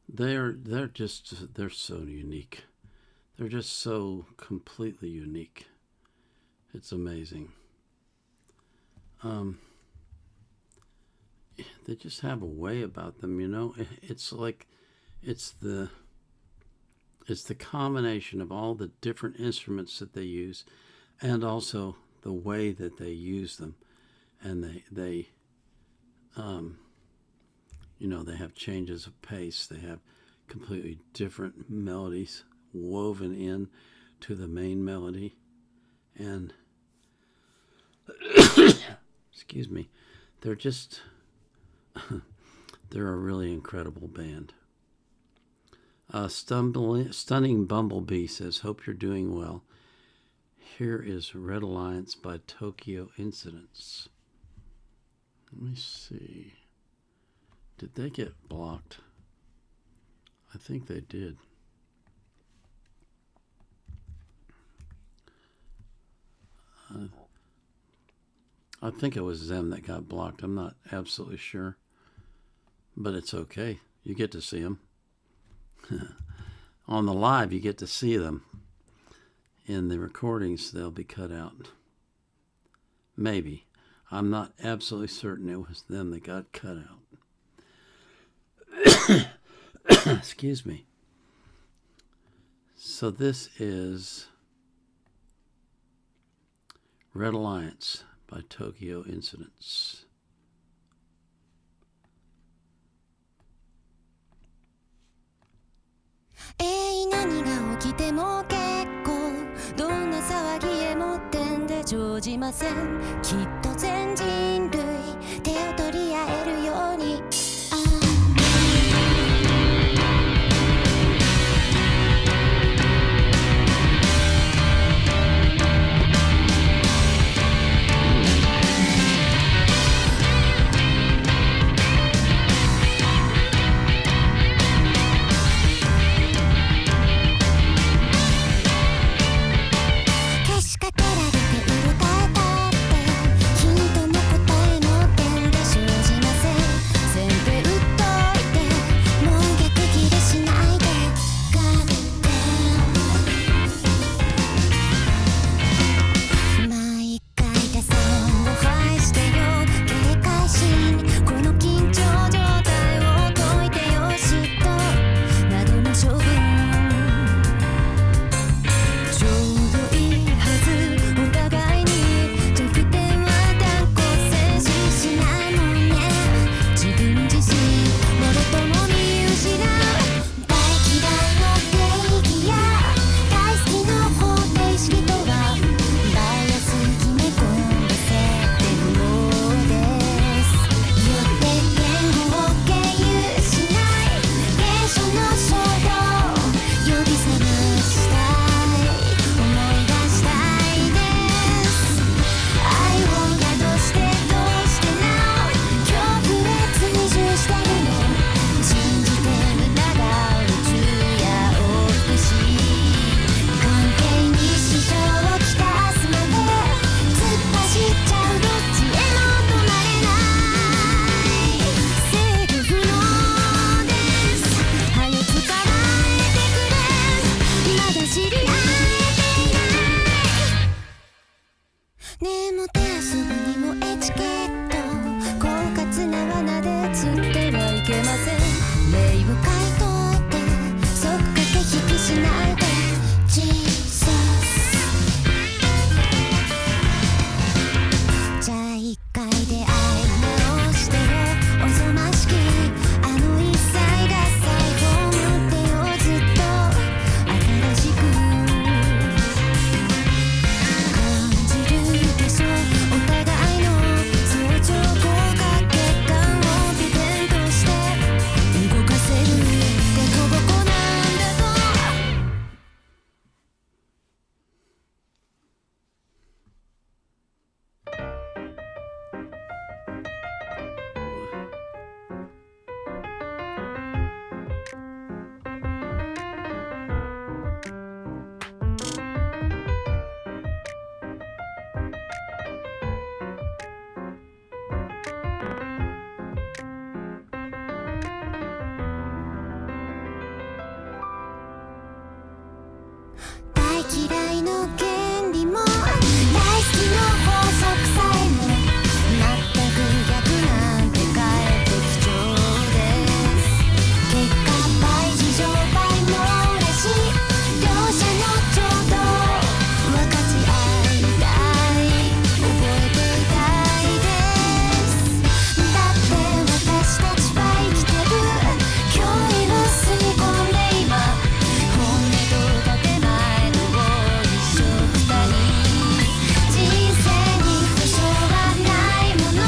They're so unique. They're just so completely unique. It's amazing. They just have a way about them, you know. It's like it's the combination of all the different instruments that they use, and also the way that they use them, and they you know, they have changes of pace. They have completely different melodies woven in to the main melody, and excuse me, they're a really incredible band. Stunning Bumblebee says, hope you're doing well. Here is Red Alliance by Tokyo Incidents. Let me see. Did they get blocked? I think they did. I think it was them that got blocked. I'm not absolutely sure. But it's okay. You get to see them. On the live, you get to see them. In the recordings, they'll be cut out. Maybe. I'm not absolutely certain it was them that got cut out. Excuse me. So this is Red Alliance by Tokyo Incidents.「何が起きても結構」「どんな騒ぎへも点で生じません」「きっと全人類手を取り合えるように」けしかけられてうろたえたってヒントも答嫌いの権利も大好きの法則さえも全く逆なんてかえって貴重です結果倍事情倍のレシ両者のちょうど分かち合いたい覚えていたいですだって私たちは生きてる距離を吸い込んで今本音と建前の一緒くたに人生に保証はないもの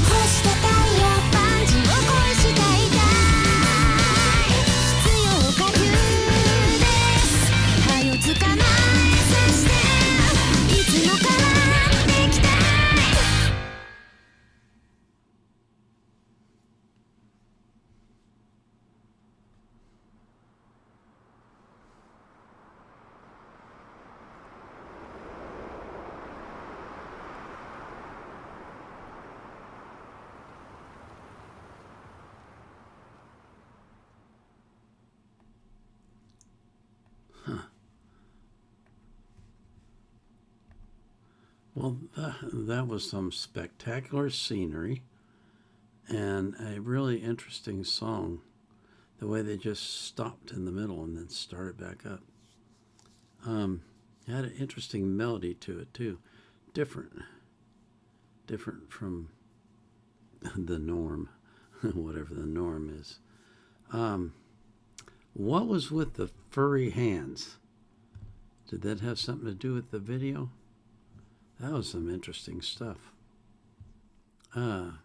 干した太陽パンチを恋したいたい必要か言うですはよつかないさしていつも変わってきたいWell, that was some spectacular scenery and a really interesting song. The way they just stopped in the middle and then started back up. It had an interesting melody to it too. Different from the norm, whatever the norm is. What was with the furry hands? Did that have something to do with the video? That was some interesting stuff. I'm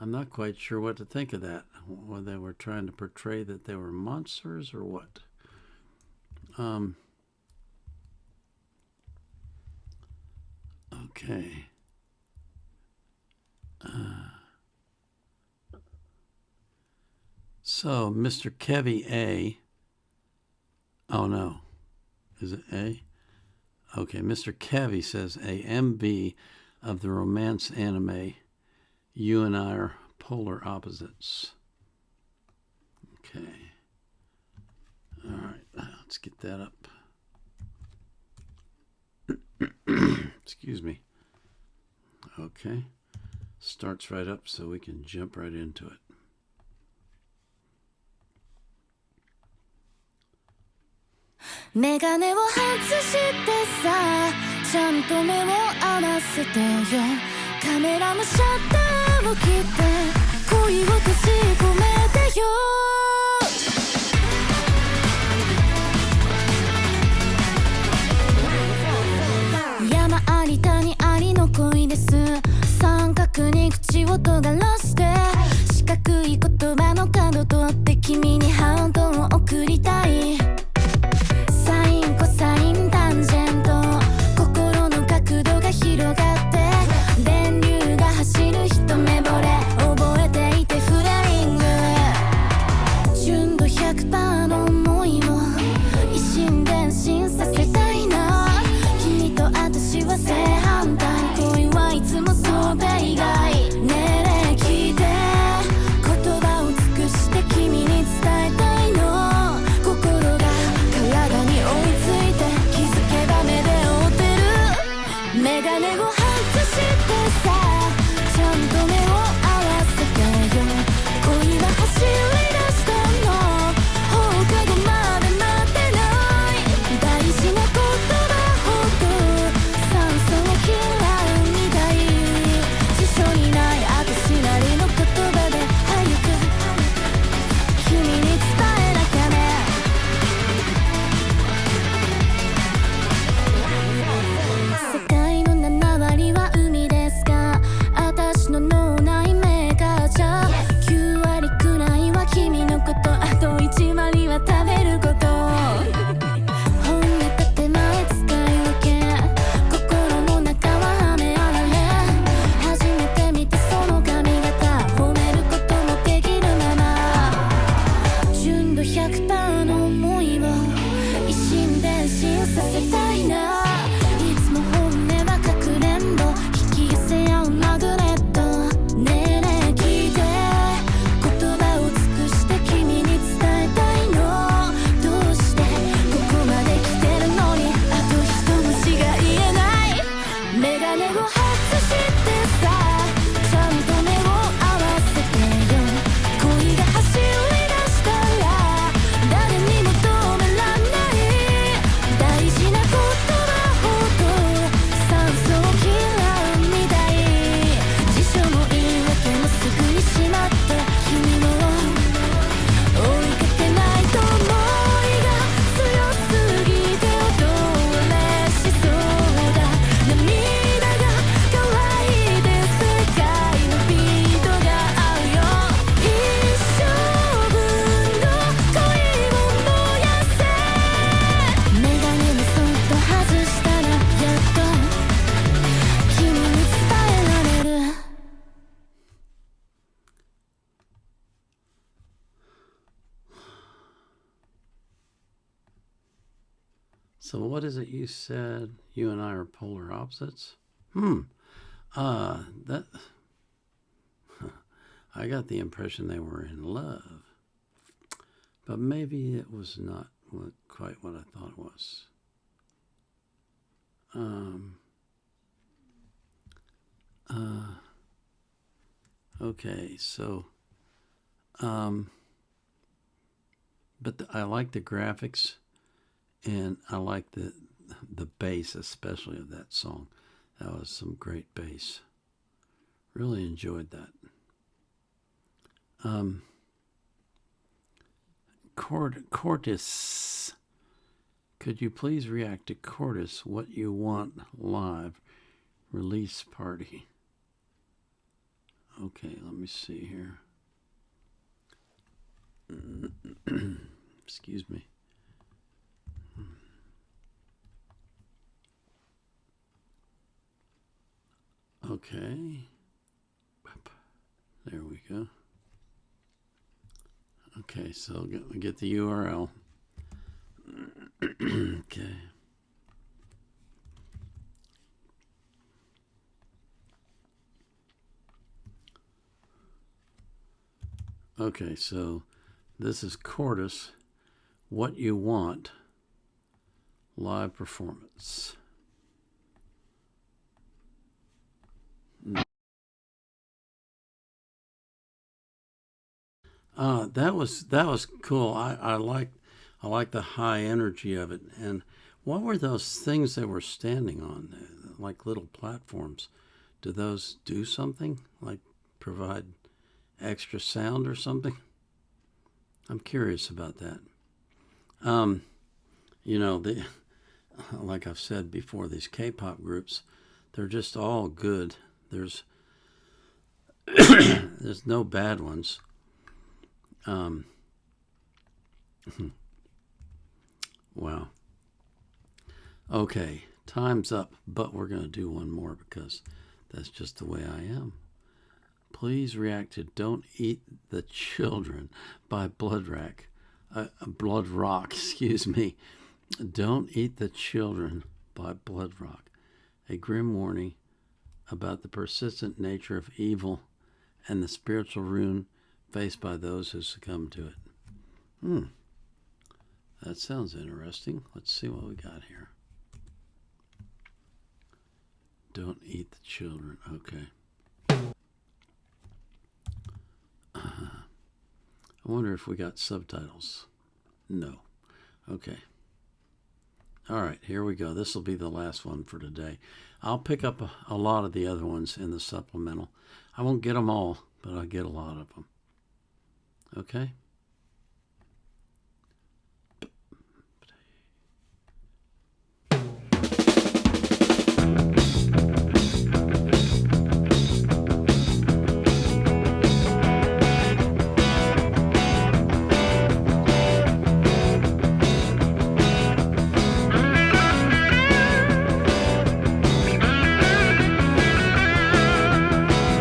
not quite sure what to think of that. Whether they were trying to portray that they were monsters or what. Okay. So, Mr. Kevy A. Oh no. Is it A? Okay, Mr. Kevy says a MB of the romance anime. You and I are polar opposites. Okay. All right, let's get that up. Excuse me. Okay. Starts right up so we can jump right into it. メガネを外してさちゃんと目を合わせてよカメラのシャッターを切って恋を閉じ込めてよ山あり谷ありの恋です三角に口を尖らして四角い言葉の角取って君にハートを送りたいサインコサインタンジェント心の角度が広がって電流が走る一目惚れ覚えていてフレーリング純度 100% の思いを一心伝心させたいな君と私は正反対恋はいつも想定外ねえねえ聞い So what is it you said? You and I are polar opposites? That I got the impression they were in love. But maybe it was not quite what I thought it was. Okay, so but I like the graphics, and I like the bass, especially of that song. That was some great bass. Really enjoyed that. Cortis, could you please react to Cortis, What You Want Live release party? Okay, let me see here. Excuse me. Okay. There we go. Okay, so we get the URL. Okay. Okay, so this is Cortis, What You Want live performance. That was cool. I like the high energy of it. And what were those things they were standing on, like little platforms? Do those do something, like provide extra sound or something? I'm curious about that. You know, like I've said before, these K-pop groups, they're just all good. There's no bad ones. Wow. Okay, time's up, but we're going to do one more because that's just the way I am. Please react to Don't Eat the Children by Blood Rock, excuse me. Don't Eat the Children by Blood Rock. A grim warning about the persistent nature of evil and the spiritual ruin faced by those who succumb to it. That sounds interesting. Let's see what we got here. Don't Eat the Children. Okay. I wonder if we got subtitles. No. Okay. All right, here we go. This will be the last one for today. I'll pick up a lot of the other ones in the supplemental. I won't get them all, but I'll get a lot of them. Okay?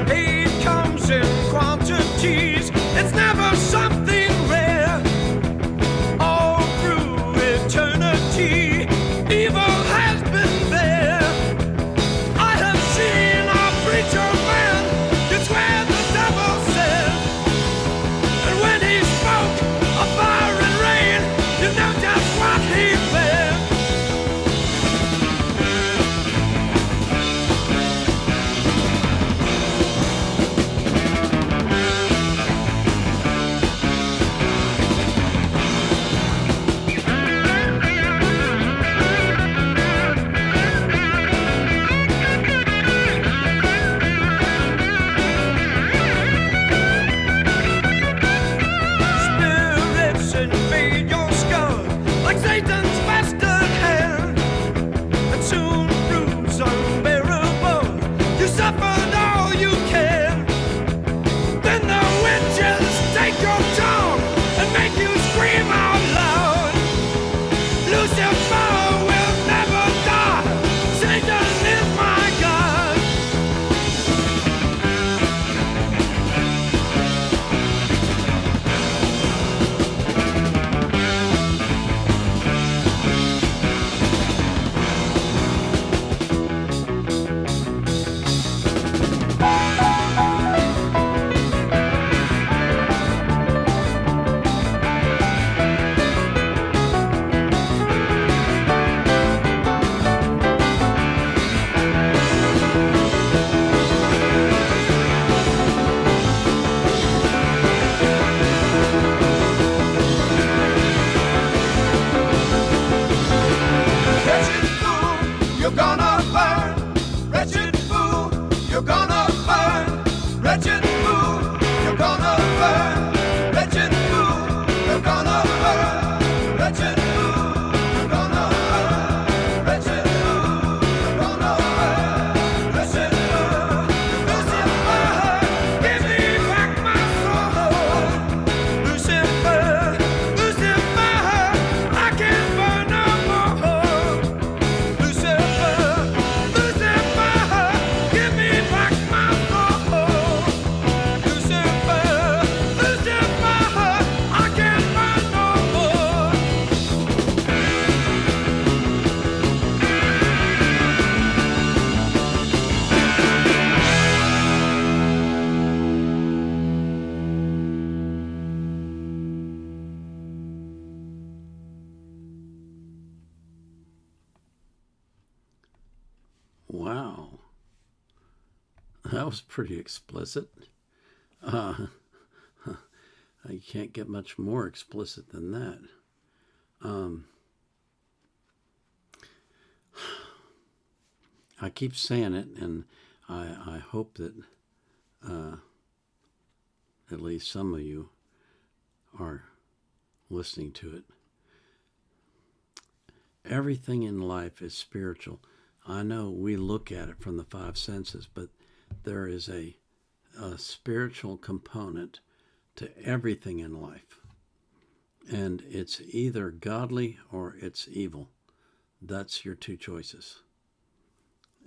Hate comes in quantities. It's never something Wow. That was pretty explicit. You can't get much more explicit than that. I keep saying it, and I hope that at least some of you are listening to it. Everything in life is spiritual. I know we look at it from the five senses, but there is a spiritual component to everything in life. And it's either godly or it's evil. That's your two choices.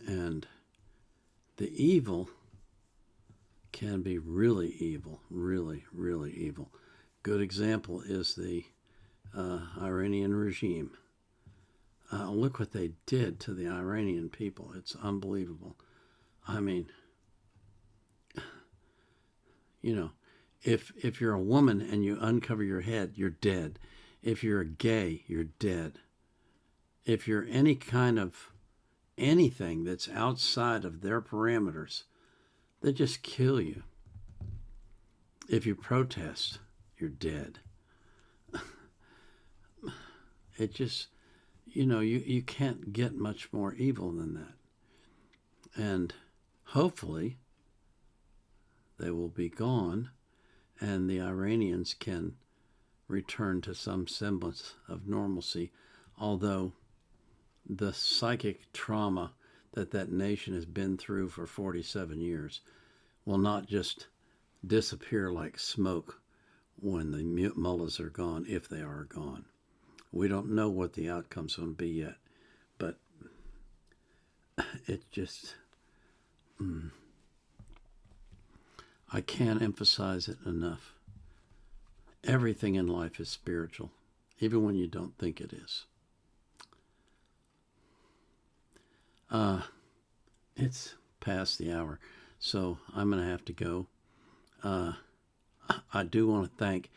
And the evil can be really evil, really, really evil. Good example is the Iranian regime. Look what they did to the Iranian people. It's unbelievable. I mean, you know, if you're a woman and you uncover your head, you're dead. If you're a gay, you're dead. If you're any kind of anything that's outside of their parameters, they just kill you. If you protest, you're dead. It just, you can't get much more evil than that. And hopefully they will be gone and the Iranians can return to some semblance of normalcy, although the psychic trauma that nation has been through for 47 years will not just disappear like smoke when the mullahs are gone, if they are gone. We don't know what the outcome's going to be yet, but it just, I can't emphasize it enough. Everything in life is spiritual, even when you don't think it is. It's past the hour, so I'm going to have to go. I do want to thank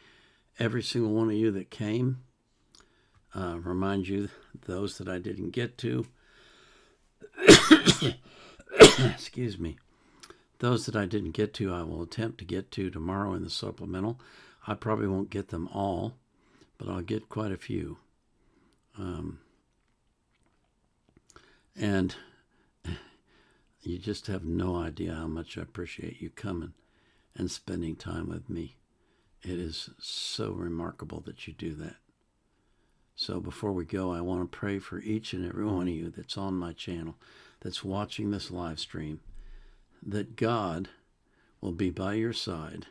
every single one of you that came. Remind you, those that I didn't get to, excuse me, those that I didn't get to, I will attempt to get to tomorrow in the supplemental. I probably won't get them all, but I'll get quite a few. And you just have no idea how much I appreciate you coming and spending time with me. It is so remarkable that you do that. So before we go, I want to pray for each and every one of you that's on my channel, that's watching this live stream, that God will be by your side,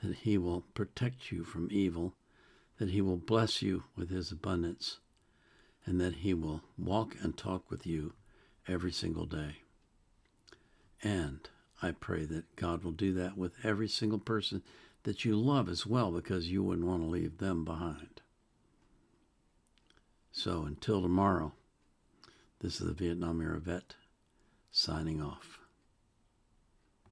that he will protect you from evil, that he will bless you with his abundance, and that he will walk and talk with you every single day. And I pray that God will do that with every single person that you love as well, because you wouldn't want to leave them behind. So until tomorrow, this is the Vietnam Era Vet signing off.